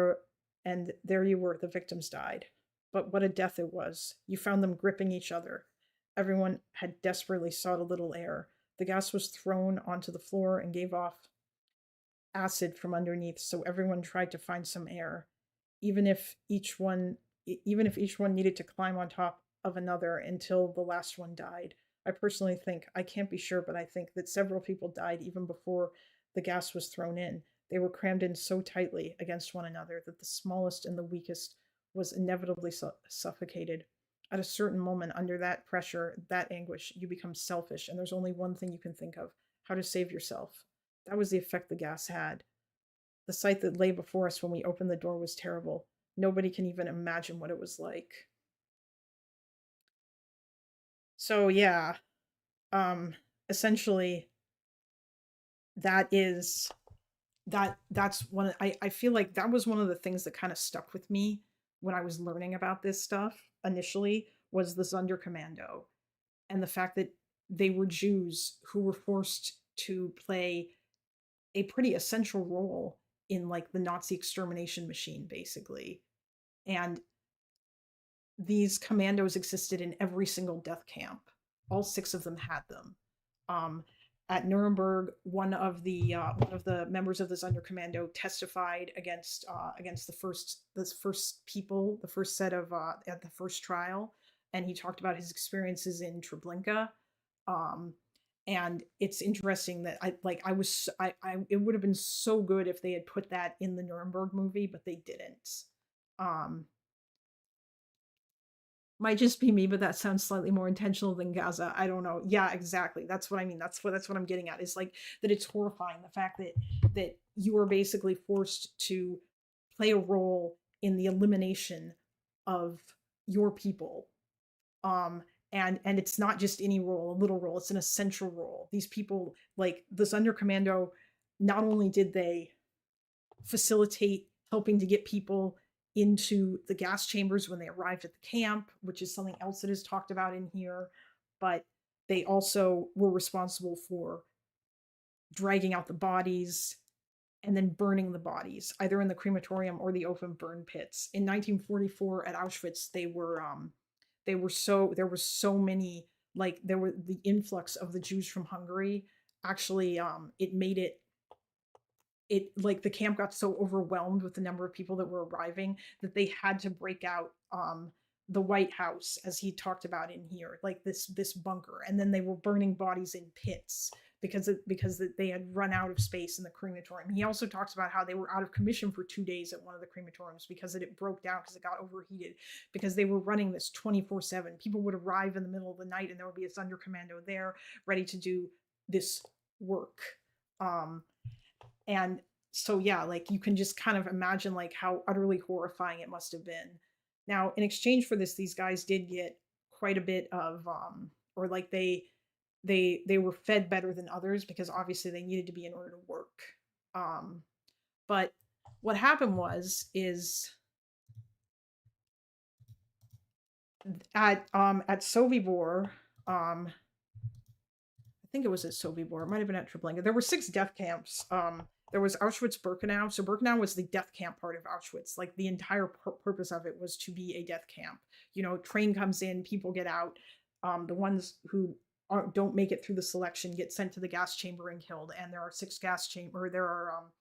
there you were, the victims died. But what a death it was. You found them gripping each other. Everyone had desperately sought a little air. The gas was thrown onto the floor and gave off acid from underneath, so everyone tried to find some air, even if each one needed to climb on top of another until the last one died. I personally think, I can't be sure, but I think that several people died even before the gas was thrown in. They were crammed in so tightly against one another that the smallest and the weakest was inevitably suffocated. At a certain moment, under that pressure, that anguish, you become selfish, and there's only one thing you can think of: how to save yourself. That was the effect the gas had. The sight that lay before us when we opened the door was terrible. Nobody can even imagine what it was like. So yeah, essentially that's one. I feel like that was one of the things that kind of stuck with me when I was learning about this stuff initially, was the Sonderkommando and the fact that they were Jews who were forced to play a pretty essential role in like the Nazi extermination machine, basically. And these commandos existed in every single death camp. All 6 of them had them. At Nuremberg, one of the members of the Sonderkommando testified against the first set of at the first trial, and he talked about his experiences in Treblinka. And it's interesting that it would have been so good if they had put that in the Nuremberg movie, but they didn't. Might just be me, but that sounds slightly more intentional than Gaza. I don't know. Yeah, exactly. That's what I mean. That's what I'm getting at. Is like that it's horrifying, the fact that you are basically forced to play a role in the elimination of your people. And it's not just any role, a little role, it's an essential role. These people, like the Sonderkommando, not only did they facilitate helping to get people into the gas chambers when they arrived at the camp, which is something else that is talked about in here, but they also were responsible for dragging out the bodies and then burning the bodies, either in the crematorium or the open burn pits. In 1944 at Auschwitz, there were so many, like there were the influx of the Jews from Hungary. Actually, it made it like the camp got so overwhelmed with the number of people that were arriving that they had to break out the White House, as he talked about in here, like this bunker, and then they were burning bodies in pits because they had run out of space in the crematorium. He also talks about how they were out of commission for 2 days at one of the crematoriums because it broke down, because it got overheated, because they were running this 24/7. People would arrive in the middle of the night and there would be a Sonderkommando there ready to do this work. And so yeah, like you can just kind of imagine like how utterly horrifying it must have been. Now, in exchange for this, these guys did get quite a bit of or like they were fed better than others, because obviously they needed to be in order to work. But what happened is at Sobibor, I think it was at Sobibor, it might have been at Treblinka. There were 6 death camps. There was Auschwitz-Birkenau. So Birkenau was the death camp part of Auschwitz. Like the entire purpose of it was to be a death camp. You know, train comes in, people get out. The ones who don't make it through the selection get sent to the gas chamber and killed. And there are 6 gas chamber. There are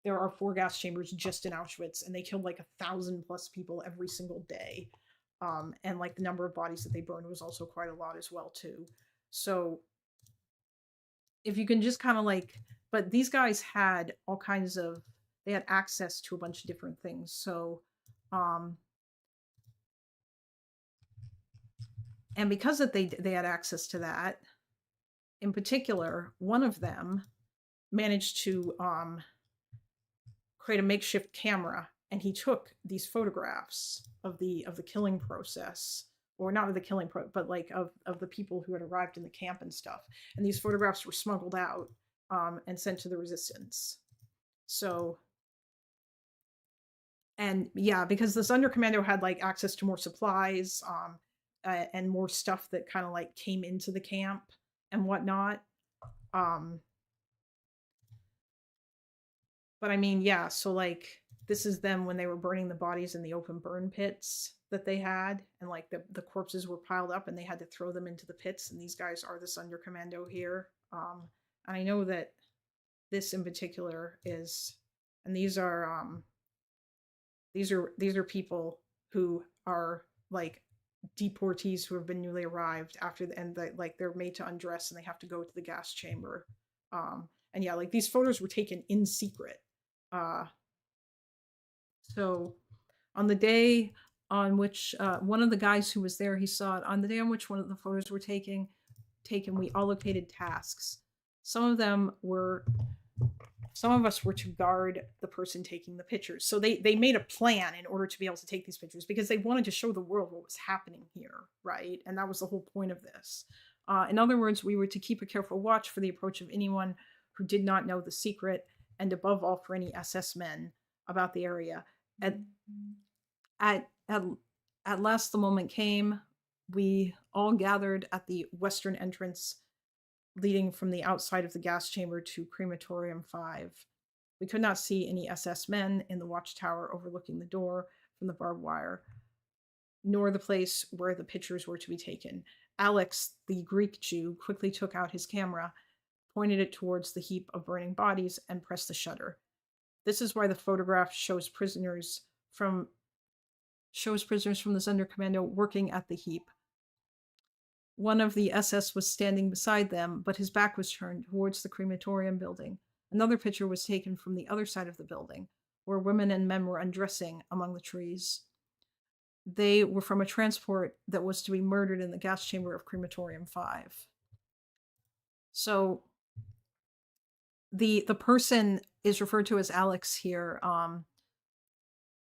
there are 4 gas chambers just in Auschwitz, and they killed like 1,000+ people every single day. And like the number of bodies that they burned was also quite a lot as well too. So if you can just kind of like, but these guys had all kinds of, they had access to a bunch of different things. So, and because that they had access to that, in particular, one of them managed to create a makeshift camera, and he took these photographs of the killing process, or not of the killing but like of the people who had arrived in the camp and stuff. And these photographs were smuggled out and sent to the resistance. So, and yeah, because this undercommando had like access to more supplies and more stuff that kind of like came into the camp and whatnot. But I mean, yeah, so like this is them when they were burning the bodies in the open burn pits that they had, and like the corpses were piled up and they had to throw them into the pits, and these guys are this undercommando here. And I know that this in particular is, and these are people who are like deportees who have been newly arrived after like they're made to undress and they have to go to the gas chamber. And yeah, like these photos were taken in secret. So on the day on which one of the guys who was there, he saw it, on the day on which one of the photos were taken, we allocated tasks. Some of us were to guard the person taking the pictures. So they made a plan in order to be able to take these pictures because they wanted to show the world what was happening here, right? And that was the whole point of this. In other words, we were to keep a careful watch for the approach of anyone who did not know the secret, and above all for any SS men about the area. At last the moment came. We all gathered at the western entrance leading from the outside of the gas chamber to Crematorium 5. We could not see any SS men in the watchtower overlooking the door from the barbed wire, nor the place where the pictures were to be taken. Alex, the Greek Jew, quickly took out his camera, pointed it towards the heap of burning bodies, and pressed the shutter. This is why the photograph shows prisoners from this undercommando working at the heap. One of the SS was standing beside them, but his back was turned towards the crematorium building. Another picture was taken from the other side of the building, where women and men were undressing among the trees. They were from a transport that was to be murdered in the gas chamber of Crematorium 5. So the person is referred to as Alex here,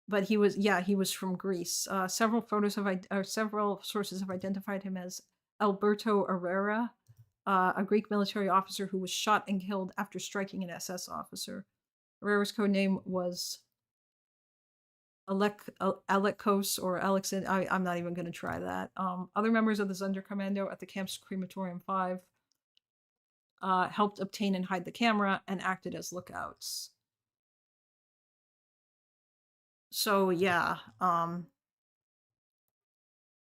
but he was from Greece. Several sources have identified him as Alberto Herrera, a Greek military officer who was shot and killed after striking an SS officer. Herrera's code name was Alekos or Alexin. I'm not even going to try that. Other members of this undercommando at the camp's Crematorium 5 helped obtain and hide the camera and acted as lookouts. So yeah,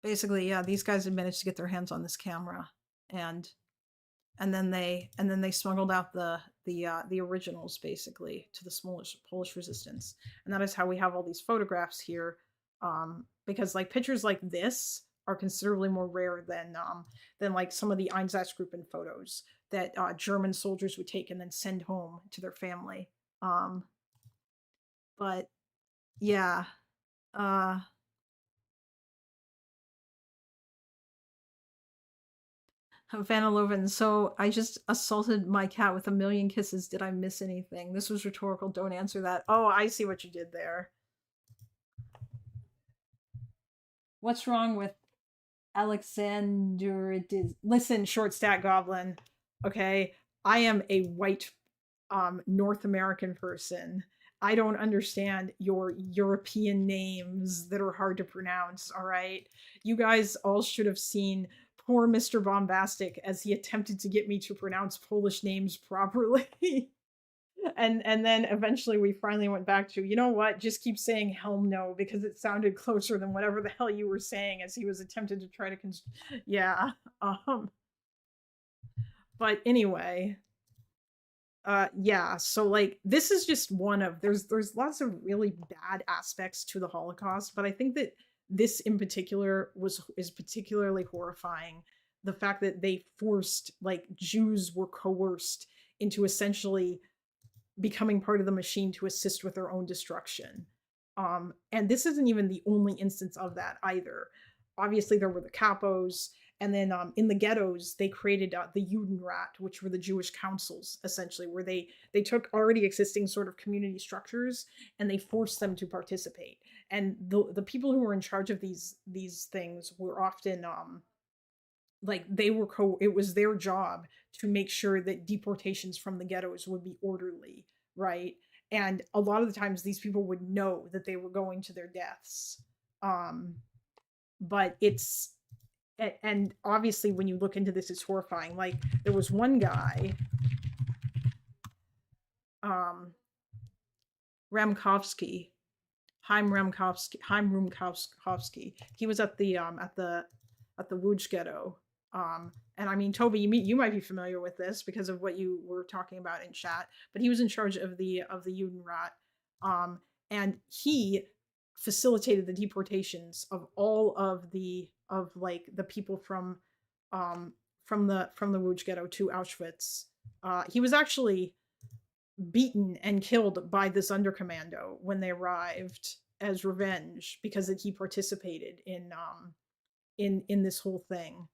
basically, yeah, these guys had managed to get their hands on this camera, and then they smuggled out the originals basically to the Polish resistance, and that is how we have all these photographs here, because like pictures like this are considerably more rare than like some of the Einsatzgruppen photos that German soldiers would take and then send home to their family. But yeah, Vanna Loven, so I just assaulted my cat with 1,000,000 kisses. Did I miss anything? This was rhetorical. Don't answer that. Oh, I see what you did there. What's wrong with Alexander? Listen, short stat goblin. Okay, I am a white North American person. I don't understand your European names that are hard to pronounce, all right? You guys all should have seen poor Mr. Bombastic as he attempted to get me to pronounce Polish names properly. and then eventually we finally went back to, you know what, just keep saying Helmno because it sounded closer than whatever the hell you were saying as he was attempted to try to yeah. But anyway, Yeah, so like this is just one of there's lots of really bad aspects to the Holocaust, but I think that this in particular is particularly horrifying. The fact that they forced, like, Jews were coerced into essentially becoming part of the machine to assist with their own destruction. And this isn't even the only instance of that either. Obviously, there were the capos, and then in the ghettos, they created the Judenrat, which were the Jewish councils, essentially, where they took already existing sort of community structures and they forced them to participate. And the people who were in charge of these things were often like it was their job to make sure that deportations from the ghettos would be orderly, right? And a lot of the times these people would know that they were going to their deaths. But it's and obviously when you look into this, it's horrifying. Like, there was one guy, Ramkovsky, Heim Rumkowski. He was at the Łódź ghetto. And I mean, Toby, you might be familiar with this because of what you were talking about in chat, but he was in charge of the Judenrat. And he facilitated the deportations of all of the people from the Łódź ghetto to Auschwitz. He was actually beaten and killed by the Sonderkommando when they arrived as revenge because he participated in this whole thing.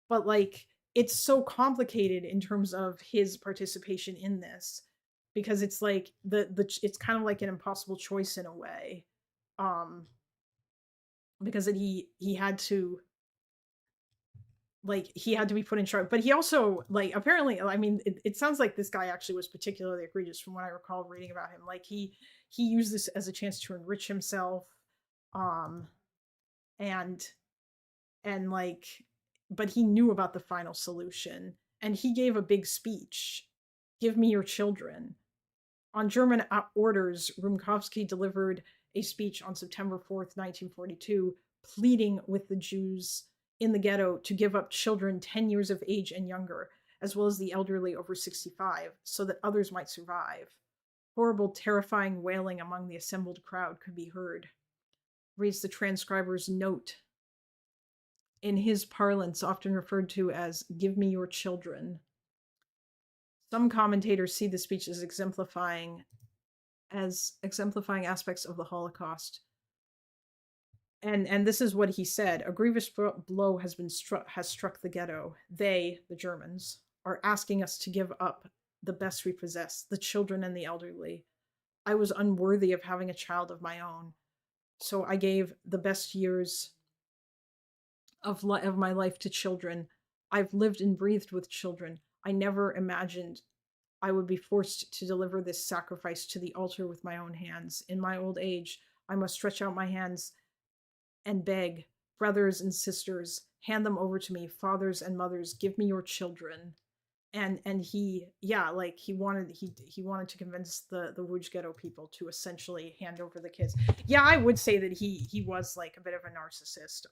But like, it's so complicated in terms of his participation in this, because it's like it's kind of like an impossible choice in a way, because he had to be put in charge. But he also, like, apparently, I mean, it sounds like this guy actually was particularly egregious from what I recall reading about him. Like, he used this as a chance to enrich himself, and like, but he knew about the final solution, and he gave a big speech, "Give me your children." On German orders, Rumkowski delivered a speech on September 4th, 1942, pleading with the Jews in the ghetto to give up children 10 years of age and younger, as well as the elderly over 65, so that others might survive. Horrible, terrifying wailing among the assembled crowd could be heard. Reads the transcriber's note, in his parlance often referred to as "give me your children." Some commentators see the speech as exemplifying aspects of the Holocaust. And this is what he said: "A grievous blow has struck the ghetto. They, the Germans, are asking us to give up the best we possess, the children and the elderly. I was unworthy of having a child of my own, so I gave the best years of my life to children. I've lived and breathed with children. I never imagined I would be forced to deliver this sacrifice to the altar with my own hands. In my old age, I must stretch out my hands and beg, brothers and sisters, hand them over to me, fathers and mothers, give me your children." And he wanted to convince the Łódź ghetto people to essentially hand over the kids. Yeah, I would say that he was like a bit of a narcissist.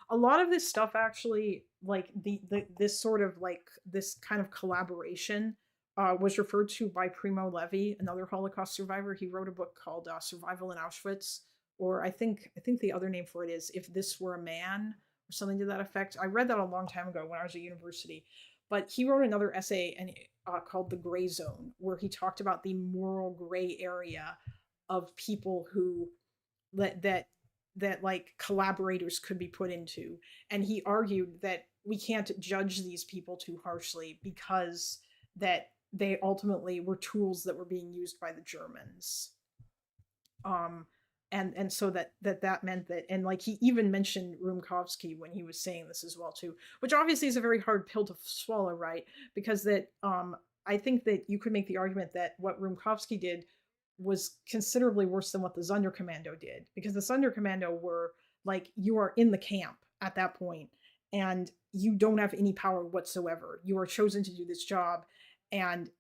A lot of this stuff actually, like this sort of like this kind of collaboration was referred to by Primo Levi, another Holocaust survivor. He wrote a book called Survival in Auschwitz, or I think the other name for it is If This Were a Man, or something to that effect. I read that a long time ago when I was at university. But he wrote another essay called The Gray Zone, where he talked about the moral gray area of people who that like collaborators could be put into. And he argued that we can't judge these people too harshly because that they ultimately were tools that were being used by the Germans. And so that meant that, and like he even mentioned Rumkowski when he was saying this as well too, which obviously is a very hard pill to swallow, right? Because that I think that you could make the argument that what Rumkowski did was considerably worse than what the Sonderkommando did, because the Sonderkommando were like, you are in the camp at that point and you don't have any power whatsoever. You are chosen to do this job, and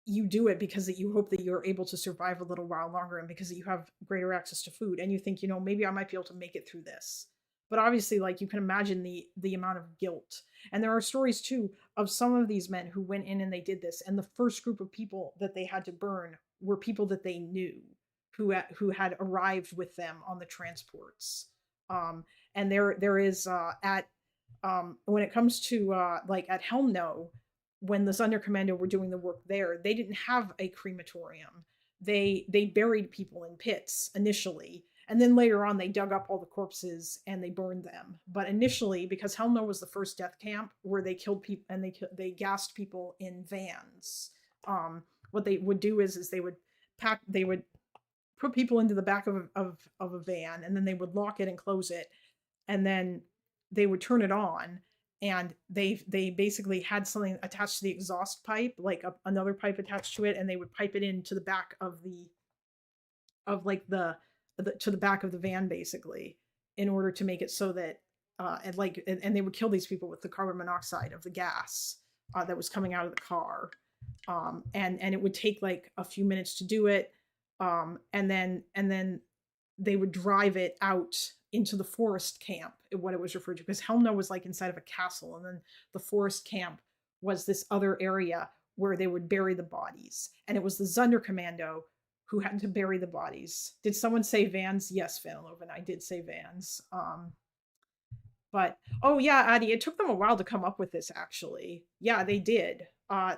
you do it because that you hope that you're able to survive a little while longer, and because that you have greater access to food, and you think, maybe I might be able to make it through this. But obviously, like, you can imagine the amount of guilt. And there are stories too of some of these men who went in and they did this, and the first group of people that they had to burn were people that they knew, who had arrived with them on the transports. And there is at when it comes to like at Helmno, when the Sonderkommando were doing the work there, they didn't have a crematorium. They buried people in pits initially, and then later on they dug up all the corpses and they burned them. But initially, because Helmno was the first death camp where they killed people and they gassed people in vans. What they would do is they would put people into the back of a van, and then they would lock it and close it, and then they would turn it on, and they basically had something attached to the exhaust pipe, like another pipe attached to it, and they would pipe it into the back of the to the back of the van, basically, in order to make it so that and they would kill these people with the carbon monoxide of the gas that was coming out of the car. And it would take like a few minutes to do it. And then they would drive it out into the forest camp, what it was referred to, because Helmno was like inside of a castle, and then the forest camp was this other area where they would bury the bodies, and it was the Sonderkommando who had to bury the bodies. Did someone say vans? Yes, Vanloven, I did say vans. But oh yeah, Addie, it took them a while to come up with this, actually. Yeah, they did.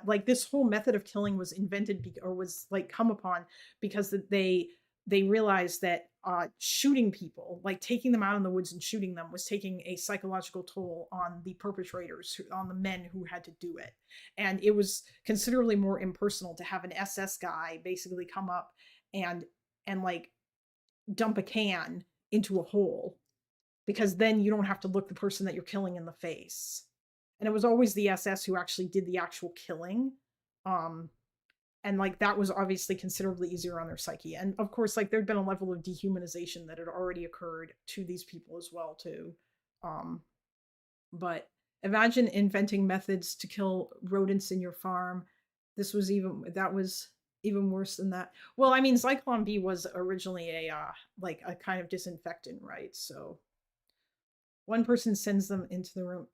Like, this whole method of killing was invented or was like come upon because they realized that shooting people, like taking them out in the woods and shooting them, was taking a psychological toll on the perpetrators, on the men who had to do it. And it was considerably more impersonal to have an SS guy basically come up and like dump a can into a hole, because then you don't have to look the person that you're killing in the face. And it was always the SS who actually did the actual killing. And like, that was obviously considerably easier on their psyche. And of course, like, there'd been a level of dehumanization that had already occurred to these people as well too. But imagine inventing methods to kill rodents in your farm. That was even worse than that. Well, I mean, Zyklon B was originally a like a kind of disinfectant, right? So one person sends them into the room.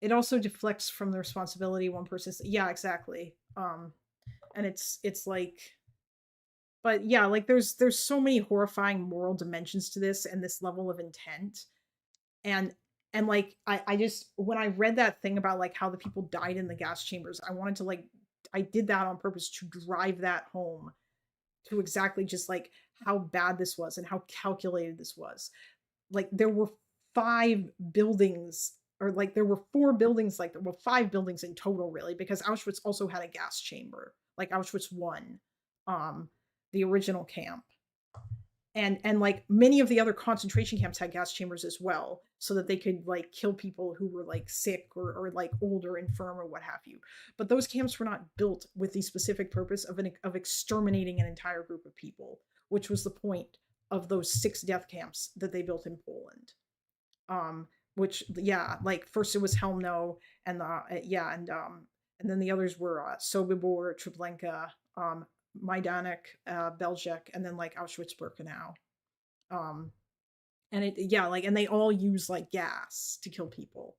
It also deflects from the responsibility. One person, yeah, exactly. And it's like, but yeah, like there's so many horrifying moral dimensions to this, and this level of intent. And like, I just, when I read that thing about like how the people died in the gas chambers, I wanted to like, I did that on purpose to drive that home, to exactly just like how bad this was and how calculated this was. Like, there were 5 buildings, or like there were 4 buildings, like there were 5 buildings in total, really, because Auschwitz also had a gas chamber, like Auschwitz 1, the original camp. And like many of the other concentration camps had gas chambers as well, so that they could like kill people who were like sick or like old or infirm or what have you. But those camps were not built with the specific purpose of exterminating an entire group of people, which was the point of those 6 death camps that they built in Poland. Which, yeah, like first it was Helmno, and and then the others were Sobibor, Treblinka, Majdanek, Belzec, and then like Auschwitz-Birkenau. And and they all use like gas to kill people.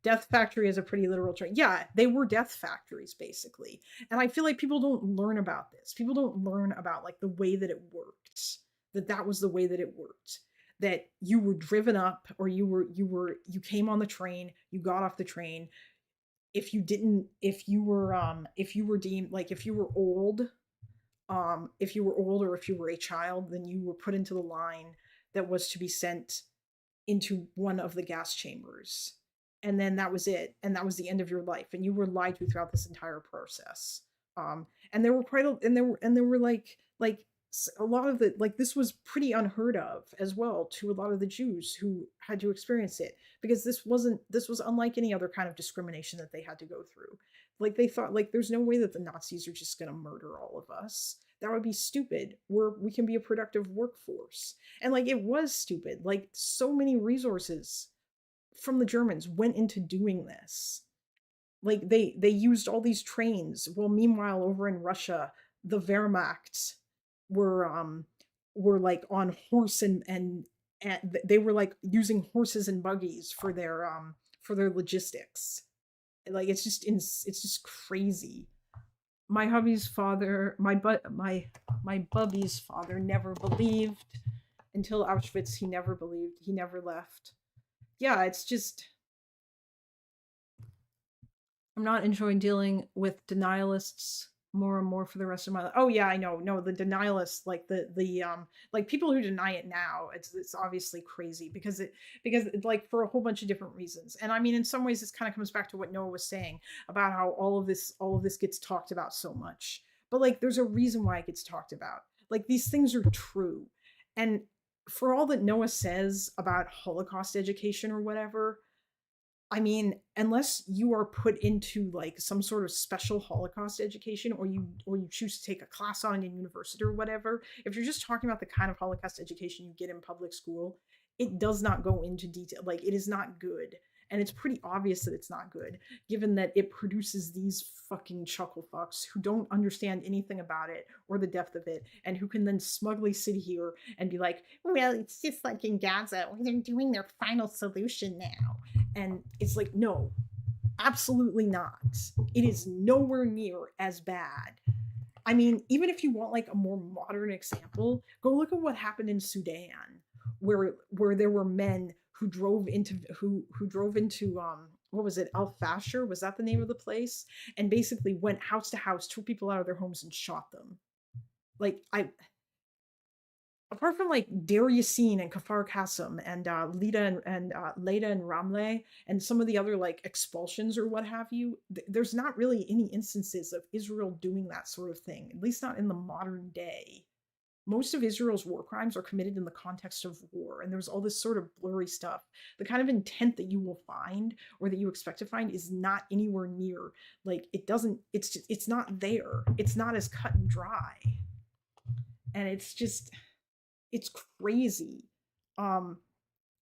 Death factory is a pretty literal term. Yeah, they were death factories, basically. And I feel like people don't learn about this. People don't learn about like the way that it worked. That was the way that it worked. That you were driven up, or you came on the train, you got off the train. If you were deemed, like, if you were old, or if you were a child, then you were put into the line that was to be sent into one of the gas chambers. And then that was it. And that was the end of your life. And you were lied to throughout this entire process. And there were like a lot of the, like, this was pretty unheard of as well to a lot of the Jews who had to experience it, because this was unlike any other kind of discrimination that they had to go through. Like, they thought, like, there's no way that the Nazis are just going to murder all of us. That would be stupid. We can be a productive workforce. And like, it was stupid. Like, so many resources from the Germans went into doing this. Like, they used all these trains. Well, meanwhile, over in Russia, the Wehrmacht were like on horse and and they were like using horses and buggies for their logistics. Like it's just crazy. My hubby's father, my bubby's father never believed until Auschwitz. He never believed. He never left. Yeah, it's just, I'm not enjoying dealing with denialists more and more for the rest of my life. Oh yeah, I know. No, the denialists, like the like people who deny it now, it's obviously crazy because like for a whole bunch of different reasons. And I mean, in some ways, this kind of comes back to what Noah was saying about how all of this gets talked about so much. But like, there's a reason why it gets talked about. Like these things are true, and for all that Noah says about Holocaust education or whatever, I mean, unless you are put into like some sort of special Holocaust education, or you choose to take a class on it in university or whatever, if you're just talking about the kind of Holocaust education you get in public school, it does not go into detail. Like it is not good. And it's pretty obvious that it's not good, given that it produces these fucking chuckle fucks who don't understand anything about it or the depth of it, and who can then smugly sit here and be like, well, it's just like in Gaza, where they're doing their final solution now. And it's like, no, absolutely not. It is nowhere near as bad. I mean, even if you want like a more modern example, go look at what happened in Sudan, where there were men who drove into what was it, Al Fasher, was that the name of the place, and basically went house to house, took people out of their homes and shot them. Like, apart from like Deir Yassin and Kafar Qasim and Leda and Ramleh and some of the other like expulsions or what have you, there's not really any instances of Israel doing that sort of thing, at least not in the modern day. Most of Israel's war crimes are committed in the context of war, and there's all this sort of blurry stuff. The kind of intent that you will find or that you expect to find is not anywhere near, like, it's not there. It's not as cut and dry. And it's crazy.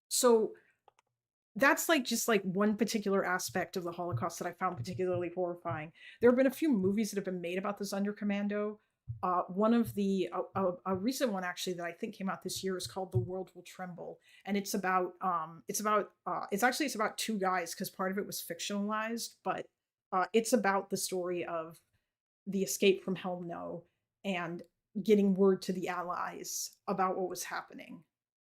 So that's like just like one particular aspect of the Holocaust that I found particularly horrifying. There have been a few movies that have been made about the Sonderkommando. One of the a recent one actually that I think came out this year is called The World Will Tremble, and it's about two guys, because part of it was fictionalized, but it's about the story of the escape from Hell No and getting word to the Allies about what was happening,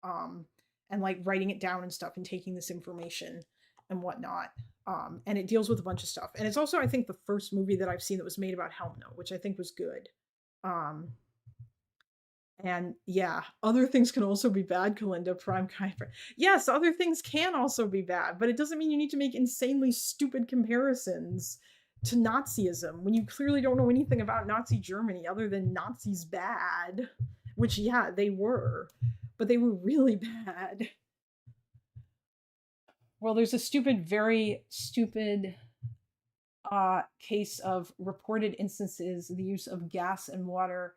and like writing it down and stuff and taking this information and whatnot. And it deals with a bunch of stuff, and it's also, I think, the first movie that I've seen that was made about Hell No, which I think was good. And yeah, other things can also be bad, Kalinda, prime kind. Yes, other things can also be bad, but it doesn't mean you need to make insanely stupid comparisons to Nazism when you clearly don't know anything about Nazi Germany other than Nazis bad, which, yeah, they were, but they were really bad. Well, there's a very stupid case of reported instances of the use of gas and water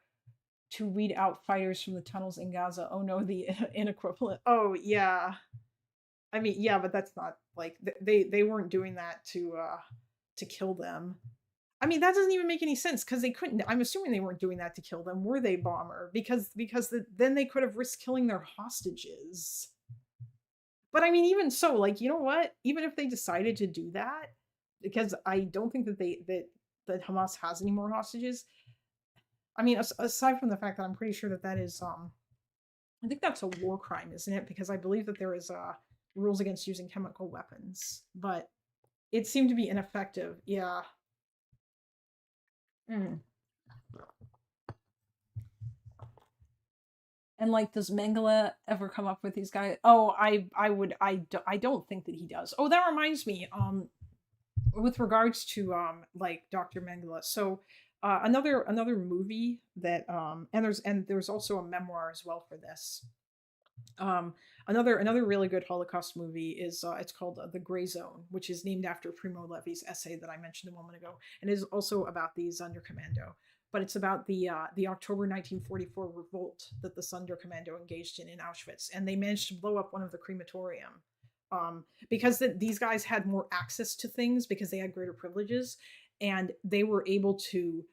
to weed out fighters from the tunnels in Gaza. Oh no, the inequivalent. Oh yeah, I mean, yeah, but that's not like they weren't doing that to kill them. I mean, that doesn't even make any sense, because they couldn't. I'm assuming they weren't doing that to kill them, were they, Bomber? Because then they could have risked killing their hostages. But I mean, even so, like, you know what? Even if they decided to do that, because I don't think that Hamas has any more hostages. I mean, aside from the fact that I'm pretty sure that is, I think that's a war crime, isn't it? Because I believe that there is rules against using chemical weapons, but it seemed to be ineffective. Yeah. And like, does Mengele ever come up with these guys? Oh, I don't think that he does. Oh, that reminds me. With regards to like Dr. Mengele, so another movie that and there's also a memoir as well for this. Another really good Holocaust movie is it's called The Gray Zone, which is named after Primo Levi's essay that I mentioned a moment ago, and is also about the Sonderkommando. But it's about the October 1944 revolt that the Sonderkommando engaged in Auschwitz, and they managed to blow up one of the crematorium. Because these guys had more access to things because they had greater privileges, and they were able to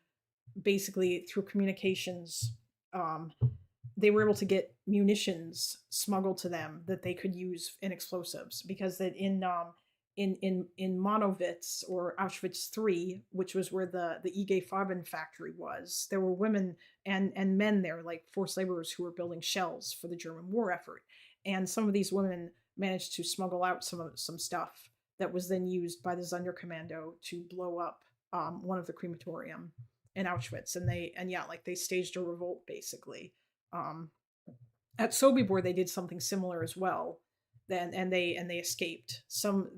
basically, through communications, they were able to get munitions smuggled to them that they could use in explosives, because that in Monowitz, or Auschwitz III, which was where the IG Farben factory was, there were women and men there, like forced laborers, who were building shells for the German war effort. And some of these women managed to smuggle out some stuff that was then used by the Sonderkommando to blow up one of the crematorium in Auschwitz. And they staged a revolt, basically. At Sobibor, they did something similar as well. Then and they escaped.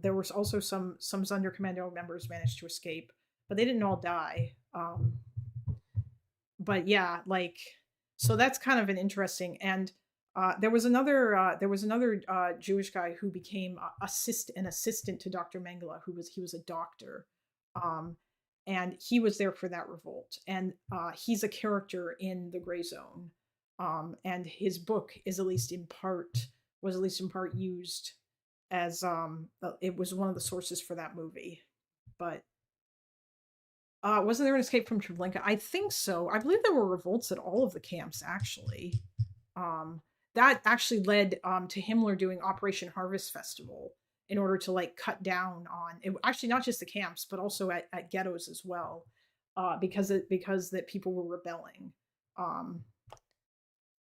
There was also some Sonderkommando members managed to escape, but they didn't all die. But yeah, like, so that's kind of an interesting. And there was another Jewish guy who became an assistant to Dr. Mengele, he was a doctor, and he was there for that revolt. And he's a character in the Gray Zone, and his book was at least in part used as it was one of the sources for that movie. But wasn't there an escape from Treblinka? I think so. I believe there were revolts at all of the camps, actually. That actually led to Himmler doing Operation Harvest Festival in order to like cut down on it, actually not just the camps, but also at ghettos as well, because that people were rebelling.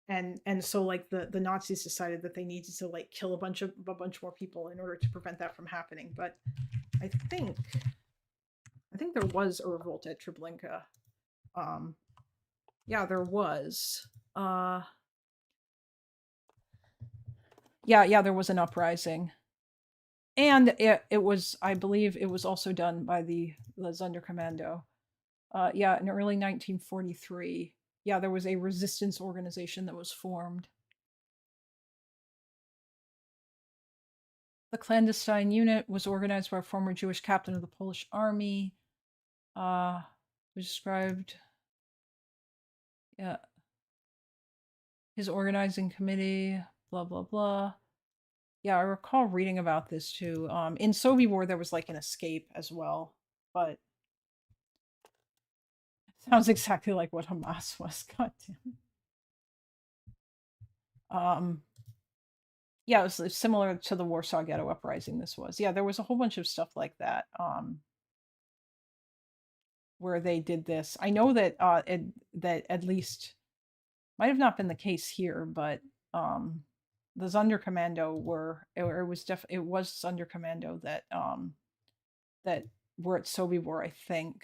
And so like the Nazis decided that they needed to like kill a bunch more people in order to prevent that from happening. But I think there was a revolt at Treblinka. Yeah, there was. Yeah, there was an uprising. And it was, I believe it was also done by the Sonderkommando. Yeah, in early 1943. Yeah, there was a resistance organization that was formed. The clandestine unit was organized by a former Jewish captain of the Polish army. Was described, yeah, his organizing committee, blah, blah, blah. Yeah, I recall reading about this too. In Sobibor, there was like an escape as well, but sounds exactly like what Hamas was. Goddamn. Yeah, it was similar to the Warsaw Ghetto Uprising. This was, yeah, there was a whole bunch of stuff like that, where they did this. I know that that at least might have not been the case here, but the Sonderkommando it was Sonderkommando that that were at Sobibor, I think.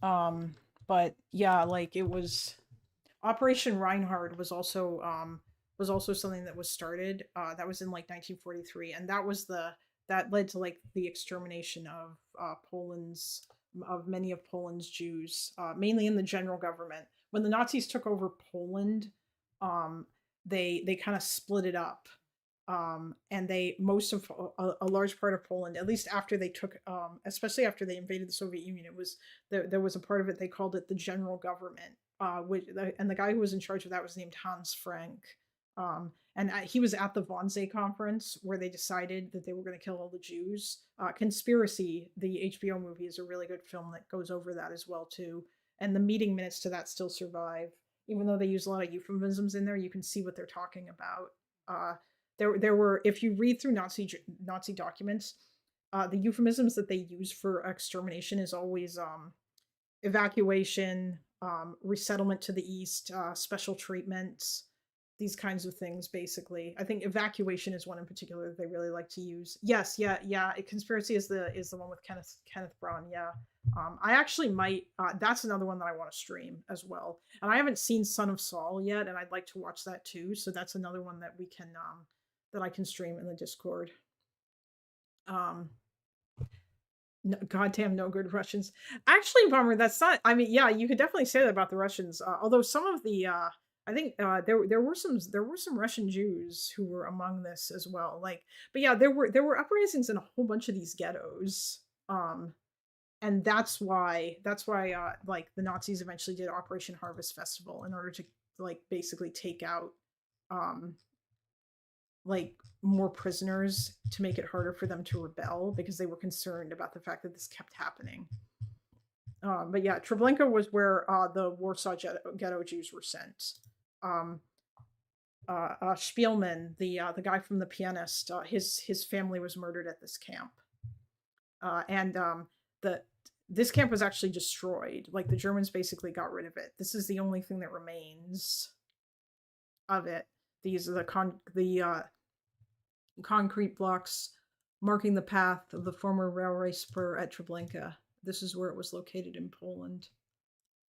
But yeah, like it was Operation Reinhard was also something that was started. That was in like 1943, and that led to like the extermination of many of Poland's Jews, mainly in the general government. When the Nazis took over Poland, they kind of split it up. And a large part of Poland, at least after they took, especially after they invaded the Soviet Union, there was a part of it, they called it the general government, and the guy who was in charge of that was named Hans Frank. And he was at the Wannsee conference where they decided that they were going to kill all the Jews. Conspiracy, the HBO movie, is a really good film that goes over that as well too. And the meeting minutes to that still survive, even though they use a lot of euphemisms in there. You can see what they're talking about. There were, if you read through Nazi documents, the euphemisms that they use for extermination is always evacuation, resettlement to the east, special treatment, these kinds of things. Basically, I think evacuation is one in particular that they really like to use. Yes, yeah. Conspiracy is the one with Kenneth Braun. Yeah, I actually might. That's another one that I want to stream as well. And I haven't seen Son of Saul yet, and I'd like to watch that too. So that's another one that we can that I can stream in the Discord. Goddamn no good Russians. Actually, Bummer, that's not. I mean, yeah, you could definitely say that about the Russians. Although some of the, I think there were some Russian Jews who were among this as well. Like, but yeah, there were uprisings in a whole bunch of these ghettos. And that's why like the Nazis eventually did Operation Harvest Festival in order to like basically take out like more prisoners to make it harder for them to rebel because they were concerned about the fact that this kept happening. But yeah, Treblinka was where the Warsaw ghetto Jews were sent. Spielman, the guy from The Pianist, his family was murdered at this camp, and this camp was actually destroyed. Like the Germans basically got rid of it. This is the only thing that remains of it. These are the concrete blocks marking the path of the former railway spur at Treblinka. This is where it was located in Poland.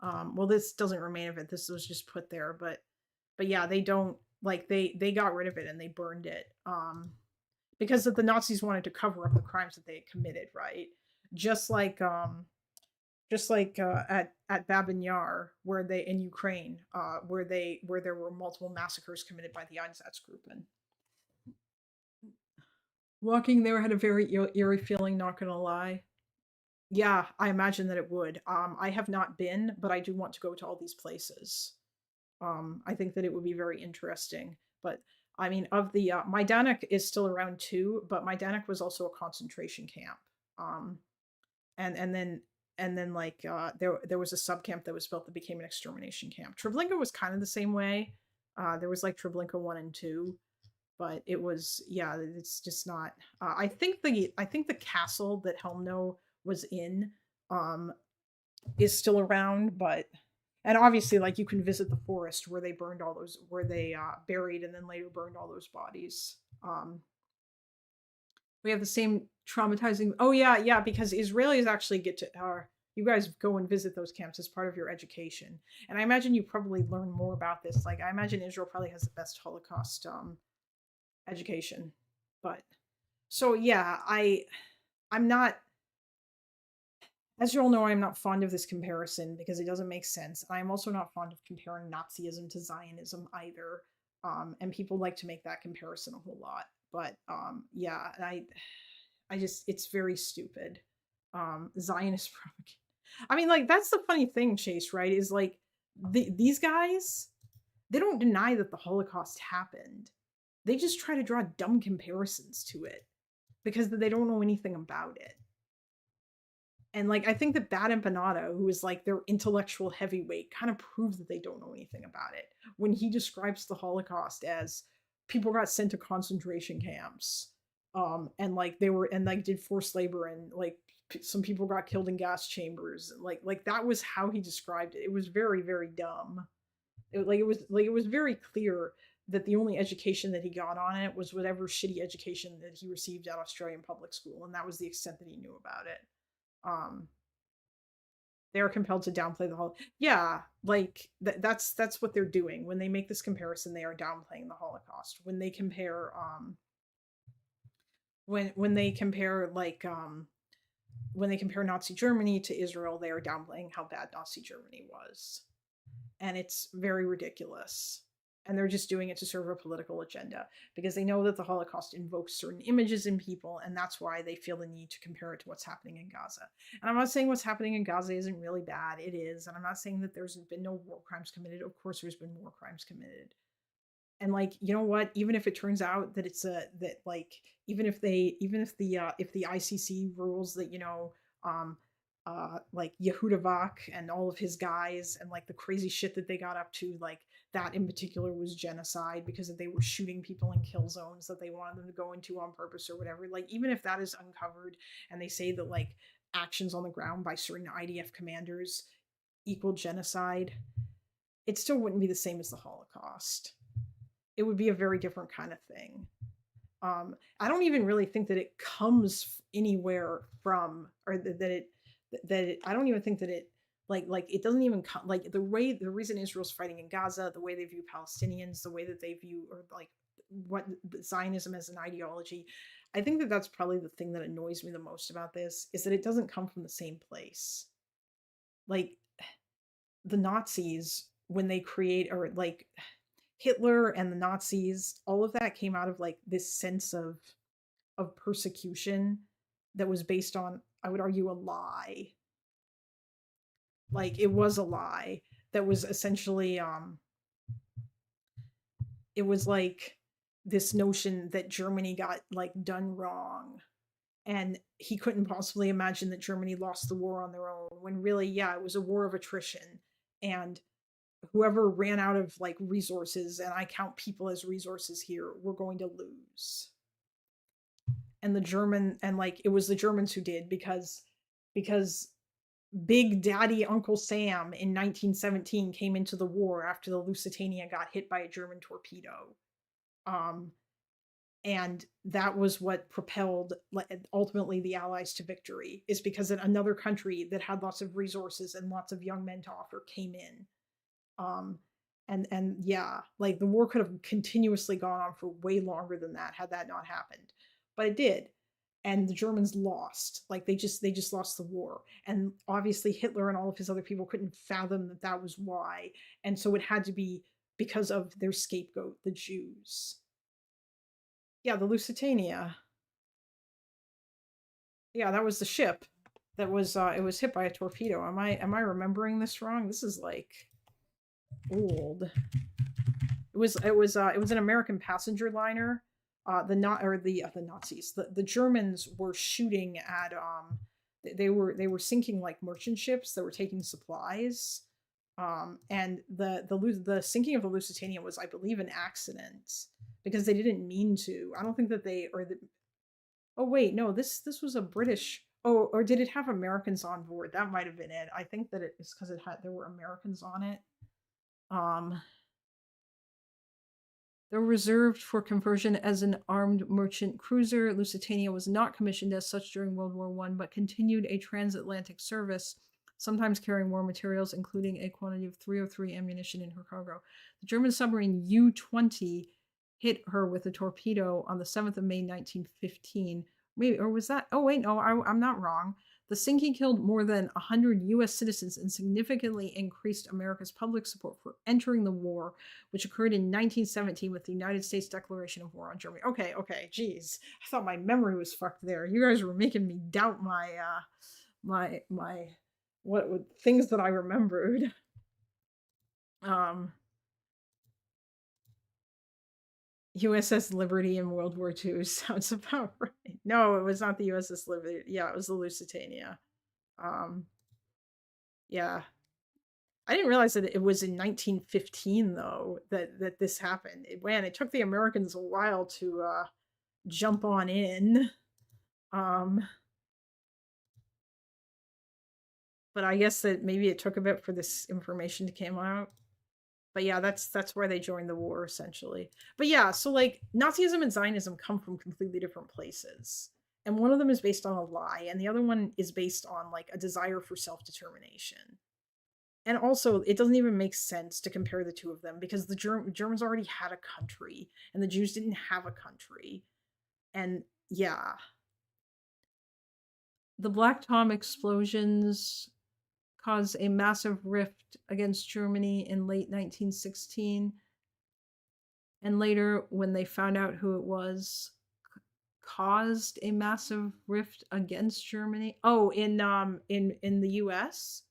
Well, this doesn't remain of it. This was just put there, but yeah, they don't like they got rid of it and they burned it because the Nazis wanted to cover up the crimes that they had committed, right? Just like at Babin Yar, where they in Ukraine, where there were multiple massacres committed by the Einsatzgruppen. Walking there had a very eerie feeling, not gonna lie. Yeah, I imagine that it would. I have not been, but I do want to go to all these places. I think that it would be very interesting. But I mean, of the Majdanek is still around too, but Majdanek was also a concentration camp. And then like there was a subcamp that was built that became an extermination camp. Treblinka was kind of the same way. There was like Treblinka 1 and 2, but it was it's just not. I think the castle that Helmno was in is still around, but and obviously like you can visit the forest where they burned all those, where they buried and then later burned all those bodies. We have the same traumatizing. Oh yeah, because Israelis actually get to you guys go and visit those camps as part of your education, and I imagine you probably learn more about this. Like I imagine Israel probably has the best Holocaust education. But so yeah, I'm not, as you all know, I'm not fond of this comparison because it doesn't make sense. I'm also not fond of comparing Nazism to Zionism either. And people like to make that comparison a whole lot. But yeah, I just, it's very stupid. Zionist propaganda. I mean, like, that's the funny thing, Chase, right? Is like, these guys, they don't deny that the Holocaust happened. They just try to draw dumb comparisons to it because they don't know anything about it. And like, I think that Bad Empanada, who is like their intellectual heavyweight, kind of proves that they don't know anything about it when he describes the Holocaust as people got sent to concentration camps, and like they were, and like did forced labor, and like some people got killed in gas chambers. Like that was how he described it. It was very, very dumb. It was very clear that the only education that he got on it was whatever shitty education that he received at Australian public school, and that was the extent that he knew about it. They are compelled to downplay the Holocaust. Yeah, like that's what they're doing when they make this comparison. They are downplaying the Holocaust when they compare when they compare Nazi Germany to Israel. They are downplaying how bad Nazi Germany was, and it's very ridiculous. And they're just doing it to serve a political agenda because they know that the Holocaust invokes certain images in people, and that's why they feel the need to compare it to what's happening in Gaza. And I'm not saying what's happening in Gaza isn't really bad. It is. And I'm not saying that there's been no war crimes committed. Of course, there's been war crimes committed. And like, you know what? Even if it turns out that it's even if the ICC rules that, you know, like Yehuda Vach and all of his guys and like the crazy shit that they got up to, like that in particular was genocide because they were shooting people in kill zones that they wanted them to go into on purpose or whatever. Like, even if that is uncovered and they say that like actions on the ground by certain IDF commanders equal genocide, it still wouldn't be the same as the Holocaust. It would be a very different kind of thing. I don't even really think that it comes anywhere from, or that I don't even think that it, like it doesn't even come, like the reason Israel's fighting in Gaza, the way they view Palestinians, the way that they view, or like what Zionism as an ideology. I think that that's probably the thing that annoys me the most about this, is that it doesn't come from the same place. Like the Nazis, when they create, or like Hitler and the Nazis, all of that came out of like this sense of persecution that was based on, I would argue, a lie. Like it was a lie that was essentially it was like this notion that Germany got like done wrong, and he couldn't possibly imagine that Germany lost the war on their own, when really, yeah, it was a war of attrition, and whoever ran out of like resources, and I count people as resources here, were going to lose. And the German, and like it was the Germans who did, because Big Daddy Uncle Sam in 1917 came into the war after the Lusitania got hit by a German torpedo. And that was what propelled ultimately the Allies to victory, is because another country that had lots of resources and lots of young men to offer came in. And yeah, like the war could have continuously gone on for way longer than that had that not happened, but it did. And the Germans lost. Like they just lost the war. And obviously Hitler and all of his other people couldn't fathom that that was why. And so it had to be because of their scapegoat, the Jews. Yeah, the Lusitania. Yeah, that was the ship that was it was hit by a torpedo. Am I remembering this wrong? This is like old. It was an American passenger liner. The Nazis, the Germans were shooting at they were sinking like merchant ships that were taking supplies. And the sinking of the Lusitania was, I believe, an accident, because they didn't mean to. I don't think that oh wait, no, this was a British. Oh, or did it have Americans on board? That might have been it. I think that it's because there were Americans on it. Though reserved for conversion as an armed merchant cruiser, Lusitania was not commissioned as such during World War I, but continued a transatlantic service, sometimes carrying war materials, including a quantity of .303 ammunition in her cargo. The German submarine U-20 hit her with a torpedo on the 7th of May, 1915. Maybe, or was that? Oh, wait, no, I'm not wrong. The sinking killed more than 100 U.S. citizens and significantly increased America's public support for entering the war, which occurred in 1917 with the United States declaration of war on Germany. Okay, geez. I thought my memory was fucked there. You guys were making me doubt my what things that I remembered. USS Liberty in World War II sounds about right. No, it was not the USS Liberty. Yeah, it was the Lusitania. Yeah. I didn't realize that it was in 1915 though that this happened. It took the Americans a while to jump on in. But I guess that maybe it took a bit for this information to come out. But yeah, that's where they joined the war essentially. But yeah, so like Nazism and Zionism come from completely different places. And one of them is based on a lie, and the other one is based on like a desire for self-determination. And also, it doesn't even make sense to compare the two of them, because the Germans already had a country and the Jews didn't have a country. And yeah. The Black Tom explosions caused a massive rift against Germany in late 1916. And later, when they found out who it was, caused a massive rift against Germany. Oh, in the US?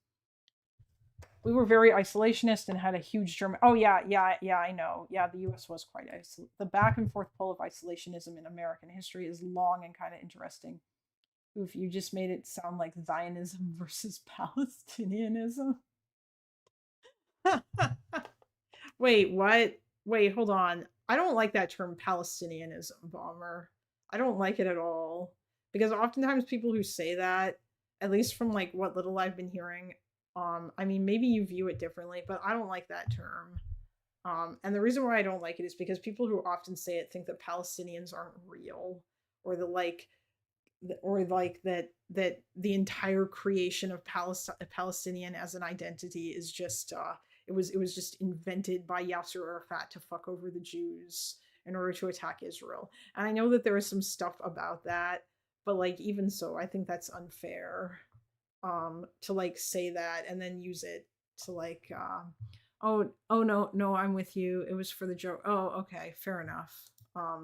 We were very isolationist and had a huge German. Oh yeah, I know. Yeah, the U.S. was quite isolated. The back and forth pull of isolationism in American history is long and kind of interesting. Oof, you just made it sound like Zionism versus Palestinianism. Wait, what? Wait, hold on. I don't like that term Palestinianism, Bomber. I don't like it at all. Because oftentimes people who say that, at least from like what little I've been hearing, I mean, maybe you view it differently, but I don't like that term. And the reason why I don't like it is because people who often say it think that Palestinians aren't real, or that the entire creation of Palestinian as an identity is just it was just invented by Yasser Arafat to fuck over the Jews in order to attack Israel. And I know that there is some stuff about that, but like even so, I think that's unfair. To like say that and then use it to like oh no, I'm with you, it was for the joke. Oh, okay, fair enough. I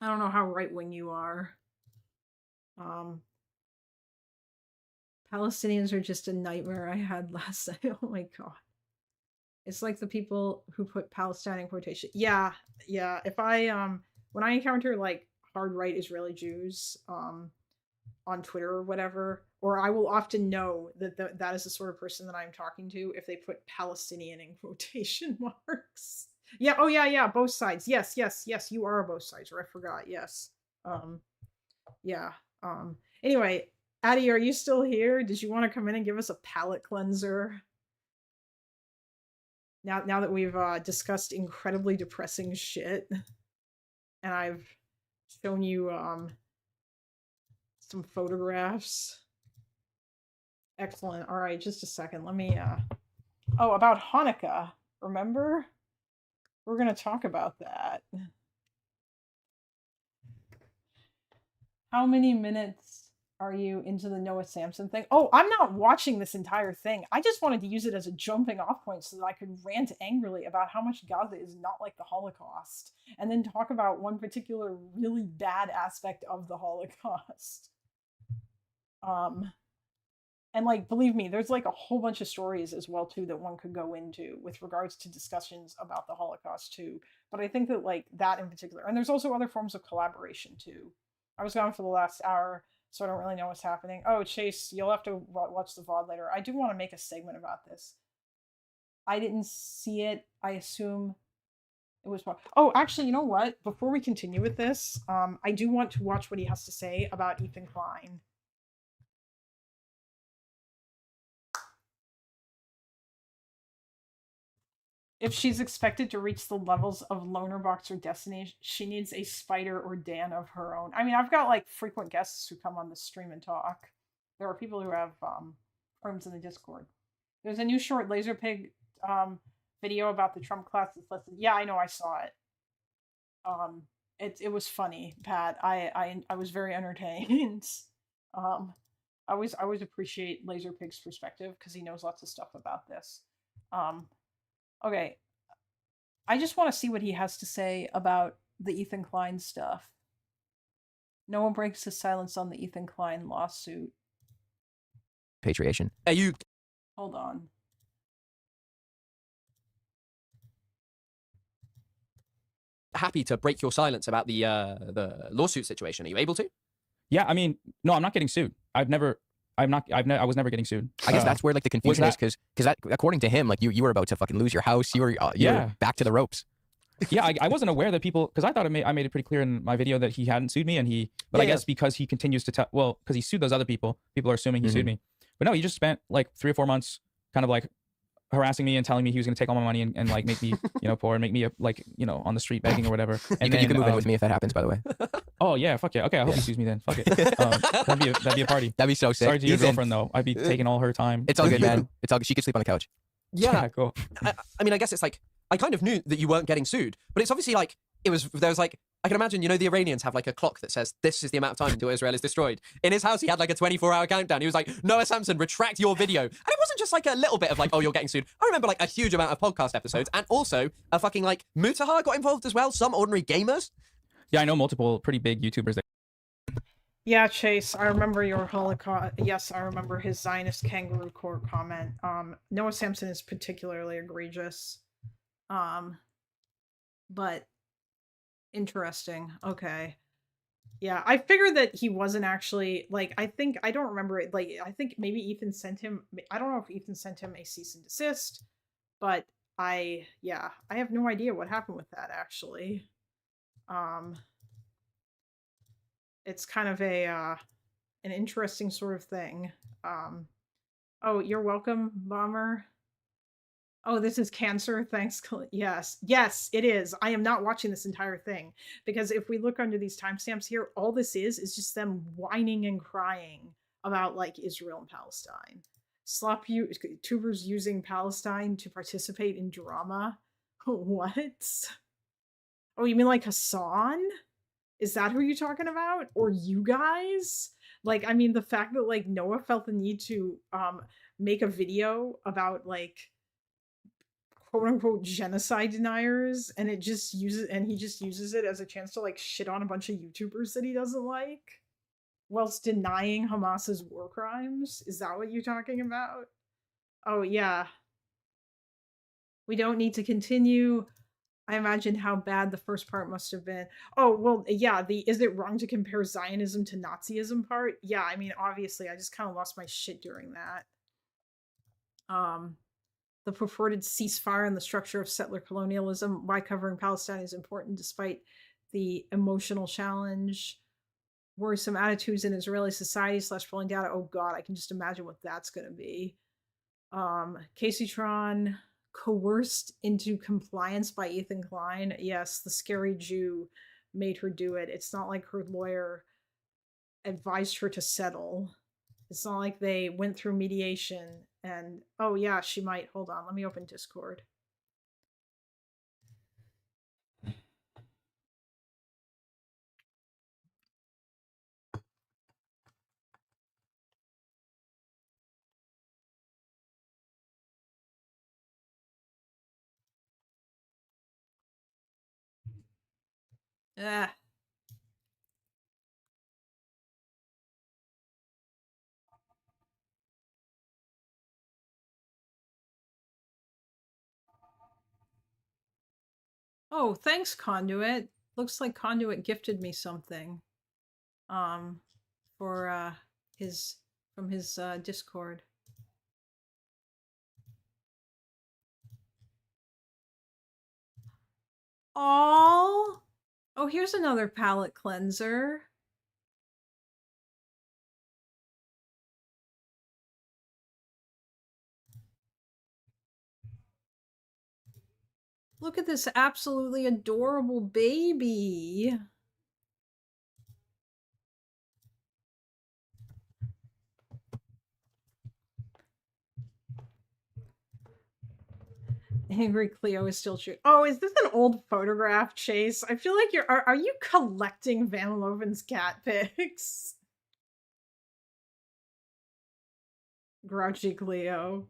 don't know how right-wing you are. Palestinians are just a nightmare I had last night. Oh my god. It's like the people who put Palestine in quotation. Yeah, yeah. If I when I encounter like hard right Israeli Jews on Twitter or whatever, or I will often know that that is the sort of person that I'm talking to if they put Palestinian in quotation marks. Yeah. Oh yeah, yeah. Both sides. Yes, yes, yes. You are both sides. Or I forgot. Yes. Um. Yeah. Anyway, Addie, are you still here? Did you want to come in and give us a palate cleanser? Now that we've discussed incredibly depressing shit, and I've shown you some photographs. Excellent. All right, just a second. Let me oh, about Hanukkah. Remember? We're going to talk about that. How many minutes are you into the Noah Samsen thing? Oh, I'm not watching this entire thing. I just wanted to use it as a jumping off point so that I could rant angrily about how much Gaza is not like the Holocaust, and then talk about one particular really bad aspect of the Holocaust. And like, believe me, there's like a whole bunch of stories as well too that one could go into with regards to discussions about the Holocaust too. But I think that like that in particular, and there's also other forms of collaboration too. I was gone for the last hour, so I don't really know what's happening. Oh, Chase, you'll have to watch the VOD later. I do want to make a segment about this. I didn't see it. I assume it was. Oh, actually, you know what? Before we continue with this, I do want to watch what he has to say about Ethan Klein. If she's expected to reach the levels of Lonerbox or Destiny, she needs a Spider or Dan of her own. I mean, I've got like frequent guests who come on the stream and talk. There are people who have rooms in the Discord. There's a new short Laserpig video about the Trump class that's listed. Yeah, I know, I saw it. It was funny, Pat. I was very entertained. I always appreciate Laserpig's perspective because he knows lots of stuff about this. Okay. I just want to see what he has to say about the Ethan Klein stuff. No one breaks his silence on the Ethan Klein lawsuit. Patriation. Are you Hold on. happy to break your silence about the lawsuit situation? Are you able to? Yeah, I mean, no, I'm not getting sued. I was never getting sued. I guess that's where like the confusion is, because according to him, like you were about to fucking lose your house. You were back to the ropes. Yeah, I wasn't aware that people, because I thought I made it pretty clear in my video that he hadn't sued me, and I guess because he continues to tell, well, because he sued those other people are assuming he sued me. But no, he just spent like 3 or 4 months kind of like harassing me and telling me he was going to take all my money and like make me, poor, and make me like, on the street begging or whatever. And you can move in with me if that happens, by the way. Oh yeah, fuck yeah. Okay, I hope he sues me then. Fuck it. That'd be a party. That'd be so sick. Sorry to your girlfriend though. I'd be taking all her time. It's all good, man. It's all good. She could sleep on the couch. Yeah, cool. I mean, I guess it's like, I kind of knew that you weren't getting sued, but it's obviously like, there was like, I can imagine, the Iranians have like a clock that says this is the amount of time until Israel is destroyed. In his house, he had like a 24-hour countdown. He was like, Noah Samsen, retract your video. And it wasn't just like a little bit of like, oh, you're getting sued. I remember like a huge amount of podcast episodes, and also a fucking like Mutahar got involved as well, some ordinary gamers. Yeah, I know multiple pretty big YouTubers that. Yeah, Chase, I remember your Holocaust. Yes, I remember his Zionist kangaroo court comment. Noah Samsen is particularly egregious. But interesting. Okay. Yeah, I figured that he wasn't actually like, I don't remember it. Like, I think maybe Ethan sent him, I don't know if Ethan sent him a cease and desist, but I have no idea what happened with that actually. It's kind of an interesting sort of thing. Oh, you're welcome, Bomber. Oh, this is cancer. Thanks. Yes, it is. I am not watching this entire thing because if we look under these timestamps here, all this is just them whining and crying about like Israel and Palestine. Slop tubers using Palestine to participate in drama. What? Oh, you mean like Hassan? Is that who you're talking about? Or you guys? Like, I mean, the fact that like Noah felt the need to make a video about like quote unquote genocide deniers, and he just uses it as a chance to like shit on a bunch of YouTubers that he doesn't like, whilst denying Hamas's war crimes. Is that what you're talking about? Oh yeah. We don't need to continue. I imagine how bad the first part must have been. Oh, well, yeah, the is it wrong to compare Zionism to Nazism part? Yeah, I mean, obviously, I just kind of lost my shit during that. The purported ceasefire and the structure of settler colonialism, why covering Palestine is important despite the emotional challenge. Worrisome attitudes in Israeli society / polling data. Oh God, I can just imagine what that's going to be. Casey Tron, coerced into compliance by Ethan Klein. Yes, the scary Jew made her do it. It's not like her lawyer advised her to settle. It's not like they went through mediation and, oh yeah, she might. Hold on, let me open Discord. Ah. Oh, thanks, Conduit. Looks like Conduit gifted me something. For his from his Discord. Oh, here's another palette cleanser. Look at this absolutely adorable baby. Angry Cleo is still true. Oh, is this an old photograph, Chase? I feel like are you collecting Van Loven's cat pics? Grouchy Cleo.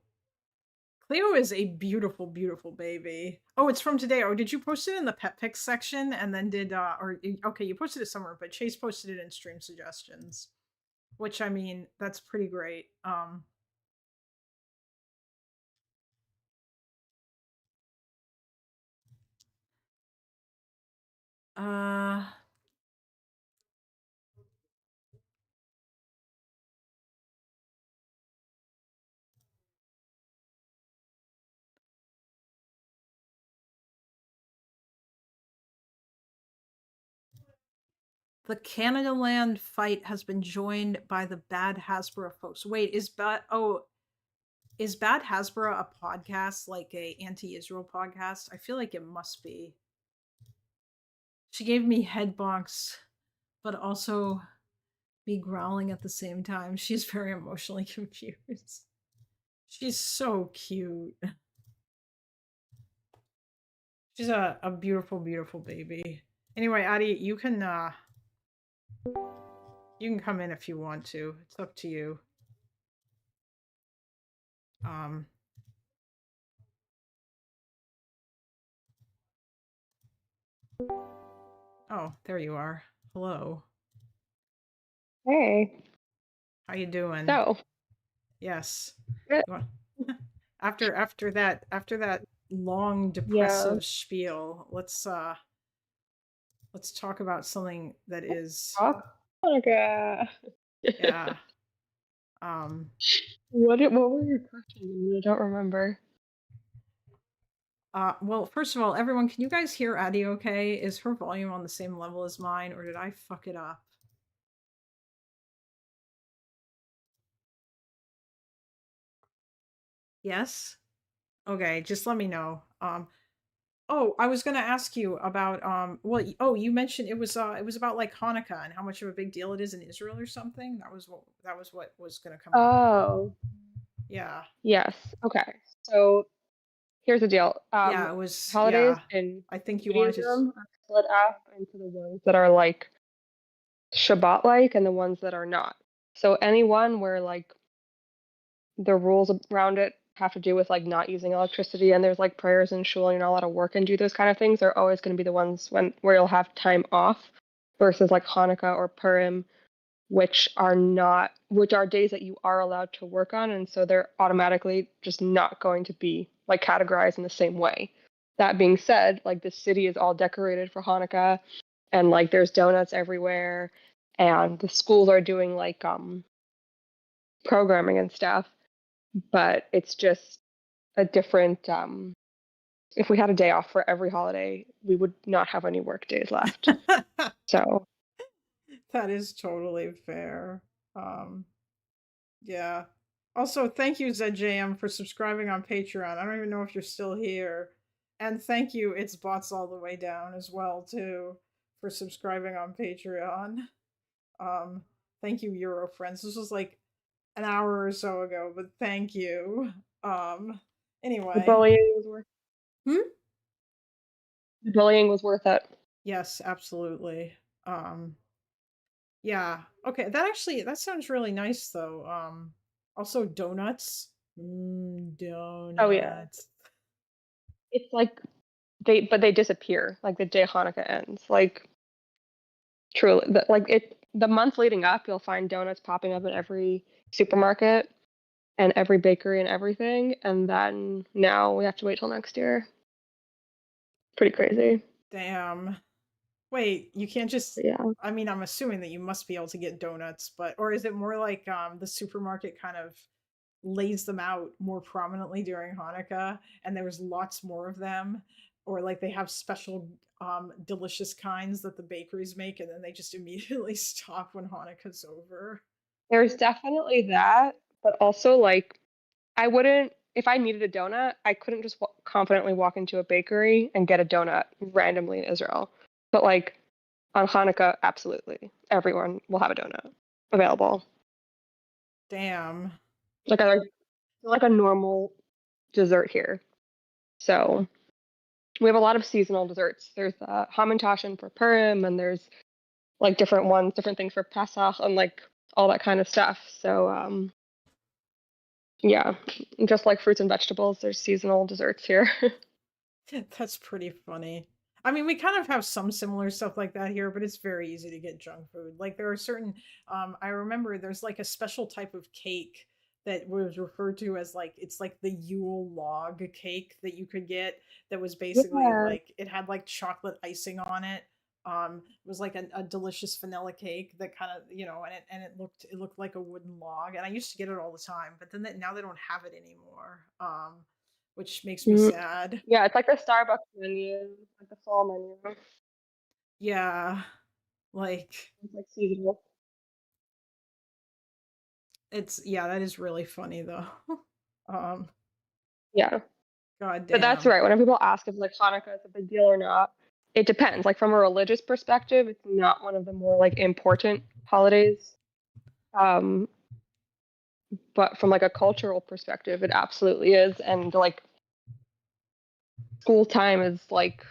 Cleo is a beautiful, beautiful baby. Oh, it's from today. Oh, did you post it in the pet pics section? And then okay, you posted it somewhere, but Chase posted it in stream suggestions. Which, I mean, that's pretty great. The Canada Land fight has been joined by the Bad Hasbro folks. Wait, is Bad Hasbro a podcast, like a anti-Israel podcast? I feel like it must be. She gave me head bonks, but also be growling at the same time. She's very emotionally confused. She's so cute. She's a beautiful, beautiful baby. Anyway, Addie, you can come in if you want to. It's up to you. Oh, there you are. Hello. Hey. How you doing? So. Yes. Good. After that long depressive spiel, let's talk about something that is Okay. Yeah. What were your questions? I don't remember. Well, first of all, everyone, can you guys hear Addie okay? Is her volume on the same level as mine, or did I fuck it up? Yes? Okay, just let me know. Oh, I was gonna ask you about well, you mentioned it was about like Hanukkah and how much of a big deal it is in Israel or something. That was what was gonna come up. Oh. Yeah. Yes. Okay. So here's the deal. Yeah, it was holidays yeah. in I think you wanted to are split up into the ones that are like Shabbat like and the ones that are not. So anyone where like the rules around it have to do with like not using electricity and there's like prayers and shul and you're not allowed to work and do those kind of things, they're always going to be the ones where you'll have time off versus like Hanukkah or Purim, which are days that you are allowed to work on, and so they're automatically just not going to be like categorized in the same way. That being said, like the city is all decorated for Hanukkah, and like there's donuts everywhere, and the schools are doing like programming and stuff, but it's just a different if we had a day off for every holiday, we would not have any work days left. So That is totally fair. Yeah. Also, thank you, ZJM, for subscribing on Patreon. I don't even know if you're still here. And thank you, It's Bots All the Way Down as well, too, for subscribing on Patreon. Thank you, Euro friends. This was like an hour or so ago, but thank you. the Anyway. bullying was worth the bullying was worth it. Yes, absolutely. Yeah. Okay, that sounds really nice though. Also donuts. Donuts. Oh yeah. It's like they disappear like the day Hanukkah ends. Like truly, the month leading up, you'll find donuts popping up in every supermarket and every bakery and everything, and then now we have to wait till next year. Pretty crazy. Damn. Wait, you can't just But yeah. I mean, I'm assuming that you must be able to get donuts, but or is it more like the supermarket kind of lays them out more prominently during Hanukkah and there was lots more of them, or like they have special delicious kinds that the bakeries make and then they just immediately stop when Hanukkah's over. There's definitely that, but also like I wouldn't if I needed a donut, I couldn't just confidently walk into a bakery and get a donut randomly in Israel. But like on Hanukkah, absolutely, everyone will have a donut available. Damn. Like a normal dessert here. So we have a lot of seasonal desserts. There's Hamantaschen for Purim, and there's like different things for Pesach, and like all that kind of stuff. So yeah, just like fruits and vegetables, there's seasonal desserts here. That's pretty funny. I mean, we kind of have some similar stuff like that here, but it's very easy to get junk food. Like there are certain I remember there's like a special type of cake that was referred to as like it's like the Yule log cake that you could get that was basically Yeah. like it had like chocolate icing on it. It was like a delicious vanilla cake that kind of, it looked like a wooden log and I used to get it all the time, but then now they don't have it anymore. Which makes me sad. Yeah, it's like the Starbucks menu, like the fall menu. Yeah. Like It's like seasonal. that is really funny though. um Yeah. God But that's damn. right. Whenever people ask if like Hanukkah is a big deal or not, it depends. Like from a religious perspective, it's not one of the more like important holidays. But from like a cultural perspective, it absolutely is. And like school time is like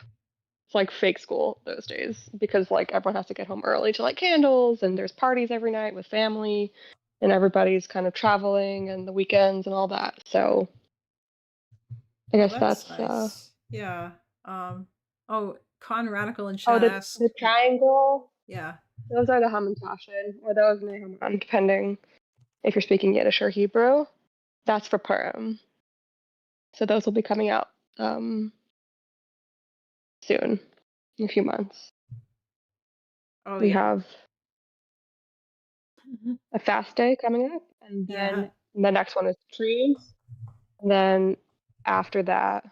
it's like fake school those days because like everyone has to get home early to light candles and there's parties every night with family and everybody's kind of traveling and the weekends and all that. So I guess That's that's nice. Yeah. Oh, Con Radical in oh chat asks. the triangle. Yeah. Those are the Hamantaschen or those Nehaman, depending if you're speaking Yiddish or Hebrew. That's for Purim. So those will be coming out soon, in a few months. Oh We yeah. have a fast day coming up, and then the next one is trees, and then after that,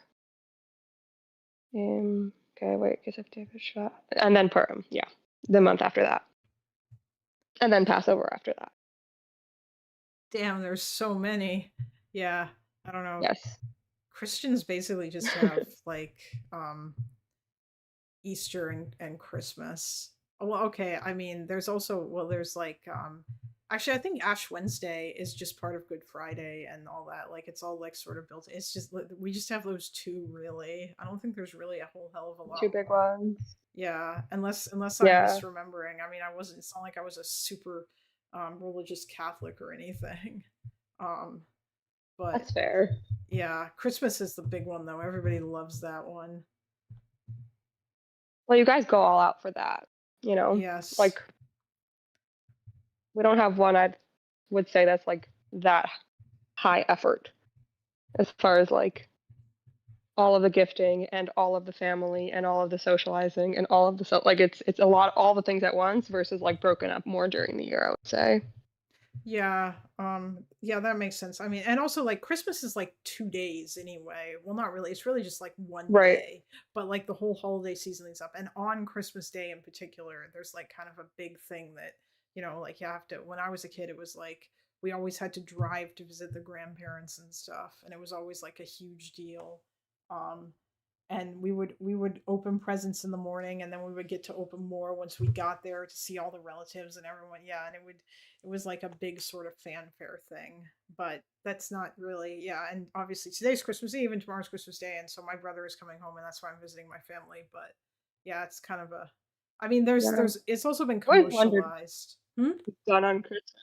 okay, wait, guess if David shot, and then Purim, yeah, the month after that, and then Passover after that. Damn, there's so many. Yeah. I don't know. Yes. Christians basically just have like Easter and Christmas. Well, okay. I mean, there's like actually I think Ash Wednesday is just part of Good Friday and all that. Like it's all like sort of built. It's just we just have those two really. I don't think there's really a whole hell of a lot. Two big ones. Yeah, unless I'm Yeah. misremembering. I mean, it's not like I was a super religious Catholic or anything. But That's fair. yeah, Christmas is the big one though. Everybody loves that one. Well, you guys go all out for that, you know? Yes. Like, we don't have one I would say that's like that high effort as far as like all of the gifting and all of the family and all of the socializing and all of the like it's a lot, all the things at once versus like broken up more during the year, I would say. Yeah, yeah, that makes sense. I mean, and also like Christmas is like 2 days anyway. Well, not really. It's really just like one Right. day, but like the whole holiday season is up. And on Christmas Day in particular, there's like kind of a big thing that, like you have to, when I was a kid, it was like we always had to drive to visit the grandparents and stuff, and it was always like a huge deal. Um, and we would open presents in the morning, and then we would get to open more once we got there to see all the relatives and everyone. Yeah, and it was like a big sort of fanfare thing. But that's not really, yeah. And obviously today's Christmas Eve and tomorrow's Christmas Day, and so my brother is coming home, and that's why I'm visiting my family. But yeah, it's kind of a, I mean, Yeah. it's also been I always wondered commercialized. Hmm? what was done on Christmas.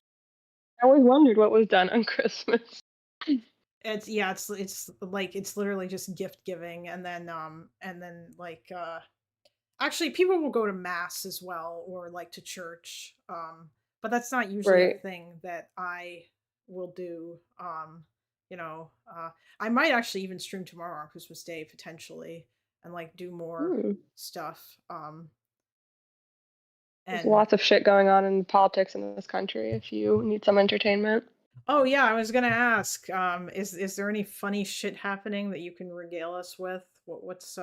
I always wondered what was done on Christmas. It's, yeah, it's like it's literally just gift giving, and then like actually, people will go to mass as well, or like to church. But that's not usually a Right. thing that I will do. You know, I might actually even stream tomorrow on Christmas Day potentially, and like do more Hmm. stuff. There's And lots of shit going on in politics in this country if you need some entertainment. oh yeah, I was gonna ask, is there any funny shit happening that you can regale us with? What's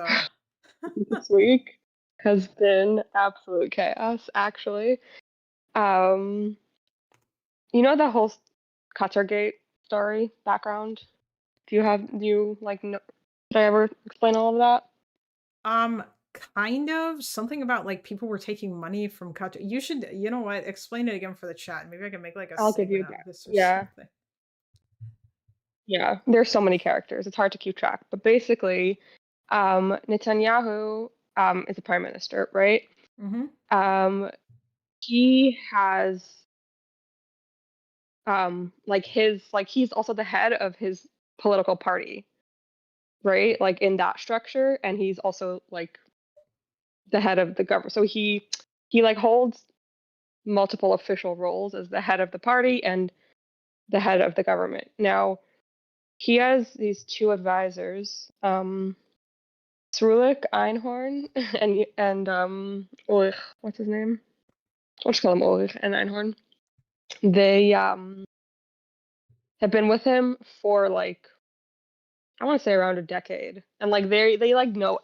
This week has been absolute chaos, actually. Um, you know the whole Qatargate story background? Do you like know, did I ever explain all of that? Um, kind of something about like people were taking money from Qatar. You should, you know what? Explain it again for the chat. Maybe I can make like a I'll give you segment a out of back. this or Yeah. something. Yeah. There's so many characters. It's hard to keep track. But basically, Netanyahu is the prime minister, right? Mm-hmm. Um, he has like his like he's also the head of his political party, right? Like in that structure, and he's also like the head of the government. So he like holds multiple official roles as the head of the party and the head of the government. Now, he has these two advisors, Srulik Einhorn and Ulrich, what's his name? I'll just call him Ulrich and Einhorn. They have been with him for like I want to say around a decade, and like they like know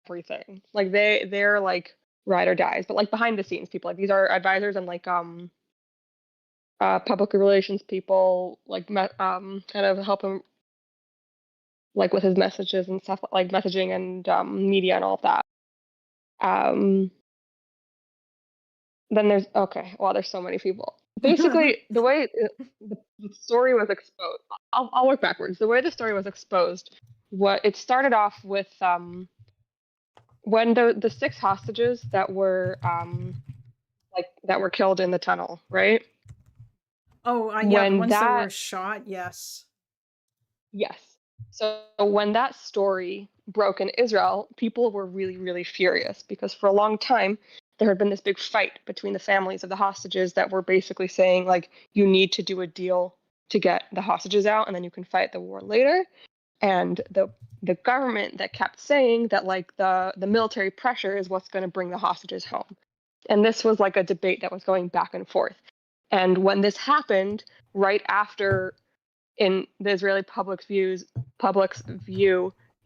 everything. Like they're like ride or dies, but like behind the scenes people. Like these are advisors and like public relations people, like kind of help him like with his messages and stuff, like messaging and media and all of that. Um, then there's okay, well, there's so many people. Basically, the way the story was exposed, I'll work backwards. The way the story was exposed, what it started off with when the six hostages that were like that were killed in the tunnel, right? Oh, yeah, the When ones that that were shot. Yes. Yes. So when that story broke in Israel, people were really, really furious because for a long time there had been this big fight between the families of the hostages that were basically saying like you need to do a deal to get the hostages out and then you can fight the war later. And the government that kept saying that like the military pressure is what's going to bring the hostages home. And this was like a debate that was going back and forth. And when this happened, right after in the Israeli public's view,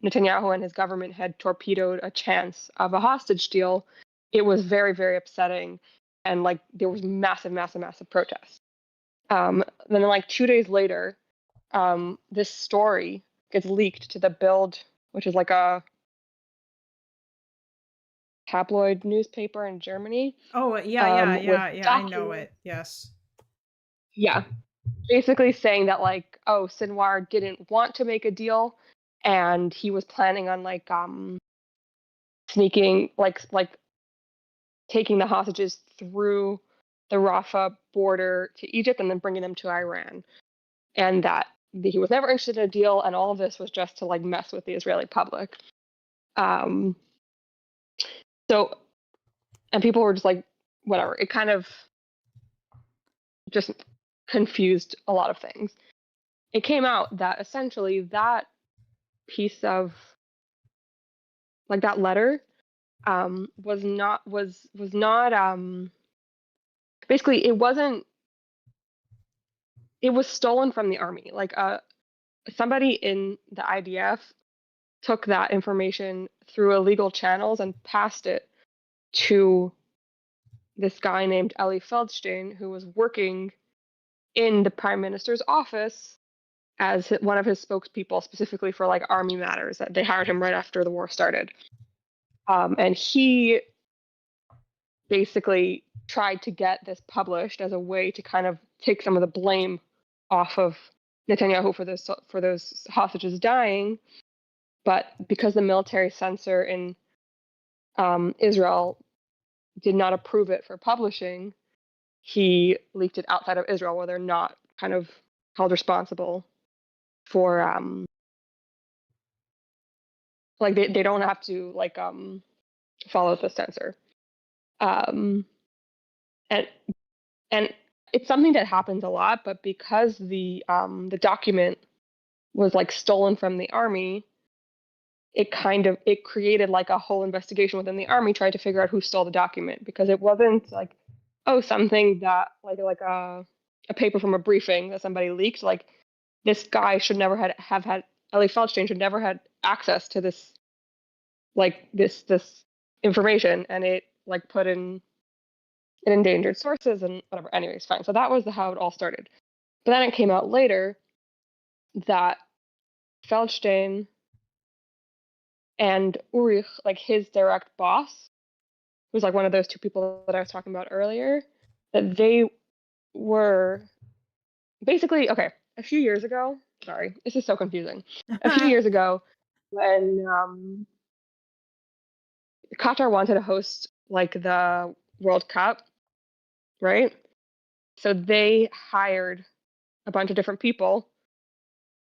Netanyahu and his government had torpedoed a chance of a hostage deal. It was very, very upsetting, and like there was massive, massive, massive protests. Then like 2 days later, this story gets leaked to the Bild, which is like a tabloid newspaper in Germany. Oh, With yeah. I know documents. it. Yes. Yeah, basically saying that like oh Sinwar didn't want to make a deal and he was planning on like sneaking like taking the hostages through the Rafah border to Egypt and then bringing them to Iran, and that he was never interested in a deal and all of this was just to like mess with the Israeli public. um so and people were just like whatever, it kind of just confused a lot of things. It came out that essentially that piece of like that letter, was not basically it wasn't. It was stolen from the army. Like somebody in the IDF took that information through illegal channels and passed it to this guy named Eli Feldstein, who was working in the prime minister's office as one of his spokespeople, specifically for like army matters. That they hired him right after the war started, and he basically tried to get this published as a way to kind of take some of the blame off of Netanyahu for those hostages dying. But because the military censor in Israel did not approve it for publishing, he leaked it outside of Israel, where they're not kind of held responsible for like they don't have to like follow the censor. And it's something that happens a lot, but because the document was like stolen from the army, it created like a whole investigation within the army trying to figure out who stole the document, because it wasn't like, oh, something that like a paper from a briefing that somebody leaked. Like, this guy should never have had Eli Feldstein should never had access to this information, and it like put in endangered sources and whatever. Anyways, fine. So that was how it all started. But then it came out later that Feldstein and Ulrich, like his direct boss, who's like one of those two people that I was talking about earlier, that they were basically, okay, a few years ago, sorry, this is so confusing. A few years ago, when Qatar wanted to host like the World Cup, right? So they hired a bunch of different people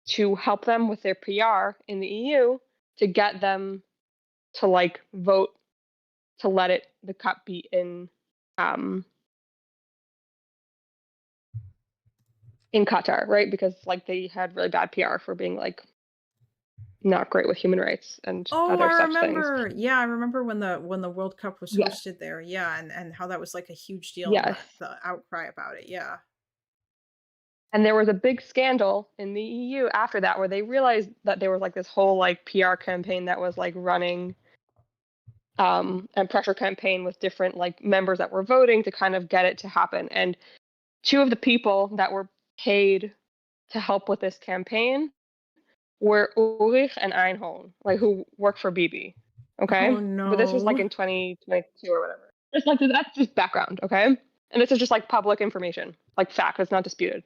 to help them with their PR in the EU to get them to like vote to let the cup be in Qatar, right? Because like they had really bad PR for being like not great with human rights and other I such remember. things. Yeah, I remember when the World Cup was Yeah. hosted there. Yeah, and how that was like a huge deal. Yes. And the outcry about it. Yeah. And there was a big scandal in the EU after that, where they realized that there was like this whole like PR campaign that was like running, and pressure campaign with different like members that were voting to kind of get it to happen. And two of the people that were paid to help with this campaign were Ulrich and Einhorn, like who work for Bibi. Okay. Oh no. But this was like in 2022 or whatever. It's like that's just background, okay? And this is just like public information, like fact, it's not disputed.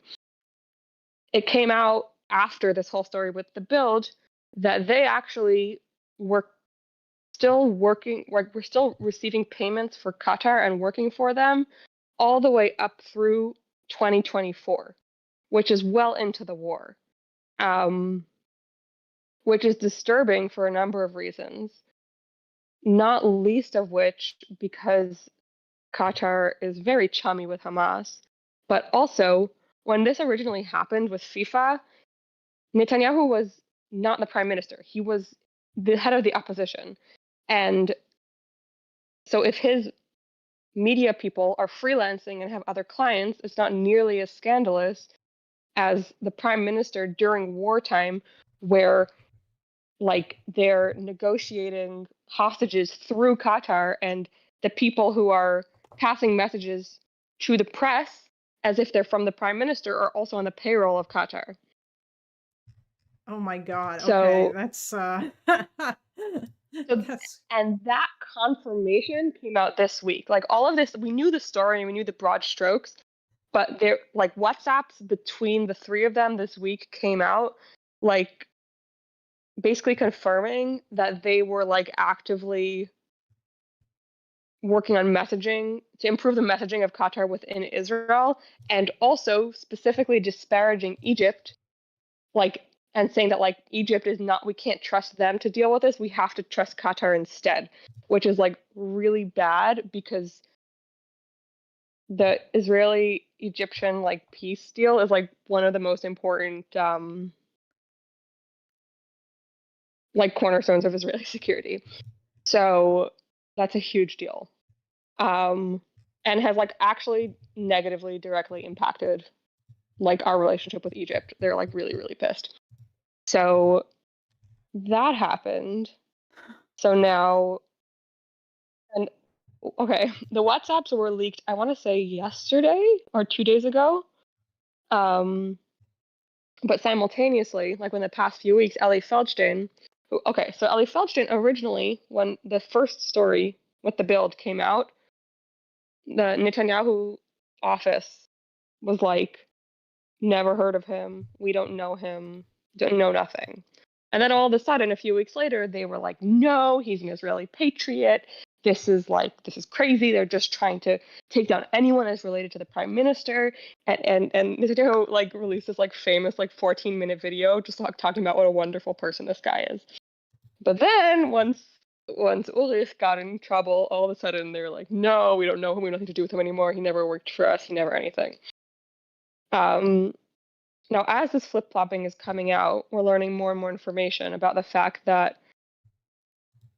It came out after this whole story with the build that they actually were still working, like we're still receiving payments for Qatar and working for them all the way up through 2024, which is well into the war, which is disturbing for a number of reasons, not least of which because Qatar is very chummy with Hamas, but also when this originally happened with FIFA, Netanyahu was not the prime minister. He was the head of the opposition. And so if his media people are freelancing and have other clients, it's not nearly as scandalous as the prime minister during wartime, where like they're negotiating hostages through Qatar, and the people who are passing messages to the press as if they're from the prime minister are also on the payroll of Qatar. Oh my God. So, okay, that's and that confirmation came out this week. Like all of this, we knew the story and we knew the broad strokes, but there like WhatsApps between the three of them this week came out, like basically confirming that they were like actively working on messaging to improve the messaging of Qatar within Israel, and also specifically disparaging Egypt, like, and saying that like Egypt is not, we can't trust them to deal with this, we have to trust Qatar instead, which is like really bad because the Israeli Egyptian like peace deal is like one of the most important like cornerstones of Israeli security. So that's a huge deal. And has like actually negatively directly impacted like our relationship with Egypt. They're like really, really pissed. So that happened. So now, and okay, the WhatsApps were leaked, I want to say yesterday or 2 days ago. But simultaneously, like in the past few weeks, Ellie Feldstein, so Ellie Feldstein originally, when the first story with the build came out, the Netanyahu office was like, never heard of him, we don't know him, don't know nothing. And then all of a sudden, a few weeks later, they were like, no, he's an Israeli patriot. This is crazy. They're just trying to take down anyone that's related to the prime minister. And Netanyahu like released this like famous like 14-minute video just talking about what a wonderful person this guy is. But then once Ulrich got in trouble, all of a sudden they're like, no, we don't know him. We have nothing to do with him anymore. He never worked for us. He never anything. Now, as this flip-flopping is coming out, we're learning more and more information about the fact that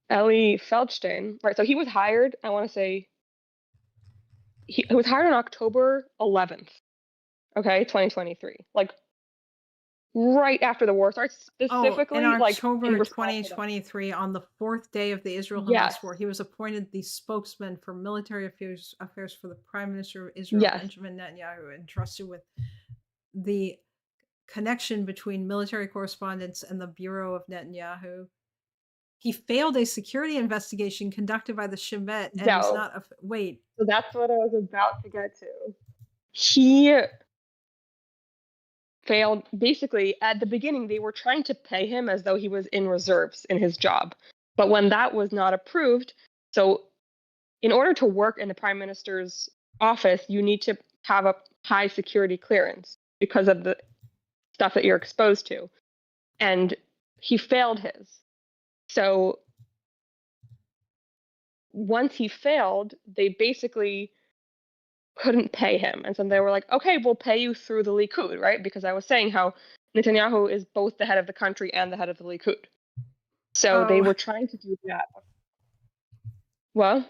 Ellie Feldstein, right, so he was hired, I want to say, he was hired on October 11th, okay, 2023, like right after the war starts, specifically. In like October in 2023, on the 4th day of the Israel-Hamas Yes. war, he was appointed the spokesman for military affairs for the Prime Minister of Israel, Yes. Benjamin Netanyahu, entrusted with the connection between military correspondence and the Bureau of Netanyahu. He failed a security investigation conducted by the Shin Bet and was not wait. So that's what I was about to get to. He failed. Basically, at the beginning, they were trying to pay him as though he was in reserves in his job. But when that was not approved, so in order to work in the prime minister's office, you need to have a high security clearance because of the stuff that you're exposed to. And he failed his. So once he failed, they basically couldn't pay him. And so they were like, okay, we'll pay you through the Likud, right? Because I was saying how Netanyahu is both the head of the country and the head of the Likud. So they were trying to do that. Well,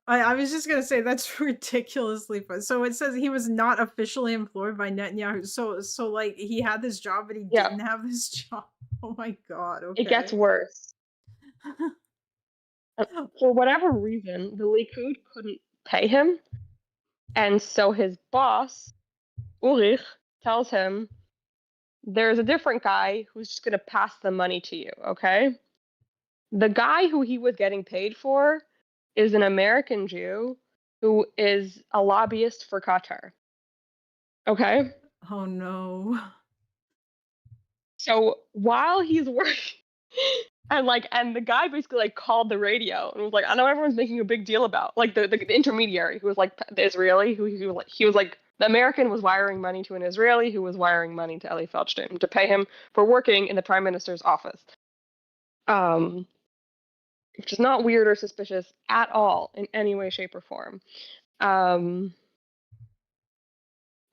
I was just going to say that's ridiculously fun. So it says he was not officially employed by Netanyahu. So like he had this job, but he didn't have this job. Oh my God. Okay. It gets worse. For whatever reason, the Likud couldn't pay him. And so his boss, Ulrich, tells him, there's a different guy who's just going to pass the money to you, okay? The guy who he was getting paid for is an American Jew who is a lobbyist for Qatar. Okay? Oh no. So while he's working, and the guy basically like called the radio and was like, I know everyone's making a big deal about like the intermediary who was like the Israeli who he was like the American was wiring money to an Israeli who was wiring money to Eli Feldstein to pay him for working in the prime minister's office. Which is not weird or suspicious at all in any way, shape, or form.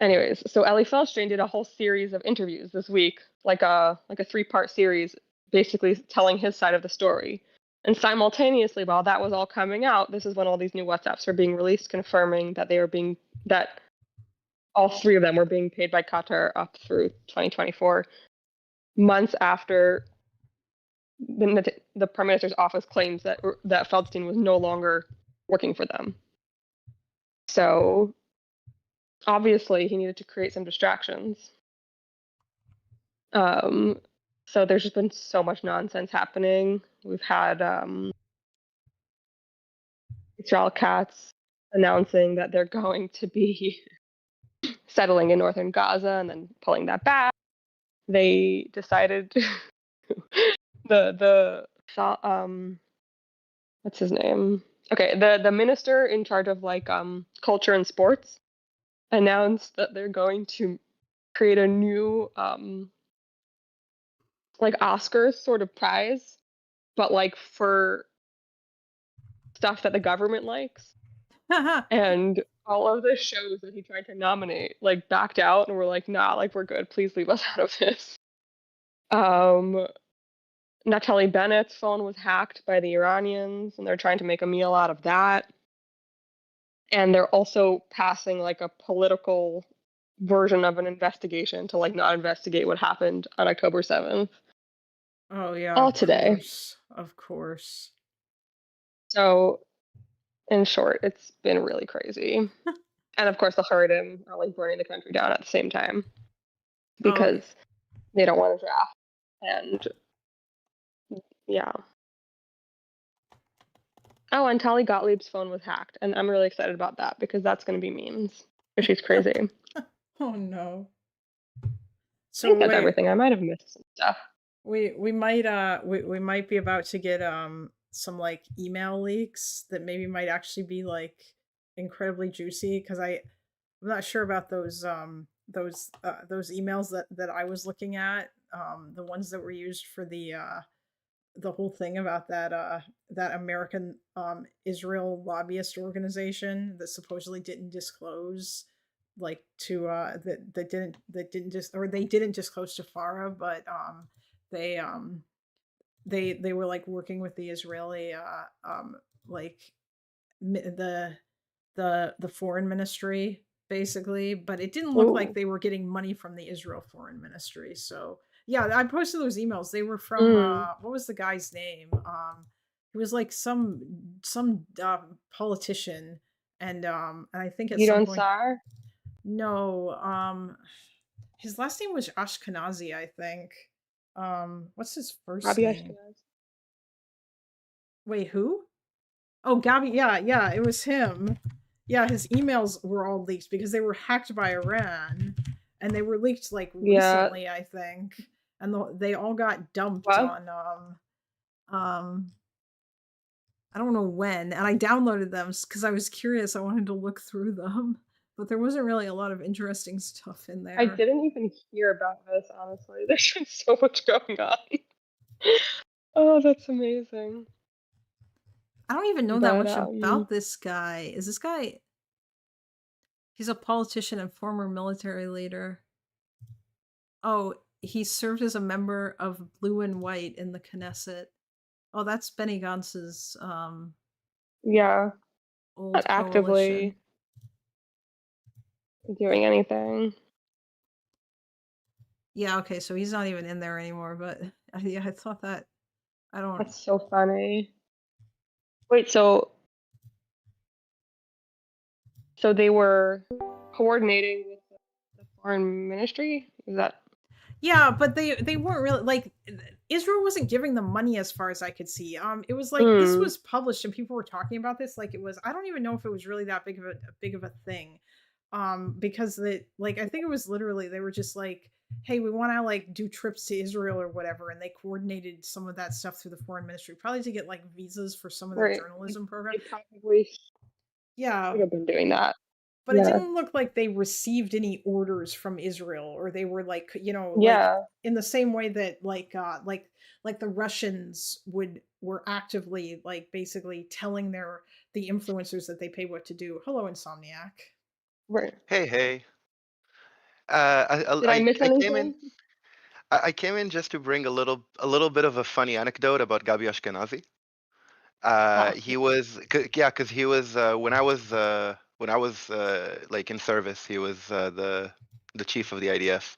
Anyways, so Ellie Feldstein did a whole series of interviews this week, like a 3-part series, basically telling his side of the story. And simultaneously, while that was all coming out, this is when all these new WhatsApps were being released, confirming that that all 3 of them were being paid by Qatar up through 2024, months after the prime minister's office claims that Feldstein was no longer working for them. So obviously he needed to create some distractions. So there's just been so much nonsense happening. We've had Israel Katz announcing that they're going to be settling in northern Gaza and then pulling that back. They decided what's his name? Okay, the minister in charge of like culture and sports announced that they're going to create a new like Oscars sort of prize, but like for stuff that the government likes. And all of the shows that he tried to nominate like backed out and were like, nah, like we're good, please leave us out of this. Natalie Bennett's phone was hacked by the Iranians, and they're trying to make a meal out of that. And they're also passing like a political version of an investigation to like not investigate what happened on October 7th. Oh yeah, All of today. course. Of course. So, in short, it's been really crazy. And of course, the Haredim are like burning the country down at the same time because they don't want to draft. And yeah. Oh, and Tali Gottlieb's phone was hacked, and I'm really excited about that because that's going to be memes. Because she's crazy. Oh no. I So think that's wait, everything. I might have missed some stuff. we might be about to get some like email leaks that maybe might actually be like incredibly juicy, because I'm not sure about those emails that I was looking at, the ones that were used for the whole thing about that American Israel lobbyist organization that supposedly didn't disclose, like to that didn't just, or they didn't disclose to Farah, but they they were like working with the Israeli like the the foreign ministry basically, but it didn't look like Ooh. they were getting money from the Israel foreign ministry. So yeah, I posted those emails. They were from what was the guy's name? He was like some politician, and I think at some Gidon point, Sar? no, his last name was Ashkenazi, I think. What's his first Rabbi name? Ashkenaz. Wait, who? Oh, Gabi. Yeah, it was him. Yeah, his emails were all leaked because they were hacked by Iran, and they were leaked like Yeah. recently, I think, and they all got dumped What? on um I don't know when, and I downloaded them because I was curious. I wanted to look through them, but there wasn't really a lot of interesting stuff in there. I didn't even hear about this, honestly. There's been so much going on. Oh, that's amazing. I don't even know that But much about this guy. Is this guy? He's a politician and former military leader. Oh, he served as a member of Blue and White in the Knesset. Oh, that's Benny Gantz's yeah, old not actively coalition. doing anything. Yeah, okay, so he's not even in there anymore, but yeah, I thought that. I don't. That's so funny. Wait, so they were coordinating with the foreign ministry? Is that? Yeah, but they weren't really like, Israel wasn't giving them money as far as I could see. It was like this was published and people were talking about this like it was. I don't even know if it was really that big of a thing, because like I think it was literally they were just like, hey, we want to like do trips to Israel or whatever, and they coordinated some of that stuff through the foreign ministry, probably to get like visas for some of their journalism programs. They probably Yeah, should have been doing that. but it didn't look like they received any orders from Israel, or they were like, like in the same way that like the Russians were actively like basically telling the influencers that they pay what to do. Hello, Insomniac. Right. Hey. Did I miss anything? I came in just to bring a little bit of a funny anecdote about Gabi Ashkenazi. He was, because he was when I was like in service, he was the chief of the IDF,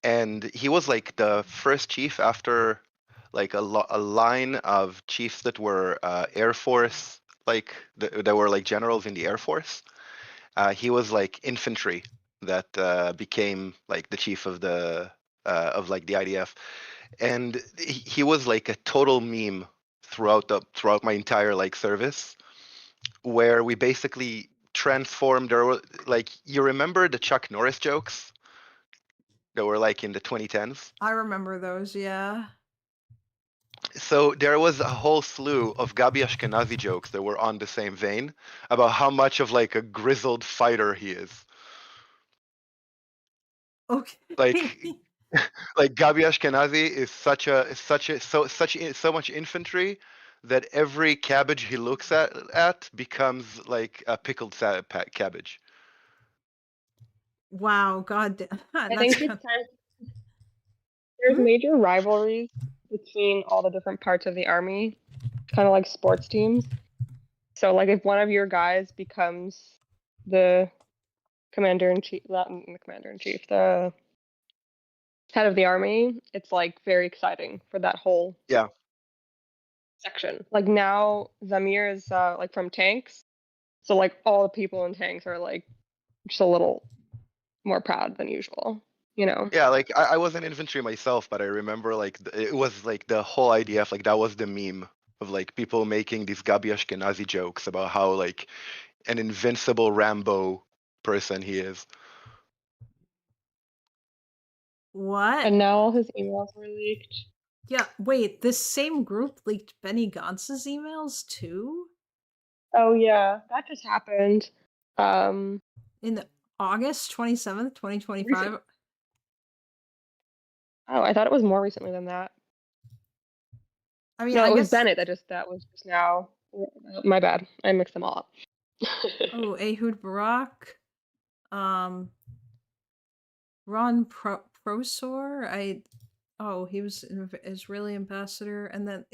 and he was like the first chief after like a line of chiefs that were Air Force, like that were like generals in the Air Force. He was like infantry that became like the chief of the of like the IDF, and he was like a total meme throughout my entire like service, where we basically transformed. There were like, you remember the Chuck Norris jokes that were like in the 2010s? I remember those. Yeah. So there was a whole slew of Gabi Ashkenazi jokes that were on the same vein about how much of like a grizzled fighter he is. Okay. Like Gabi Ashkenazi is so much infantry that every cabbage he looks at becomes like a pickled cabbage. Wow, God, I think it's time. there's major rivalries between all the different parts of the army, kind of like sports teams. So, like, if one of your guys becomes the commander-in-chief, not the commander-in-chief, the head of the army, it's, like, very exciting for that whole Yeah. section. Like, now Zamir is, like, from tanks. So, like, all the people in tanks are, like, just a little more proud than usual, you know? Yeah, like I was in infantry myself, but I remember like it was like the whole idea of like that was the meme of like people making these Gabi Ashkenazi jokes about how like an invincible Rambo person he is. What? And now all his emails were leaked. Yeah, wait, this same group leaked Benny Gantz's emails too? Oh yeah, that just happened. In August 27th, 2025? Oh, I thought it was more recently than that. I mean, No, I it was guess. Bennett that was just now. My bad. I mixed them all up. Oh, Ehud Barak. Ron Prosor. He was an Israeli ambassador, and then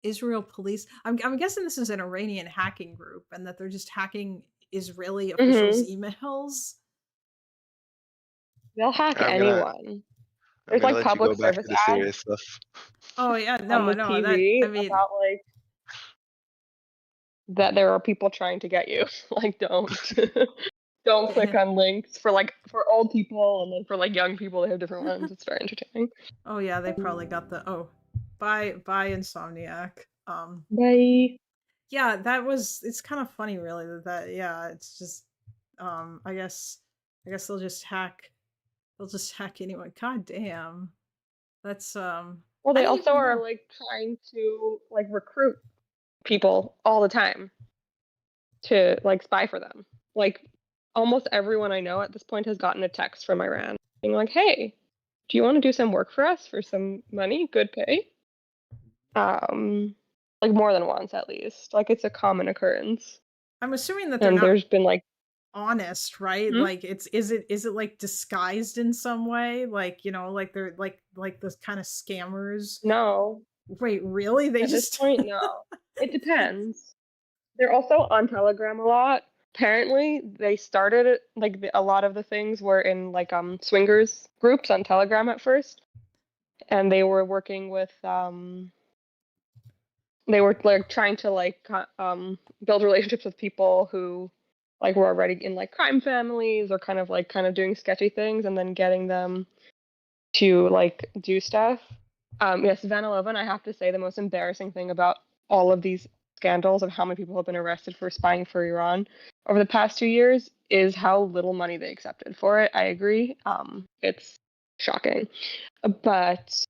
Israel police. I'm guessing this is an Iranian hacking group, and that they're just hacking Israeli officials' emails. They'll hack I'm gonna anyone. I'm There's gonna like let you go public back to service the ads serious stuff. Oh yeah, on the no, TV I mean, about like that there are people trying to get you. Like, don't don't click on links for old people, and then for like young people they have different ones. It's very entertaining. oh yeah, they probably got the bye Insomniac. Bye. Yeah, it's kind of funny really that yeah, it's just I guess they'll just hack anyone. God damn. That's Well, I they didn't also even are know. like trying to like recruit people all the time to like spy for them. Like almost everyone I know at this point has gotten a text from Iran being like, "Hey, do you want to do some work for us for some money, good pay?" Like more than once at least. Like it's a common occurrence. I'm assuming that they're And not there's been like honest, right? Hmm? Like is it like disguised in some way? Like, like they're like those kind of scammers. no. Wait, really? They At this just point, no. It depends. They're also on Telegram a lot. Apparently, they started it like a lot of the things were in like swingers groups on Telegram at first, and they were working with they were like trying to like build relationships with people who like were already in like crime families or kind of doing sketchy things, and then getting them to like do stuff. Yes, Van 11, I have to say the most embarrassing thing about all of these scandals of how many people have been arrested for spying for Iran over the past 2 years is how little money they accepted for it. I agree. It's shocking. But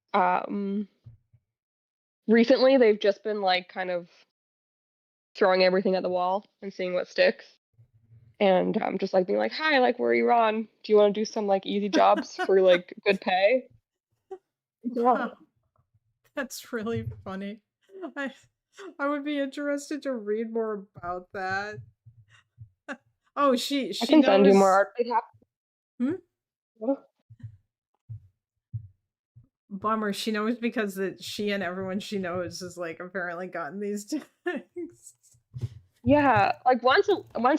recently they've just been like kind of throwing everything at the wall and seeing what sticks. And just like being like, "Hi, like we're Iran. Do you want to do some like easy jobs for like good pay?" Yeah. Wow, that's really funny. I I would be interested to read more about that. Oh, she I can send you more knows. art. It Hmm? happened. Bummer. She knows because that she and everyone she knows has like apparently gotten these texts. Yeah, like once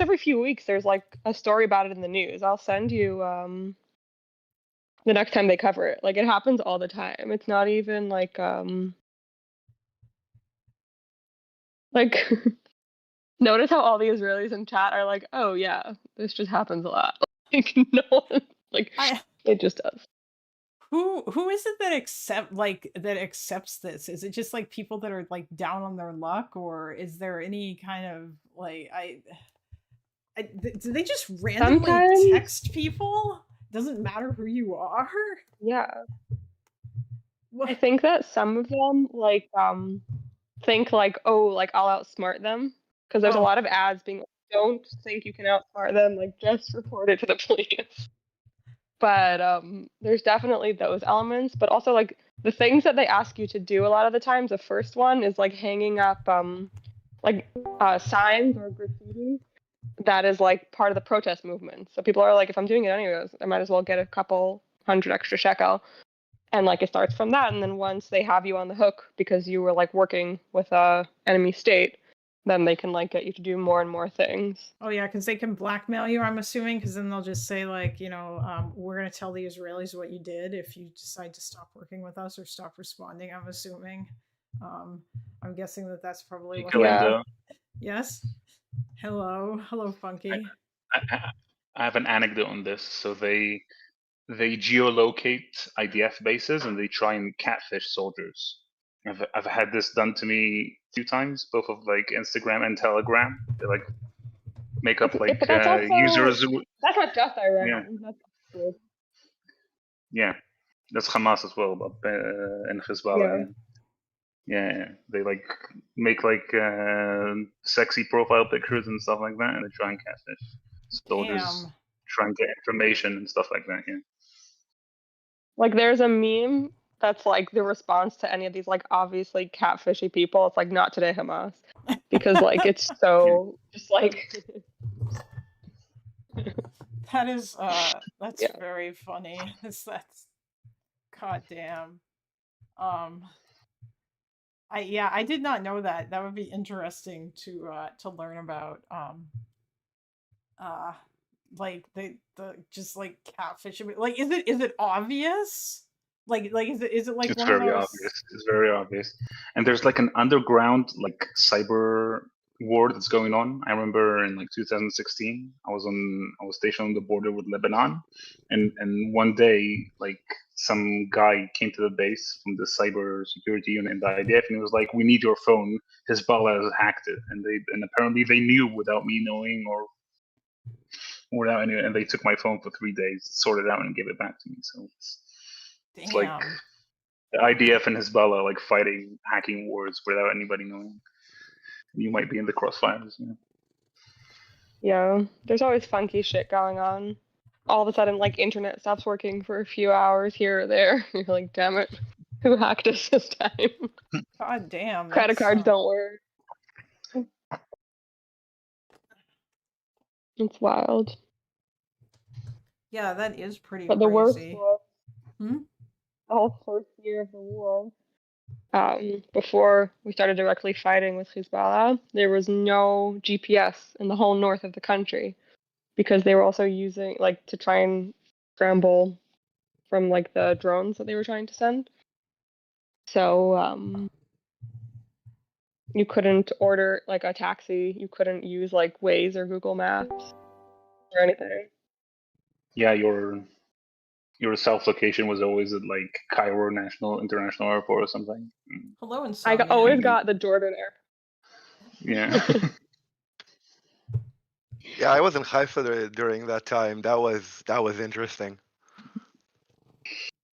every few weeks, there's like a story about it in the news. I'll send you the next time they cover it. Like it happens all the time. It's not even like notice how all the Israelis in chat are like, "Oh yeah, this just happens a lot." Like no one like I it just does. who is it that accepts this? Is it just like people that are like down on their luck, or is there any kind of like do they just randomly Sometimes, text people? Doesn't matter who you are. yeah. I What? think that some of them like think like, "Oh, like I'll outsmart them," because there's a Oh, lot of ads being like, "Don't think you can outsmart them. Like just report it to the police." But there's definitely those elements, but also like the things that they ask you to do a lot of the times. The first one is like hanging up like signs or graffiti that is like part of the protest movement. So people are like, if I'm doing it anyways, I might as well get a couple hundred extra shekel. And like it starts from that, and then once they have you on the hook because you were like working with a enemy state, then they can like get you to do more and more things. Oh yeah, because they can blackmail you, I'm assuming, because then they'll just say like, we're gonna tell the Israelis what you did if you decide to stop working with us or stop responding. I'm assuming. I'm guessing that that's probably what. Yeah. Yes. Hello, Funky. I have an anecdote on this. So they geolocate IDF bases and they try and catfish soldiers. I've had this done to me a few times, both of like Instagram and Telegram. They like make up like But that's also, users. That's not just Iran. Yeah. That's weird. Yeah, that's Hamas as well, but and Hezbollah. Yeah, they like make like sexy profile pictures and stuff like that, and they try and catfish soldiers. Damn. Try and get information and stuff like that. Yeah. Like there's a meme that's like the response to any of these like obviously catfishy people. It's like not today, Hamas, because like it's so just like. That is that's very funny. That's goddamn. I did not know that. That would be interesting to learn about. Like the just like catfishing. Like is it obvious? Like is it like it's one very of those... obvious. It's very obvious. And there's like an underground like cyber war that's going on. I remember in like 2016, I was stationed on the border with Lebanon, and one day like some guy came to the base from the cyber security unit in the IDF, and he was like, "We need your phone. Hezbollah has hacked it," and apparently they knew without me knowing or without any, and they took my phone for 3 days, sorted it out, and gave it back to me. So it's like the IDF and Hezbollah like fighting hacking wars without anybody knowing. You might be in the crossfires. Yeah, there's always funky shit going on. All of a sudden, like internet stops working for a few hours here or there. You're like, damn it, who hacked us this time? God damn. Credit cards don't work. It's wild. Yeah, that is pretty but crazy. The worst was the whole first year of the war. Before we started directly fighting with Hezbollah, there was no GPS in the whole north of the country because they were also using like to try and scramble from like the drones that they were trying to send. So you couldn't order like a taxi, you couldn't use like Waze or Google Maps or anything. Yeah, your self location was always at like Cairo International Airport or something. Hello, and I always got the Jordan Air. Yeah. Yeah, I was in Haifa during that time. That was interesting.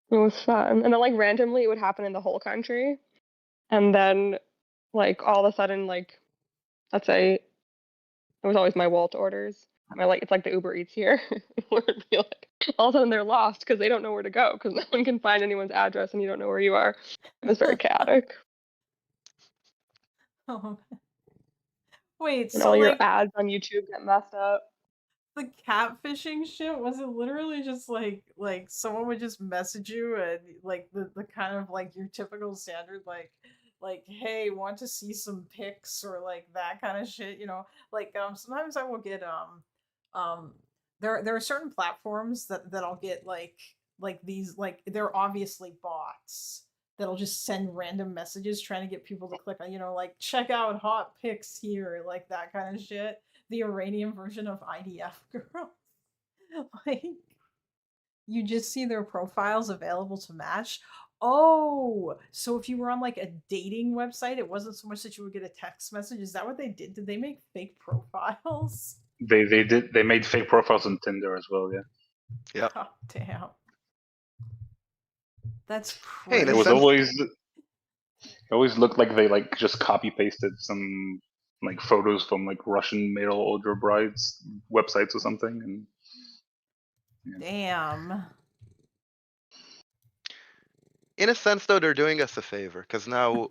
It was fun, and then like randomly it would happen in the whole country, and then like all of a sudden like let's say it was always my Wolt orders. It's like the Uber Eats here, where it'd be like all of a sudden they're lost because they don't know where to go because no one can find anyone's address and you don't know where you are. It was very chaotic. Oh. Wait, and so all like, your ads on YouTube get messed up. The catfishing shit, was it literally just like someone would just message you and like the kind of like your typical standard like hey, want to see some pics or like that kind of shit, like sometimes I will get there are certain platforms that I'll get like these, like they're obviously bots that'll just send random messages trying to get people to click on, like check out hot pics here, like that kind of shit. The Iranian version of IDF girls. Like, you just see their profiles available to match. Oh, so if you were on like a dating website, it wasn't so much that you would get a text message. Is that what they did? Did they make fake profiles? They did. They made fake profiles on Tinder as well. Yeah. Yeah. Oh, damn. That's crazy. Hey, it was always looked like they like just copy pasted some like photos from like Russian male older brides websites or something, and damn. In a sense, though, they're doing us a favor because now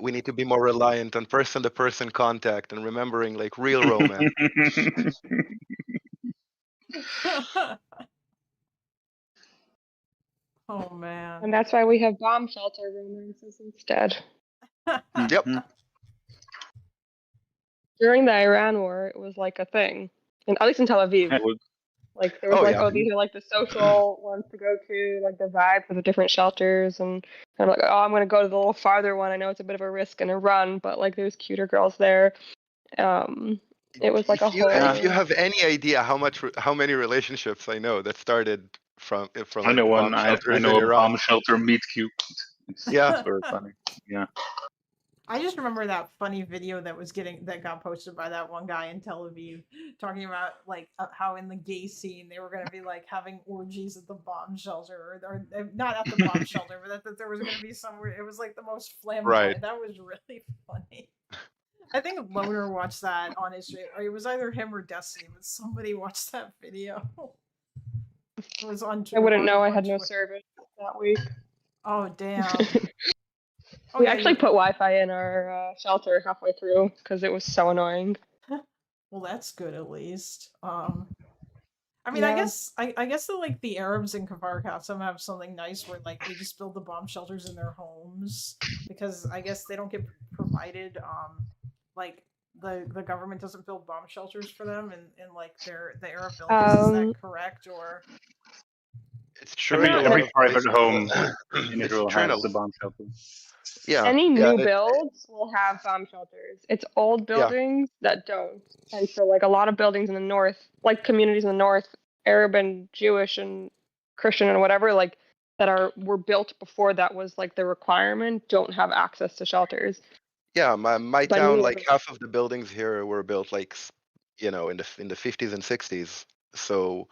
we need to be more reliant on person-to-person contact and remembering like real romance. Oh man. And that's why we have bomb shelter romances instead. Yep. Mhm. During the Iran war, it was like a thing, and at least in Tel Aviv. I would- Like there was Oh, like, yeah. oh, these are like the social ones to go to, like the vibe for the different shelters, and I'm like, oh, I'm gonna go to the little farther one. I know it's a bit of a risk and a run, but like there's cuter girls there. It was like a If you whole. if you have any idea how many relationships I know that started from I like know one. bomb I shelters know in a Iran. bomb shelter meet cute. It's Yeah. very funny. Yeah. I just remember that funny video that got posted by that one guy in Tel Aviv talking about like how in the gay scene they were going to be like having orgies at the bomb shelter or not at the bomb shelter, but that there was going to be somewhere. It was like the most flamboyant. Right. That was really funny. I think Loner watched that on his stream, or it was either him or Destiny, but somebody watched that video. It was on. I wouldn't know. I on had no Twitter. service that week. Oh damn. Oh, We yeah, actually put Wi-Fi in our shelter halfway through because it was so annoying. Well, that's good at least. I mean, Yeah. I guess that like the Arabs in Kfar Qasim have something nice where like they just build the bomb shelters in their homes because I guess they don't get provided like the government doesn't build bomb shelters for them in like the Arab villages. Is that correct or? It's true in a lot Every of private places. home in It's Israel true in has a a bomb shelter. yeah. Any Yeah. new builds will have bomb shelters. It's old Yeah. buildings that don't. And so like a lot of buildings in the north, like communities in the north, Arab and Jewish and Christian and whatever, like that were built before that was like the requirement, don't have access to shelters. Yeah, my But town, newer like buildings- half of the buildings here were built like in the 50s and 60s. So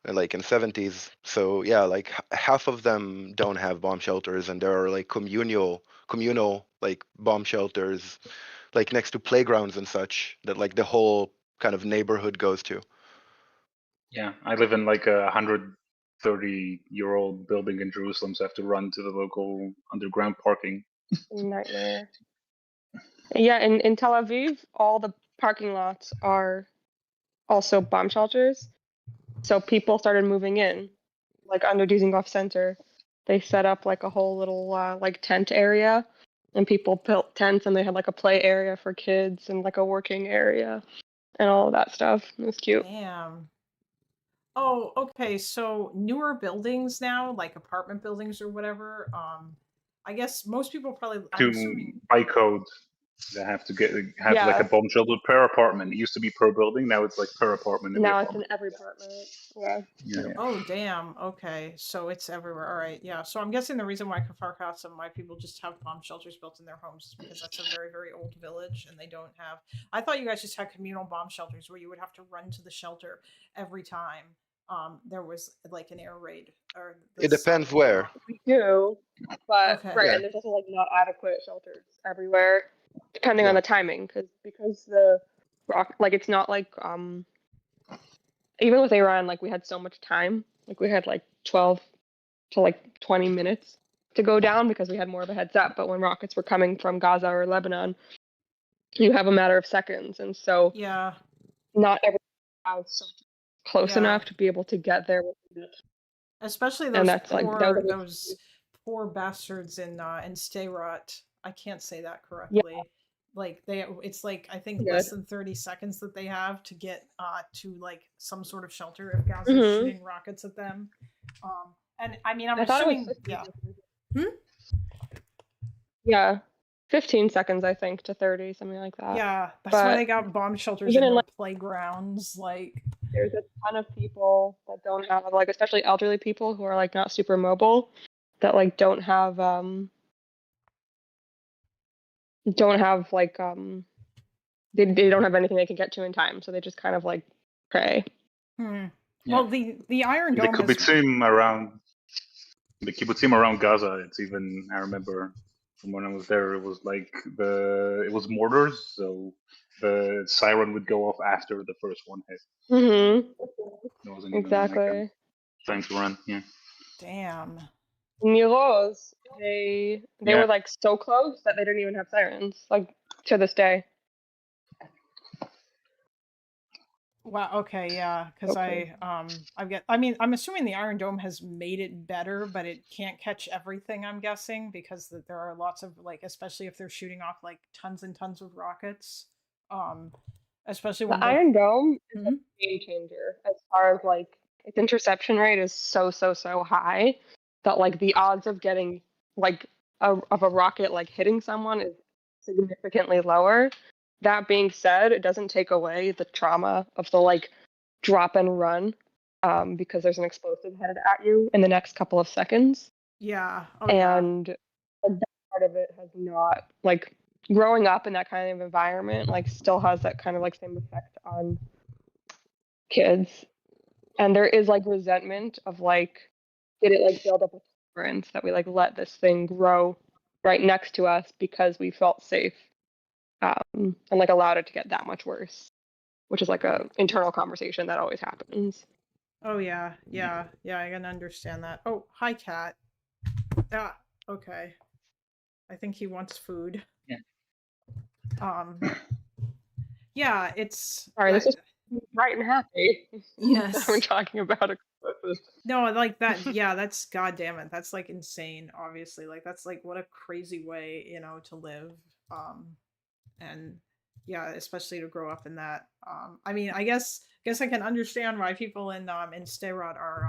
like in 70s. So yeah, like half of them don't have bomb shelters, and there are like communal like bomb shelters like next to playgrounds and such that like the whole kind of neighborhood goes to. Yeah, I live in like a 130-year-old building in Jerusalem, so I have to run to the local underground parking. Nightmare. Yeah, in Tel Aviv, all the parking lots are also bomb shelters. So people started moving in, like under Dizengoff Center. They set up like a whole little like tent area, and people built tents, and they had like a play area for kids and like a working area and all of that stuff. It was cute. Damn. Oh, okay. So newer buildings now, like apartment buildings or whatever. I guess most people probably. I'm To assuming. by code, they have to have like Yeah. a bomb shelter per apartment. It used to be per building, now it's like per apartment. Every Now it's apartment. in every apartment. Yeah. Yeah. Oh, damn. Okay, so it's everywhere. All right, yeah. So I'm guessing the reason why Kfar Qasim, why people just have bomb shelters built in their homes is because that's a very, very old village, and they don't have. I thought you guys just had communal bomb shelters where you would have to run to the shelter every time there was like an air raid or. It depends where. We do, but Okay. right, Yeah. and there's also like not adequate shelters everywhere, depending Yeah. on the timing, because the rock, like it's not like even with Iran, like we had so much time, like we had like 12 to like 20 minutes to go down because we had more of a heads up. But when rockets were coming from Gaza or Lebanon, you have a matter of seconds, and so Yeah. not every house close Yeah. enough to be able to get there. Especially And those that's like that was those poor bastards in Steyrat. I can't say that correctly. Like it's like I think Good. less than 30 seconds that they have to get to like some sort of shelter if Gaza's Mhm. shooting rockets at them. And I mean I'm I thought it assuming was 15 yeah. seconds. Yeah, 15 seconds I think to 30, something like that. Yeah, that's why But they got bomb shelters even in in, their like- playgrounds. Like There's a ton of people that don't have, like, especially elderly people who are like not super mobile, that like don't have like they don't have anything they can get to in time, so they just kind of like pray. Yeah. well the Iron The Dome has kibbutzim around Gaza. It's even, I remember from when I was there, it was like it was mortars, so the siren would go off after the first one hit. Mm-hmm. There wasn't even Exactly. like time to run. Yeah. damn. Miroz, they Yeah. were like so close that they didn't even have sirens, like to this day. Wow. Okay. Yeah. Because Okay. I'm assuming the Iron Dome has made it better, but it can't catch everything. I'm guessing because there are lots of like, especially if they're shooting off like tons and tons of rockets. Um, especially when The we're. Iron Dome is a Mhm. game changer as far as like its interception rate is so high that like the odds of getting like of a rocket like hitting someone is significantly lower. That being said, it doesn't take away the trauma of the like drop and run because there's an explosive headed at you in the next couple of seconds. Yeah. Oh yeah. And that part of it has not like growing up in that kind of environment like still has that kind of like same effect on kids. And there is like resentment of like did it like build up a tolerance that we like let this thing grow right next to us because we felt safe and like allowed it to get that much worse, which is like a internal conversation that always happens. Oh yeah. Yeah. Yeah. I can understand that. Oh, hi, cat. Ah. Okay. I think he wants food. Yeah. Um. Yeah. It's. Sorry, this is bright and happy. Yes. I'm talking about explosives. No, like that. Yeah, that's goddamn it. That's like insane. Obviously, like that's like what a crazy way, to live. And yeah, especially to grow up in that. I mean, I guess I can understand why people in Sderot are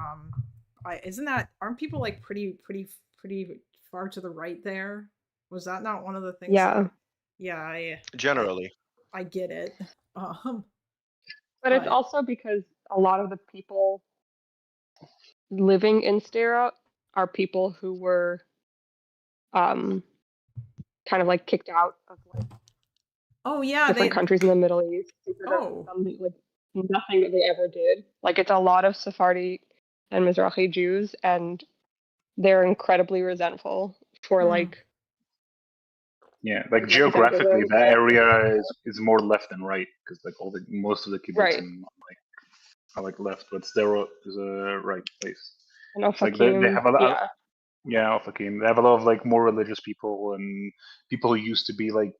isn't that aren't people like pretty far to the right there? Was that not one of the things Yeah. that? Yeah, I Generally. I get it. But it's But also because a lot of the people living in Stera are people who were um, kind of like kicked out of like oh yeah, different they. countries in the Middle East because of Oh something like nothing that they ever did. Like it's a lot of Sephardi and Mizrahi Jews, and they're incredibly resentful for hmm. like Yeah, like geographically, representatives that that area is more left than right because like most of the right kibbutzim are like left, but Sderot is a right place. and It's like they Ofakim. have a lot. Yeah, Yeah, Al-Fakim. They have a lot of like more religious people and people who used to be like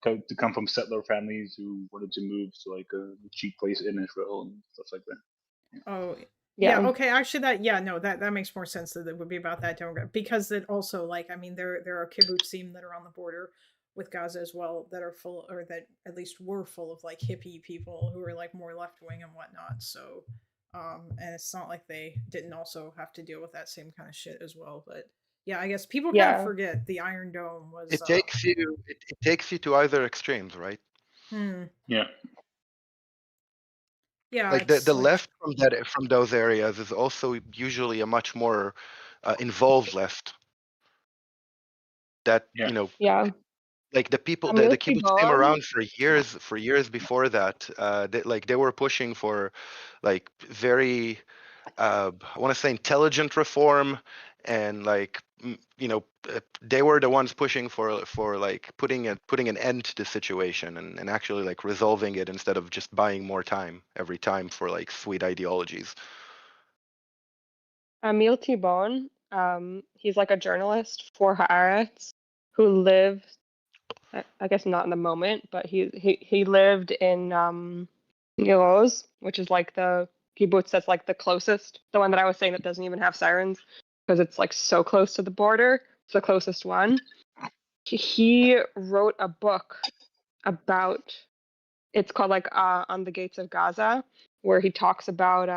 to come from settler families who wanted to move to like a cheap place in Israel and stuff like that. Oh, yeah. yeah, Okay. Actually, that makes more sense that it would be about that demographic because it also like I mean there are kibbutzim that are on the border with Gaza as well that are full or that at least were full of like hippie people who are like more left wing and whatnot. So, and it's not like they didn't also have to deal with that same kind of shit as well. But yeah, I guess people kind of yeah. forget the Iron Dome was. It takes you to either extremes, right? Hmm. Yeah, Yeah, Like the it's like. left from those areas is also usually a much more involved left. That yeah, Yeah. like the people the Emil kibbutzim Tibon, around for years before that they were pushing for like very I want to say intelligent reform and like they were the ones pushing for like putting an end to the situation and actually like resolving it instead of just buying more time every time for like sweet ideologies. Emil Tibon, he's like a journalist for Haaretz who lived, I guess not in the moment, but he lived in Niroz, which is like the kibbutz that's like the closest, the one that I was saying that doesn't even have sirens because it's like so close to the border. It's the closest one. He wrote a book about, it's called like On the Gates of Gaza, where he talks about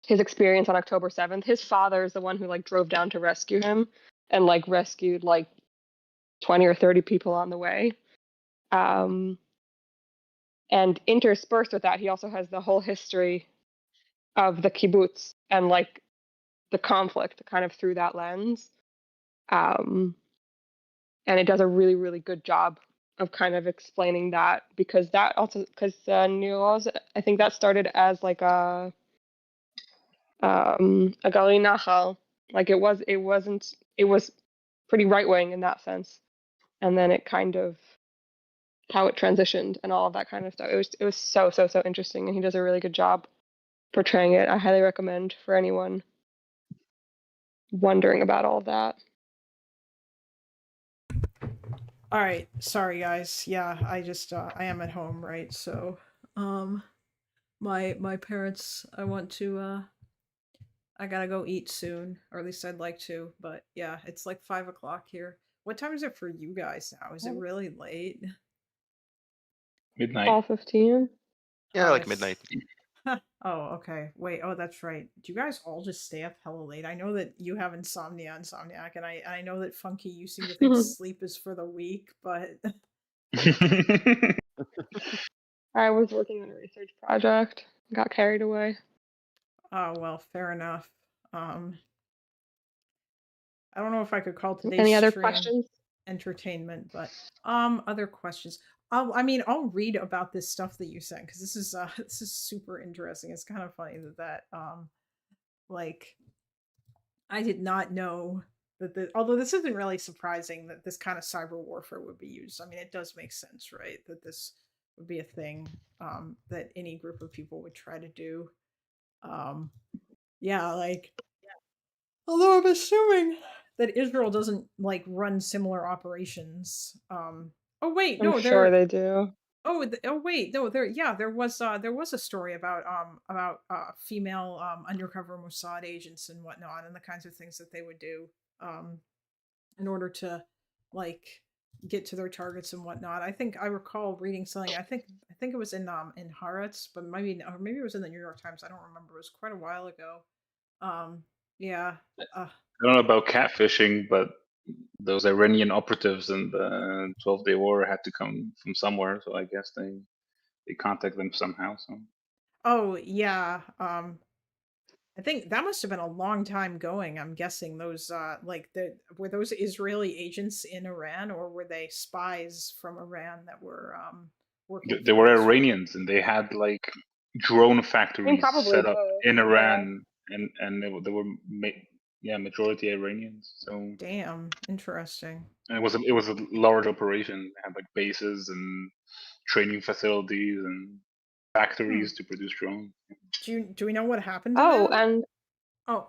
his experience on October 7th. His father is the one who like drove down to rescue him and like rescued like 20 or 30 people on the way. Um, and interspersed with that, he also has the whole history of the kibbutz and like the conflict kind of through that lens. Um, and it does a really, really good job of kind of explaining that because that also, because New Laws, I think that started as like a Gali Nachal. Like it was pretty right wing in that sense. And then it kind of how it transitioned and all of that kind of stuff. It was so interesting and he does a really good job portraying it. I highly recommend for anyone wondering about all of that. All right, sorry guys. Yeah, I am at home, right? So, my parents. I want to. I gotta go eat soon, or at least I'd like to. But yeah, it's like 5 o'clock here. What time is it for you guys now? Is it really late? Midnight. 12:15. Yeah, Oh, like it's midnight. oh, okay. Wait, oh, that's right. Do you guys all just stay up hella late? I know that you have insomniac, and I know that Funky, you seem to think sleep is for the weak, but I was working on a research project. Got carried away. oh well, fair enough. Um, I don't know if I could call today's Any other stream questions? entertainment, but other questions. I'll read about this stuff that you sent because this is this is super interesting. It's kind of funny that like I did not know that although this isn't really surprising that this kind of cyber warfare would be used. I mean, it does make sense, right? That this would be a thing that any group of people would try to do. Um, yeah, like although I'm assuming that Israel doesn't like run similar operations. Oh wait, I'm no, sure there. they do. Oh, oh wait, no, there. Yeah, there was a story about female undercover Mossad agents and whatnot, and the kinds of things that they would do in order to like get to their targets and whatnot. I think I recall reading something. I think it was in Haaretz, but maybe it was in the New York Times. I don't remember. It was quite a while ago. Yeah. I don't know about catfishing, but those Iranian operatives in the 12-day war had to come from somewhere, so I guess they contact them somehow. So Oh yeah. I think that must have been a long time going. I'm guessing those like were those Israeli agents in Iran or were they spies from Iran that were working they for were Israel? Iranians, and they had like drone I mean, factories probably set up both. in Yeah. Iran, and they were yeah, majority Iranians. So Damn, interesting. and it was a large operation. They had like bases and training facilities and Hmm. factories to produce drones. Do we know what happened to Oh, them? and Oh,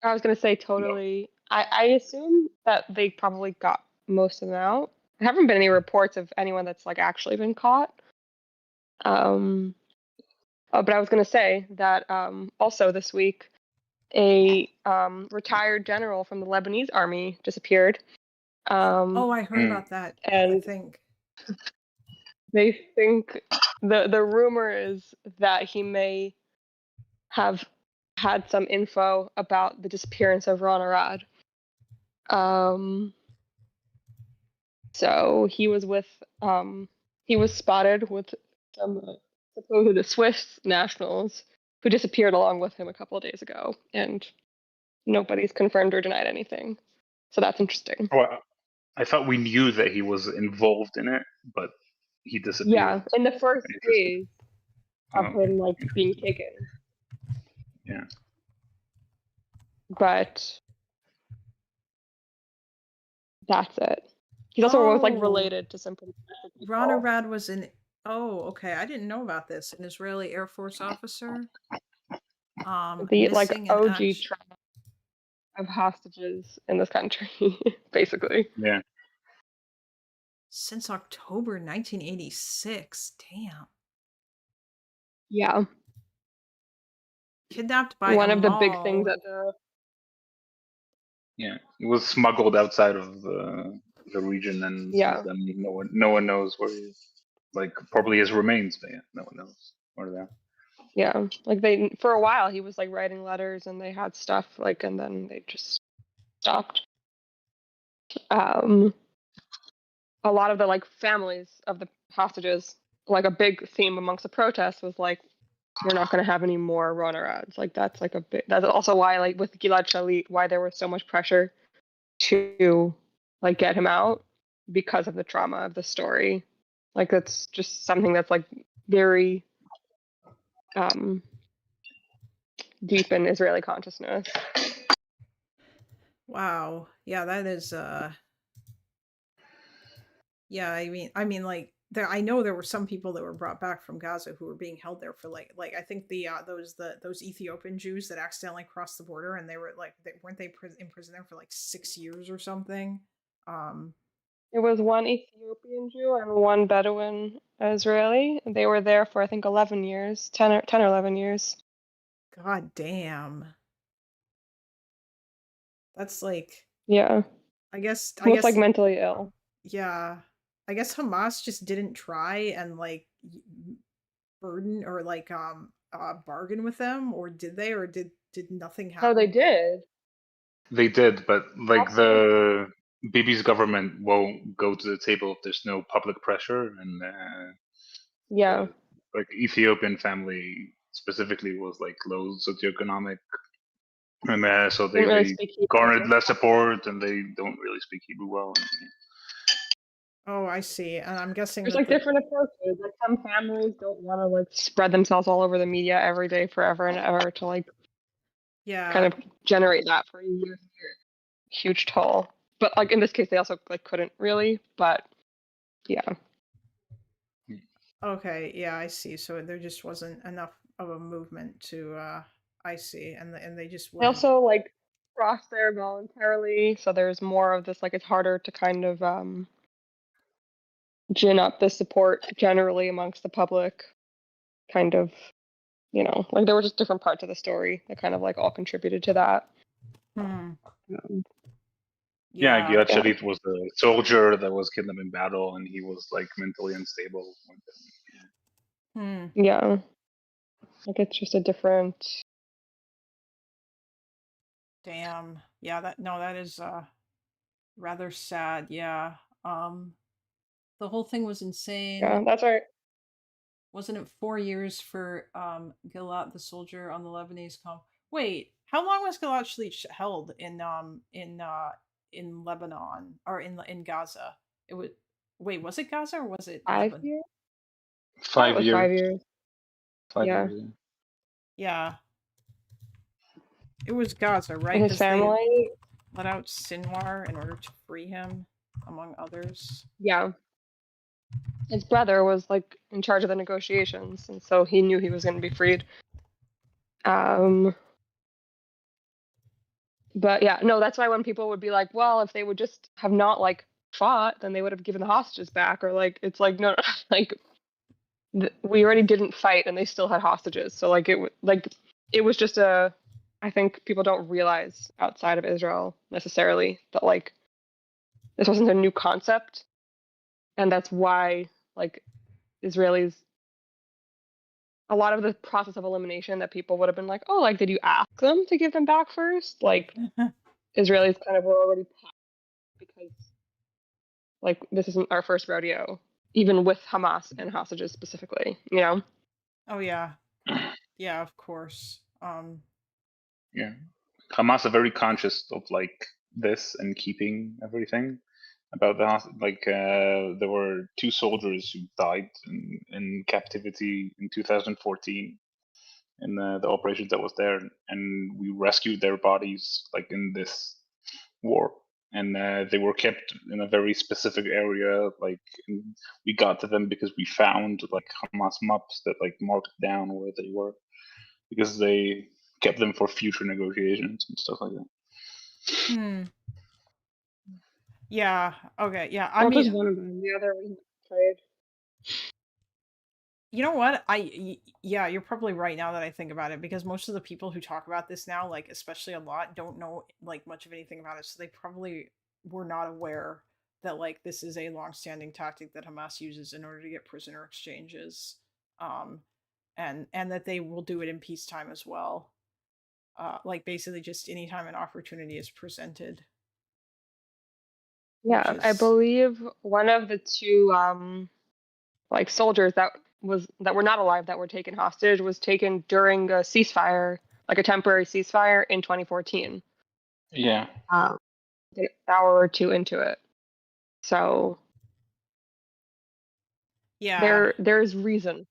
I was gonna say No, totally. I assume that they probably got most of them out. There haven't been any reports of anyone that's like actually been caught. Um, but I was gonna say that also this week a retired general from the Lebanese army disappeared. oh, I heard mm, about that. I And think. they think the rumor is that he may have had some info about the disappearance of Ron Arad. So he was spotted with some supposed Swiss nationals who disappeared along with him a couple of days ago, and nobody's confirmed or denied anything. So that's interesting. well, I thought we knew that he was involved in it, but he Yeah, disappeared. in the first Interesting. days Oh, of okay. him like being taken, Yeah. but that's it. He's also like Oh, related to some pretty special Ron people. Arad was an. Oh, okay. I didn't know about this. An Israeli Air Force officer. The like Missing in OG action. tribe of hostages in this country, basically. Yeah. Since October 1986. Damn. Yeah. Kidnapped by One of the big things Amal. that the Yeah. It was smuggled outside of the region, and since yeah then, no one knows where he is. Like probably his remains, but yeah, no one knows where they are. yeah like they for a while he was like writing letters and they had stuff like and then they just stopped. Um, a lot of the like families of the hostages, like a big theme amongst the protests was like we're not going to have any more runner ads. Like that's like a big. That's also why like with Gilad Shalit, why there was so much pressure to like get him out because of the trauma of the story. Like that's just something that's like very um, deep in Israeli consciousness. Wow. Yeah, that is yeah, I mean like there I know there were some people that were brought back from Gaza who were being held there for like I think those Ethiopian Jews that accidentally crossed the border and they were like they weren't they in prison there for like 6 years or something. Um It was one Ethiopian Jew and one Bedouin Israeli. They were there for, I think, 11 years, 10 or 11 years. God damn. That's like, Yeah. I guess, Most like mentally ill. yeah. I guess Hamas just didn't try and like burden or like bargain with them, or did they, or did nothing happen? Oh, they did. They did, but like Also, the Bibi's government won't go to the table if there's no public pressure, and yeah. like Ethiopian family specifically was like low socioeconomic, and so Didn't really they speak Hebrew. garnered less support, and they don't really speak Hebrew well. Oh, I see. And I'm guessing There's that like different approaches. Like some families don't want to like spread themselves all over the media every day forever and ever to like yeah, kind of generate that for years. Huge toll. But like in this case, they also like couldn't really. But yeah. okay, yeah, I see. So there just wasn't enough of a movement to I see, and they just They wouldn't. also like crossed there voluntarily, so there's more of this. Like it's harder to kind of gin up the support generally amongst the public. Kind of, you know, like there were just different parts of the story that kind of like all contributed to that. Hmm. Yeah, Yeah. Gilad Shalit was a soldier that was killed in battle, and he was like mentally unstable. Hmm. Yeah. Like it's just a different. Damn. Yeah, that is rather sad. Yeah. The whole thing was insane. Yeah, that's right. Wasn't it 4 years for Gilad the soldier on the Lebanese camp? Wait, how long was Gilad Shalit held in Lebanon or in Gaza? It was wait, was it Gaza or was it 5 Lebanon? years? I thought it 5 was years. 5 years. 5 years. Yeah. Yeah. It was Gaza, right? And his 'Cause they family. let out Sinwar in order to free him, among others. Yeah. His brother was like in charge of the negotiations, and so he knew he was going to be freed. But yeah, no, that's why when people would be like, well, if they would just have not like fought, then they would have given the hostages back, or like it's like no, like we already didn't fight and they still had hostages. So like it was just a. I think people don't realize outside of Israel necessarily that like this wasn't a new concept, and that's why like Israelis. A lot of the process of elimination that people would have been like, oh, like did you ask them to give them back first? Like Israelis kind of were already past because like this isn't our first rodeo, even with Hamas and hostages specifically, you know? Oh yeah. Yeah, of course. Yeah, Hamas are very conscious of like this and keeping everything about the like. There were 2 soldiers who died in captivity in 2014 in the operations that was there, and we rescued their bodies like in this war, and they were kept in a very specific area. Like we got to them because we found like Hamas maps that like marked down where they were, because they kept them for future negotiations and stuff like that. Hmm. Yeah. Okay. Yeah. I Not just mean, one of them, the other was trade. you know what? Yeah, you're probably right now that I think about it, because most of the people who talk about this now, like especially a lot, don't know like much of anything about it. So they probably were not aware that like this is a long-standing tactic that Hamas uses in order to get prisoner exchanges. And that they will do it in peacetime as well. Like basically just anytime an opportunity is presented. Yeah, I believe one of the 2 like soldiers that were not alive that were taken hostage was taken during a ceasefire, like a temporary ceasefire in 2014. Yeah. An hour or 2 into it. So yeah, there's reason.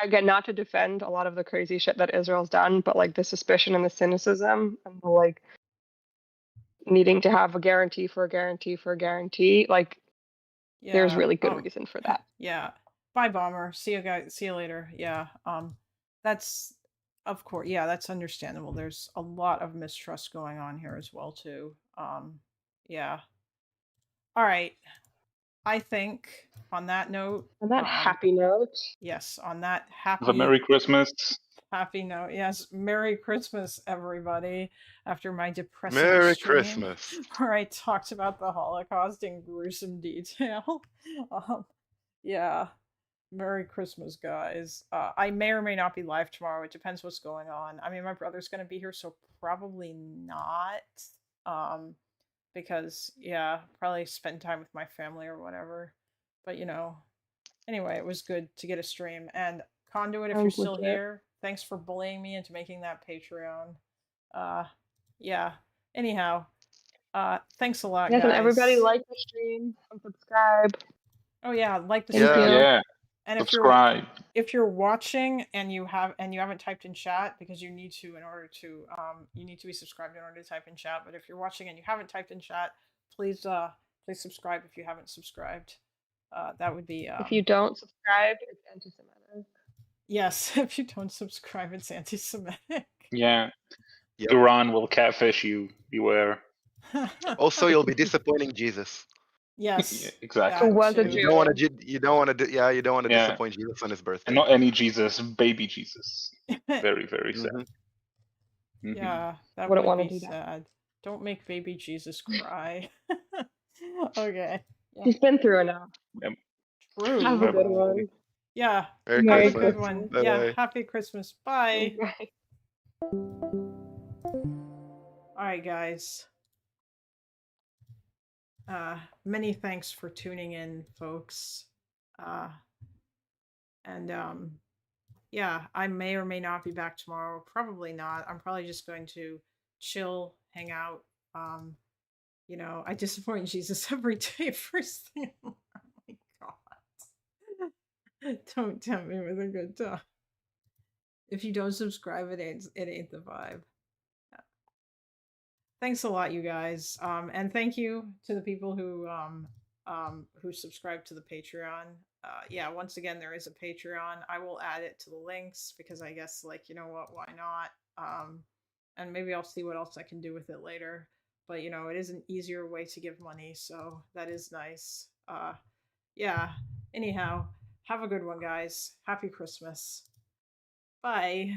Again, not to defend a lot of the crazy shit that Israel's done, but like the suspicion and the cynicism and the like needing to have a guarantee for a guarantee for a guarantee, like there's really good reason for that. Yeah. Bye, Bomber. See you guys. See you later. Yeah. That's of course. Yeah, that's understandable. There's a lot of mistrust going on here as well too. Yeah. All right. I think on that note, On that happy note, yes, on that Have a happy Merry Christmas. happy note, yes, Merry Christmas, everybody. After my depressing Merry stream Christmas. where I talked about the Holocaust in gruesome detail. um, yeah, Merry Christmas, guys. I may or may not be live tomorrow. It depends what's going on. I mean, my brother's going to be here, so probably not. Um, because, yeah, probably spend time with my family or whatever. But, anyway, it was good to get a stream. And Conduit, if you're sounds still legit. here, thanks for bullying me into making that Patreon. Yeah. Anyhow, thanks a lot, Yes, and everybody guys. like the stream and subscribe. Oh yeah, like the Thank stream. you. Yeah. And Subscribe. if you're watching and you haven't typed in chat, because you need to in order to you need to be subscribed in order to type in chat. But if you're watching and you haven't typed in chat, please subscribe if you haven't subscribed. That would be If you don't subscribe, it's anti-Semitic. yes. If you don't subscribe, it's anti-Semitic. Yeah. Yep. Iran will catfish you. Beware. Also, you'll be disappointing Jesus. Yes. Yeah, exactly. Who was a too. You Jew. don't want to. You don't want to. Yeah, you don't want to Yeah. disappoint Jesus on his birthday. And not any Jesus, baby Jesus. Very, very sad. Mhm. Mhm. Yeah, that Wouldn't would wanna be do that. sad. Don't make baby Jesus cry. Okay. Yeah. He's been through enough. True. Have a good Bye-bye. one. Yeah. Merry Merry Have a good Christmas. one. Christmas. Yeah. Bye-bye. Happy Christmas. Bye. Bye. All right, guys. Many thanks for tuning in, folks. And yeah, I may or may not be back tomorrow. Probably not. I'm probably just going to chill, hang out. I disappoint Jesus every day. First thing. Oh my god! Don't tempt me with a good time. If you don't subscribe, it ain't the vibe. Thanks a lot, you guys. And thank you to the people who subscribe to the Patreon. Yeah, once again, there is a Patreon. I will add it to the links because I guess, like, you know what, why not? And maybe I'll see what else I can do with it later. But it is an easier way to give money, so that is nice. Yeah. Anyhow, have a good one, guys. Happy Christmas. Bye.